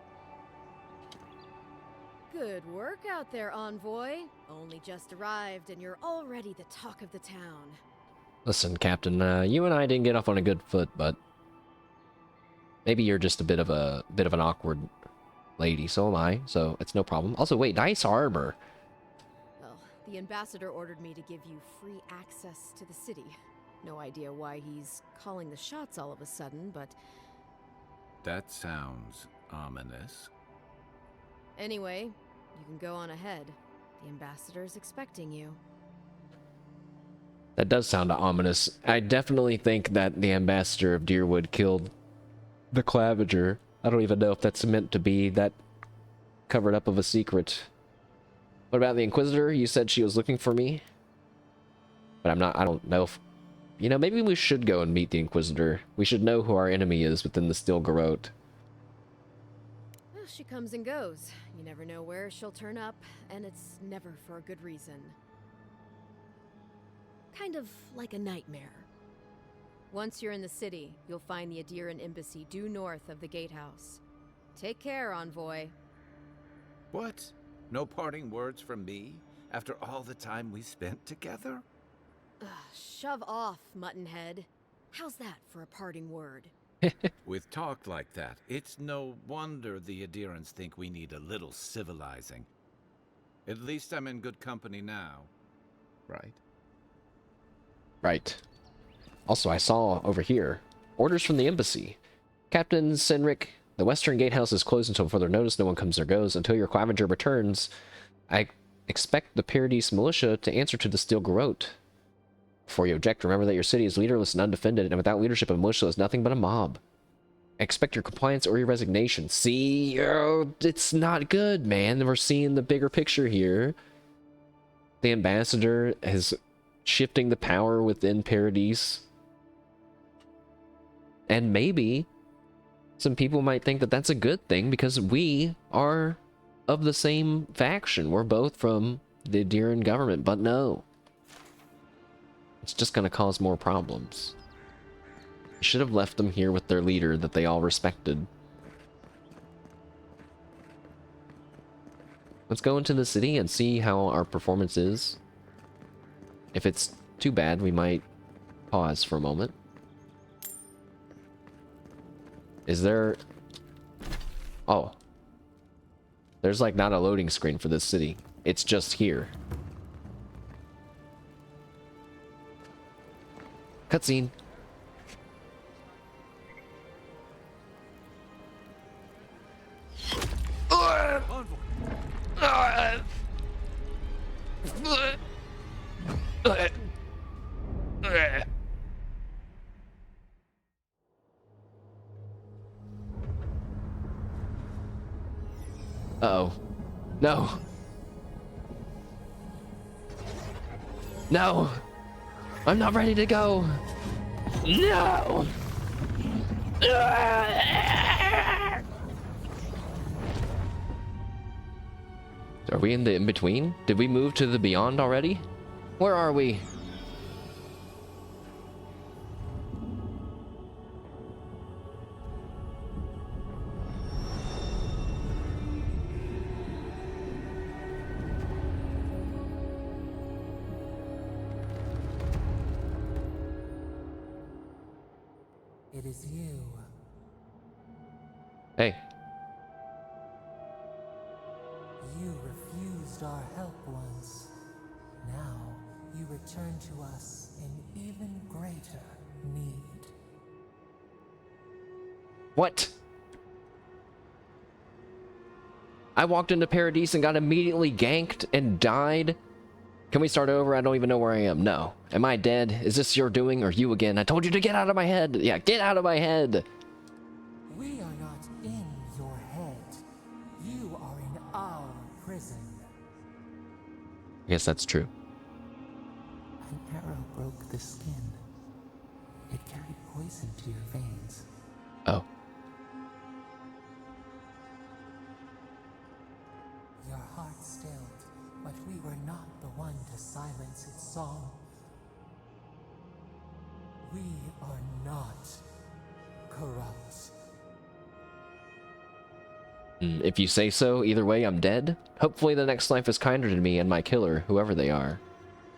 Good work out there, envoy. Only just arrived, and you're already the talk of the town. Listen, Captain, you and I didn't get off on a good foot, but maybe you're just a bit of an awkward lady. So am I, so it's no problem. Also, wait, nice armor. Well, the ambassador ordered me to give you free access to the city. No idea why he's calling the shots all of a sudden, but... That sounds ominous. Anyway, you can go on ahead. The ambassador's expecting you. That does sound ominous. I definitely think that the ambassador of Deerwood killed the Clavager. I don't even know if that's meant to be that covered up of a secret. What about the Inquisitor? You said she was looking for me? But I don't know if... You know, maybe we should go and meet the Inquisitor. We should know who our enemy is within the Steel Garrote. Well, she comes and goes. You never know where she'll turn up, and it's never for a good reason. Kind of like a nightmare. Once you're in the city, you'll find the Adiran embassy due north of the gatehouse. Take care, envoy. What? No parting words from me? After all the time we spent together? Ugh, shove off, Muttonhead. How's that for a parting word? With talk like that, it's no wonder the Adirans think we need a little civilizing. At least I'm in good company now, right? Right. Also, I saw over here, orders from the embassy. Captain Senric, the western gatehouse is closed until further notice. No one comes or goes. Until your Clavager returns, I expect the Paradis militia to answer to the Steel Garrote. Before you object, remember that your city is leaderless and undefended, and without leadership, a militia is nothing but a mob. Expect your compliance or your resignation. See, oh, it's not good, man. We're seeing the bigger picture here. The ambassador is shifting the power within Paradis. And maybe some people might think that that's a good thing because we are of the same faction. We're both from the Adiran government, but no. It's just going to cause more problems. You should have left them here with their leader that they all respected. Let's go into the city and see how our performance is. If it's too bad, we might pause for a moment. Is there... Oh. There's like not a loading screen for this city. It's just here. Cutscene. Uh-oh. No. No. I'm not ready to go. No. Are we in the in-between? Did we move to the beyond already? Where are we? It is you. Hey. You refused our help once. Now you return to us in even greater need. What? I walked into Paradis and got immediately ganked and died? Can we start over? I don't even know where I am. No. Am I dead? Is this your doing or you again? I told you to get out of my head. Yeah, get out of my head. We are not in your head. You are in our prison. I guess that's true. An arrow broke the skin. It carried poison to your veins. Oh. Your heart stilled, but we were not the one to silence its song. We are not corrupt. If you say so, either way, I'm dead. Hopefully the next life is kinder to me and my killer, whoever they are.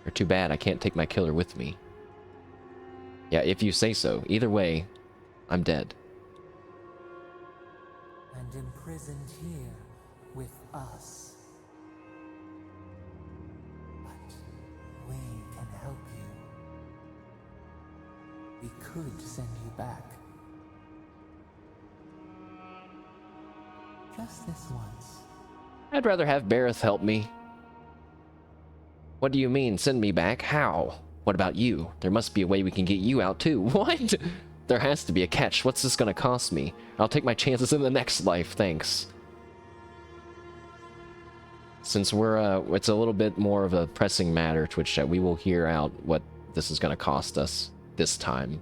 Or too bad I can't take my killer with me. Yeah, if you say so. Either way, I'm dead. And imprisoned here with us. But we can help you. We could send you back. Just this once. I'd rather have Bareth help me. What do you mean, send me back? How? What about you? There must be a way we can get you out too. What? There has to be a catch. What's this gonna cost me? I'll take my chances in the next life, thanks. Since we're, it's a little bit more of a pressing matter, Twitch chat, we will hear out what this is gonna cost us this time.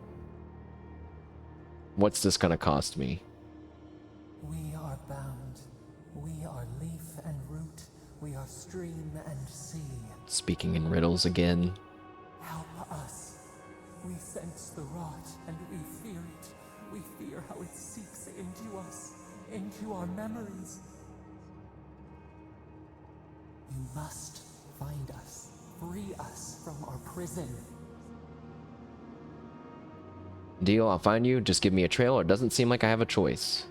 What's this gonna cost me? We are bound. We are leaf and root. We are stream and sea. Speaking in riddles again. Help us. We sense the rot and we fear it. We fear how it seeps into us, into our memories. You must find us, free us from our prison. Deal, I'll find you. Just give me a trail, or it doesn't seem like I have a choice.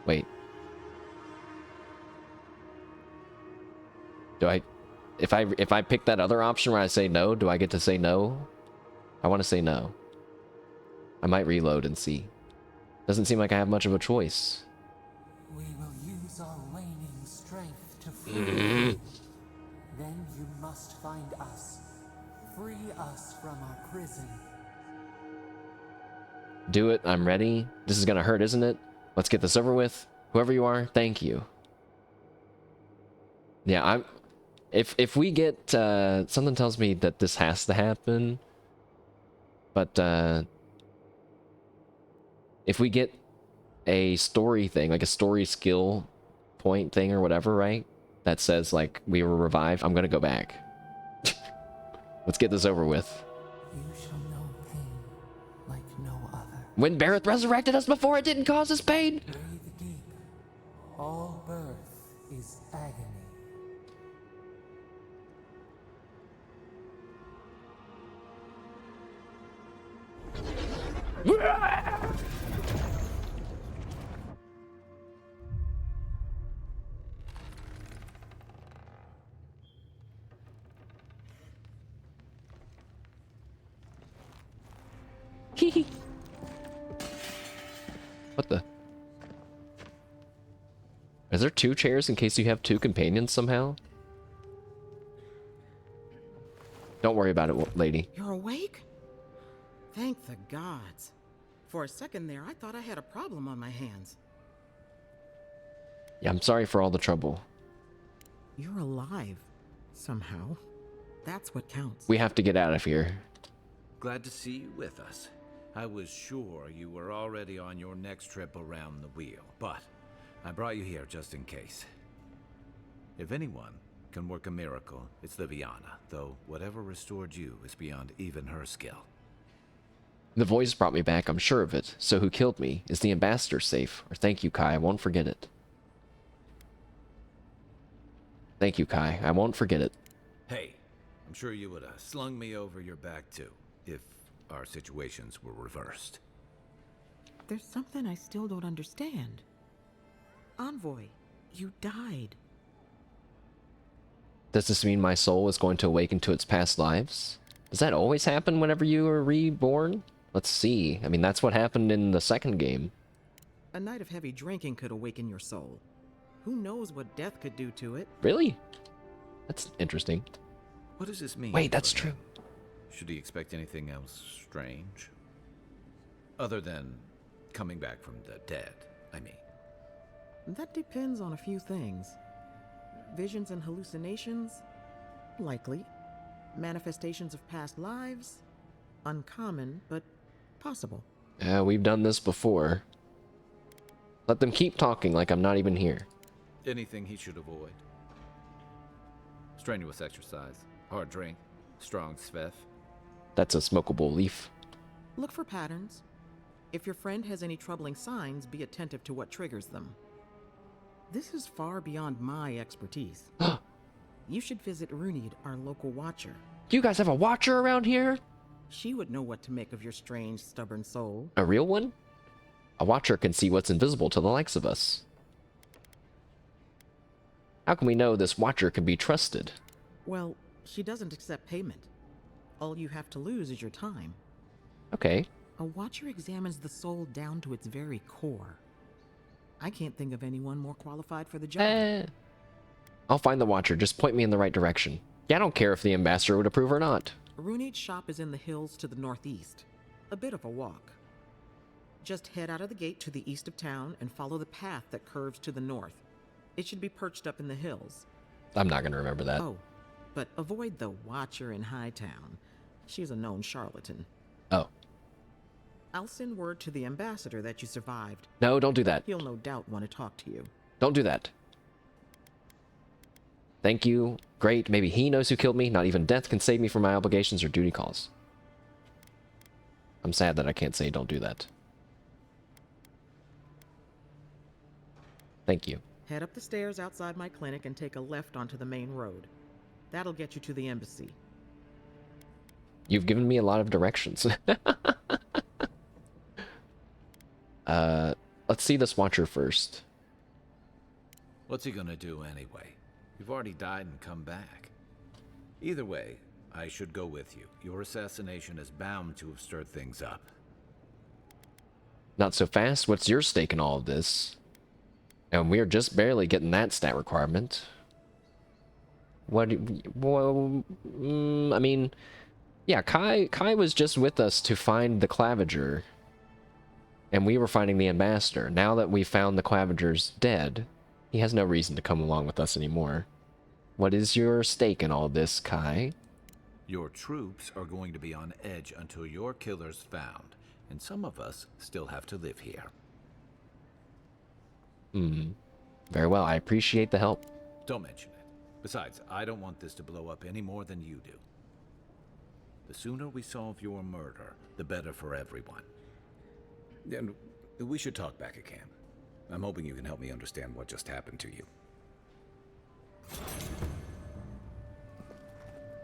Wait. Do I... If I pick that other option where I say no, do I get to say no? I want to say no. I might reload and see. Doesn't seem like I have much of a choice. We will use our waning strength to free you. Then you must find us. Free us from our prison. Do it. I'm ready. This is gonna hurt, isn't it? Let's get this over with. Whoever you are, thank you. Yeah, I'm... If we get, something tells me that this has to happen. But, if we get a story thing, like a story skill point thing or whatever, right? That says, like, we were revived, I'm gonna go back. Let's get this over with. You shall know pain like no other. When Barrett resurrected us before, it didn't cause us pain! Breathe deep. All birth is agony. What the? Is there 2 chairs in case you have 2 companions somehow? Don't worry about it, lady. You're awake? Thank the gods. For a second there, I thought I had a problem on my hands. Yeah, I'm sorry for all the trouble. You're alive. Somehow. That's what counts. We have to get out of here. Glad to see you with us. I was sure you were already on your next trip around the wheel, but I brought you here just in case. If anyone can work a miracle, it's Liviana, though whatever restored you is beyond even her skill. The voice brought me back, I'm sure of it. So who killed me? Is the ambassador safe? Or thank you, Kai, I won't forget it. Thank you, Kai, I won't forget it. Hey, I'm sure you would have slung me over your back too, if our situations were reversed. There's something I still don't understand. Envoy, you died. Does this mean my soul is going to awaken to its past lives? Does that always happen whenever you are reborn? Let's see. I mean, that's what happened in the second game. A night of heavy drinking could awaken your soul. Who knows what death could do to it? Really? That's interesting. What does this mean? Wait, that's true. Should he expect anything else strange? Other than coming back from the dead, I mean. That depends on a few things. Visions and hallucinations? Likely. Manifestations of past lives? Uncommon, but possible. Yeah, we've done this before. Let them keep talking like I'm not even here. Anything he should avoid? Strenuous exercise, hard drink, strong sveff. That's a smokable leaf. Look for patterns. If your friend has any troubling signs, be attentive to what triggers them. This is far beyond my expertise. You should visit Runid, our local watcher. You guys have a watcher around here? She would know what to make of your strange, stubborn soul. A real one? A watcher can see what's invisible to the likes of us. How can we know this watcher can be trusted? Well, she doesn't accept payment. All you have to lose is your time. Okay. A watcher examines the soul down to its very core. I can't think of anyone more qualified for the job. I'll find the watcher, just point me in the right direction. Yeah, I don't care if the ambassador would approve or not. Runid's shop is in the hills to the northeast. A bit of a walk. Just head out of the gate to the east of town and follow the path that curves to the north. It should be perched up in the hills. I'm not gonna remember that. Oh, but avoid the watcher in Hightown. She's a known charlatan. Oh. I'll send word to the ambassador that you survived. No, don't do that. He'll no doubt want to talk to you. Don't do that. Thank you. Great. Maybe he knows who killed me. Not even death can save me from my obligations or duty calls. I'm sad that I can't say don't do that. Thank you. Head up the stairs outside my clinic and take a left onto the main road. That'll get you to the embassy. You've given me a lot of directions. Let's see this watcher first. What's he gonna do anyway? You've already died and come back. Either way, I should go with you. Your assassination is bound to have stirred things up. Not so fast. What's your stake in all of this? And we're just barely getting that stat requirement. What? Well, I mean, yeah, Kai was just with us to find the Clavager. and we were finding the ambassador. Now that we found the Clavigers dead, he has no reason to come along with us anymore. What is your stake in all this, Kai? Your troops are going to be on edge until your killer's found, and some of us still have to live here. Very well, I appreciate the help. Don't mention it. Besides, I don't want this to blow up any more than you do. The sooner we solve your murder, the better for everyone. And we should talk back at camp. I'm hoping you can help me understand what just happened to you.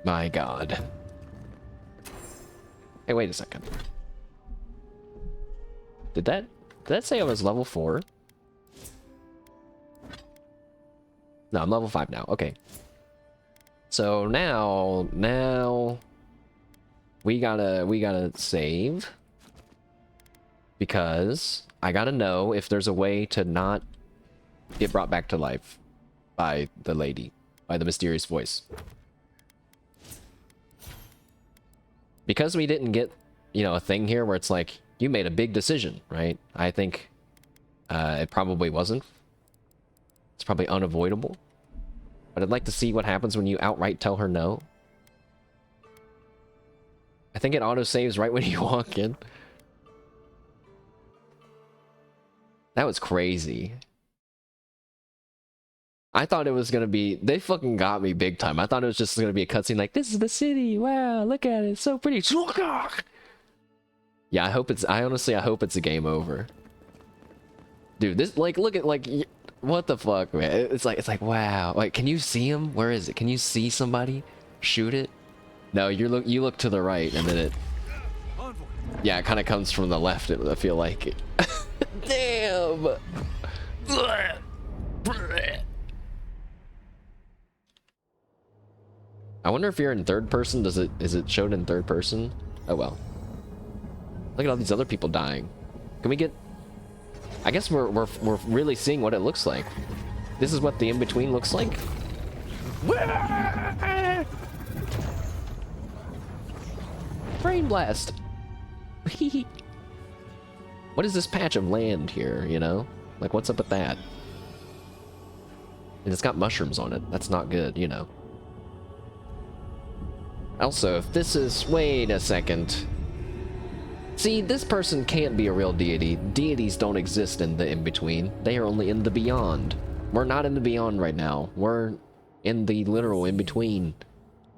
My God. Hey, wait a second. Did that say I was level 4? No, I'm level 5 now. Okay. So now we gotta save, because I gotta know if there's a way to not get brought back to life by the lady, by the mysterious voice. Because we didn't get, you know, a thing here where it's like, you made a big decision, right? I think it probably wasn't. It's probably unavoidable. But I'd like to see what happens when you outright tell her no. I think it auto-saves right when you walk in. That was crazy. I thought it was gonna be... They fucking got me big time. I thought it was just gonna be a cutscene like, this is the city, wow, look at it, it's so pretty. Yeah, I honestly hope it's a game over. Dude, this, like, look at, like, what the fuck, man? It's like, wow. Like, can you see him? Where is it? Can you see somebody? Shoot it? No, you look to the right, and then it... Yeah, it kind of comes from the left, I feel like. Damn! I wonder if you're in third person, is it shown in third person? Oh well. Look at all these other people dying. Can we get... I guess we're really seeing what it looks like. This is what the in-between looks like? Brain blast! What is this patch of land here, you know? Like, what's up with that? And it's got mushrooms on it. That's not good, you know. Also, if this is... Wait a second. See, this person can't be a real deity. Deities don't exist in the in-between. They are only in the beyond. We're not in the beyond right now. We're in the literal in-between.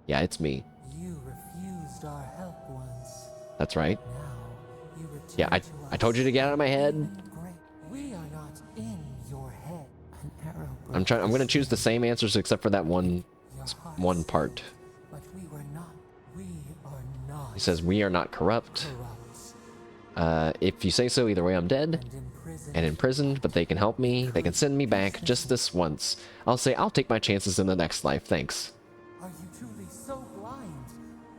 Yeah, it's me. You refused our help once. That's right. Now you return Yeah, I told you to get out of my head. We are not in your head. An arrow I'm gonna choose the same answers except for that one part. But we were not. We are not. He says we are not corrupt. If you say so, either way I'm dead and imprisoned, but they can help me. They can send me back just this once. I'll say I'll take my chances in the next life. Thanks. Are you truly so blind?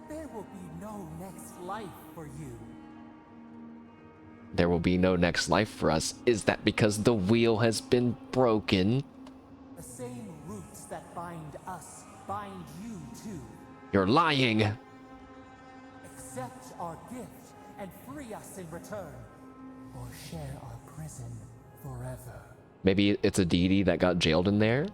There will be no next life for you. There will be no next life for us. Is that because the wheel has been broken? The same roots that bind us bind you too. You're lying. Accept our gift and free us in return, or share our prison forever. Maybe it's a deity that got jailed in there?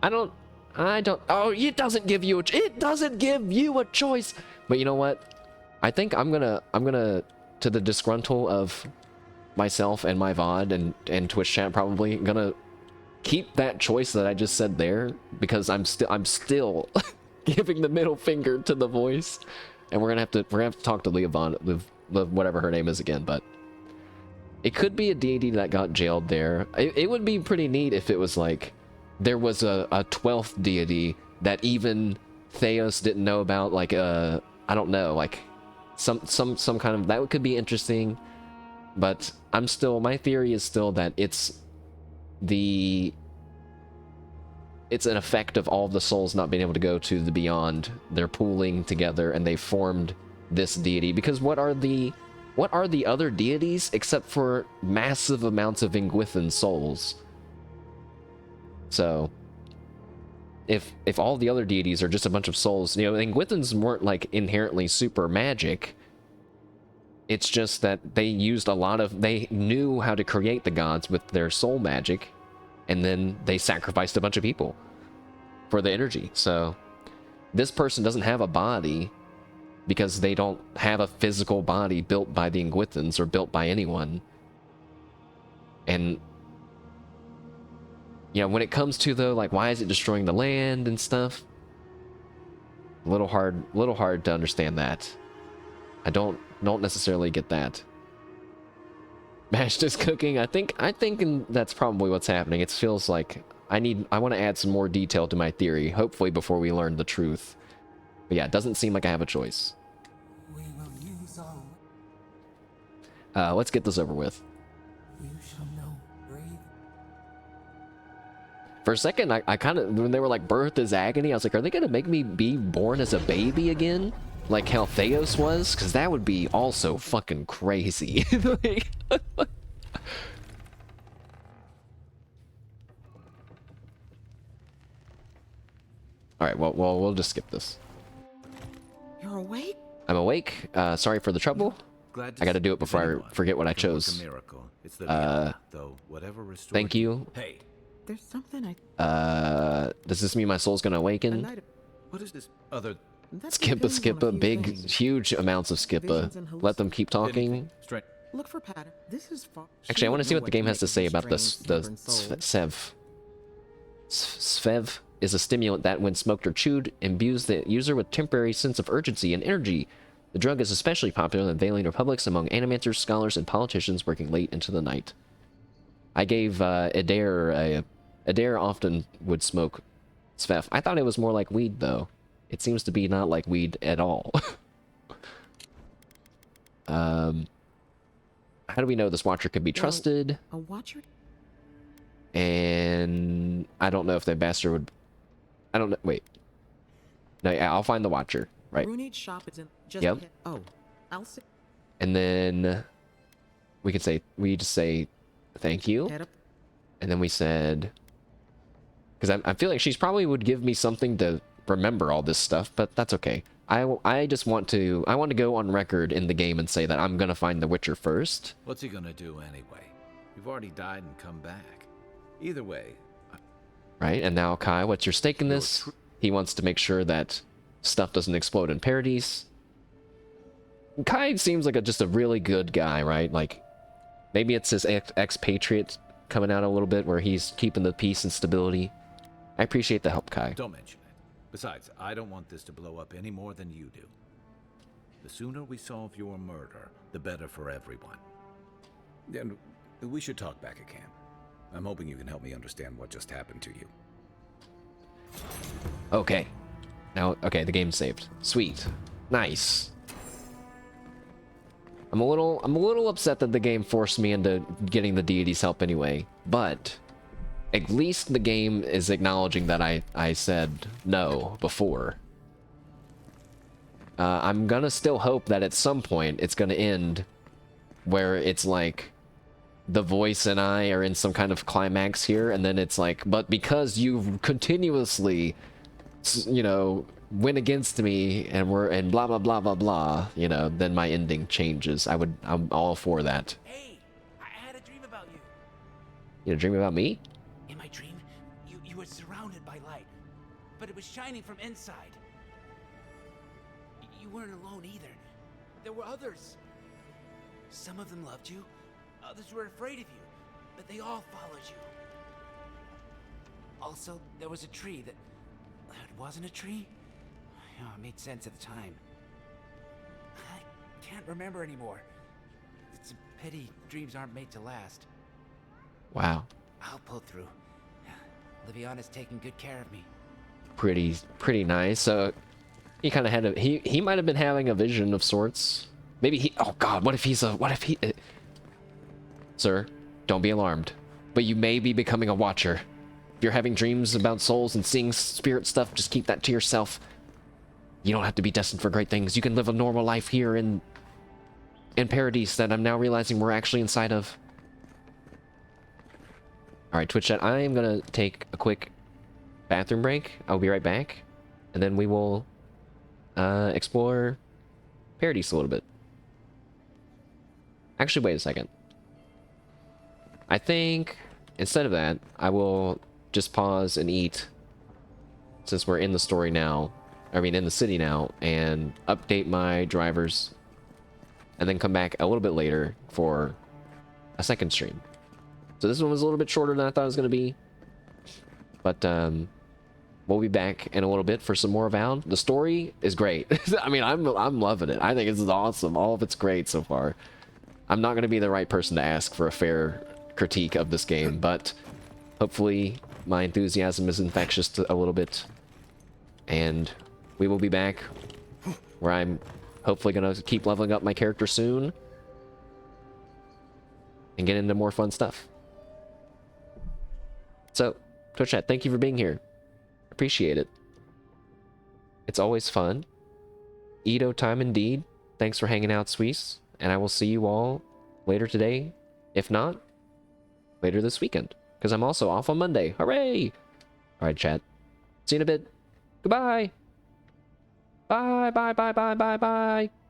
I don't... Oh, it doesn't give you a choice! But you know what? I think I'm gonna, to the disgruntle of myself and my VOD and Twitch chat probably, gonna keep that choice that I just said there, because I'm still giving the middle finger to the voice. And we're gonna have to talk to Leavon, whatever her name is again, but it could be a deity that got jailed there. It would be pretty neat if it was like there was a 12th deity that even Theos didn't know about, like I don't know, like some kind of, that could be interesting. But my theory is still that it's an effect of all the souls not being able to go to the beyond. They're pooling together and they formed this deity. Because what are the other deities except for massive amounts of Ingwithan souls? So if all the other deities are just a bunch of souls, you know, Ingwithans weren't like inherently super magic. It's just that they used a lot of... They knew how to create the gods with their soul magic, and then they sacrificed a bunch of people for the energy. So this person doesn't have a body because they don't have a physical body built by the Inguithans or built by anyone. And, you know, when it comes to, though, like, why is it destroying the land and stuff? A little hard to understand that. I don't necessarily get that. Mashed is cooking. I think that's probably what's happening. It feels like I want to add some more detail to my theory, hopefully before we learn the truth. But yeah, it doesn't seem like I have a choice. We will use our... Let's get this over with. You shall know. Breathe. For a second, I kind of, when they were like, birth is agony, I was like, are they going to make me be born as a baby again? Like how Theos was? Because that would be also fucking crazy. Like, alright, well, we'll just skip this. You're awake? I'm awake. Sorry for the trouble. Glad I gotta do it before I forget what I chose. It's the though whatever Thank you. Hey. There's something I... Does this mean my soul's gonna awaken? What is this other... Skippa, big, huge amounts of skippa. Let them keep talking. Look for pattern. This is far. Actually, I want to see what the game has to say about the Svev. Svev is a stimulant that, when smoked or chewed, imbues the user with temporary sense of urgency and energy. The drug is especially popular in the Valiant Republics among animators, scholars, and politicians working late into the night. I gave Adair Adair often would smoke Svev. I thought it was more like weed, though. It seems to be not like weed at all. How do we know this watcher can be trusted? A watcher? And I don't know if the ambassador would... I don't know. Wait. No, yeah, I'll find the watcher, right? Rune's shop is in just Yep. Oh, I'll see. And then we could say, we just say thank you. Head up. And then we said, because I feel like she's probably would give me something to remember all this stuff, but that's okay. I just want to, I want to go on record in the game and say that I'm going to find the Witcher first. What's he gonna do anyway? You've already died and come back. Either way. Right, and now Kai, what's your stake in this? He wants to make sure that stuff doesn't explode in Paradis. Kai seems like just a really good guy, right? Like, maybe it's his expatriate coming out a little bit where he's keeping the peace and stability. I appreciate the help, Kai. Don't mention it. Besides, I don't want this to blow up any more than you do. The sooner we solve your murder, the better for everyone. And we should talk back at camp. I'm hoping you can help me understand what just happened to you. Okay. Now, okay, the game's saved. Sweet. Nice. I'm a little upset that the game forced me into getting the deity's help anyway, but at least the game is acknowledging that I said no before. I'm gonna still hope that at some point it's gonna end where it's like the voice and I are in some kind of climax here, and then it's like, but because you continuously, you know, went against me and blah blah blah blah blah, you know, then my ending changes. I'm all for that. Hey, I had a dream about you. You had a dream about me? In my dream, you were surrounded by light, but it was shining from inside. You weren't alone either. There were others. Some of them loved you, others were afraid of you, but they all followed you. Also, there was a tree that it wasn't a tree. Oh, it made sense at the time. I can't remember anymore. It's a pity dreams aren't made to last. Wow. I'll pull through. Liviana's taking good care of me. Pretty nice. So he kind of had he might have been having a vision of sorts. Maybe he, oh god, what if he Sir, don't be alarmed, but you may be becoming a watcher. If you're having dreams about souls and seeing spirit stuff, just keep that to yourself. You don't have to be destined for great things. You can live a normal life here in Paradis that I'm now realizing we're actually inside of. Alright, Twitch chat, I am gonna take a quick bathroom break. I'll be right back. And then we will explore Paradis a little bit. Actually, wait a second. I think instead of that, I will just pause and eat, since we're in the story now. I mean, in the city now, and update my drivers, and then come back a little bit later for a second stream. So this one was a little bit shorter than I thought it was going to be, but we'll be back in a little bit for some more Avowed. The story is great. I mean, I'm loving it. I think it's awesome. All of it's great so far. I'm not going to be the right person to ask for a fair critique of this game, but hopefully my enthusiasm is infectious a little bit, and we will be back where I'm hopefully going to keep leveling up my character soon and get into more fun stuff. So, Twitch chat, thank you for being here. Appreciate it. It's always fun. Edo time indeed. Thanks for hanging out, Swees. And I will see you all later today. If not, later this weekend. Because I'm also off on Monday. Hooray! Alright, chat. See you in a bit. Goodbye! Bye, bye, bye, bye, bye, bye.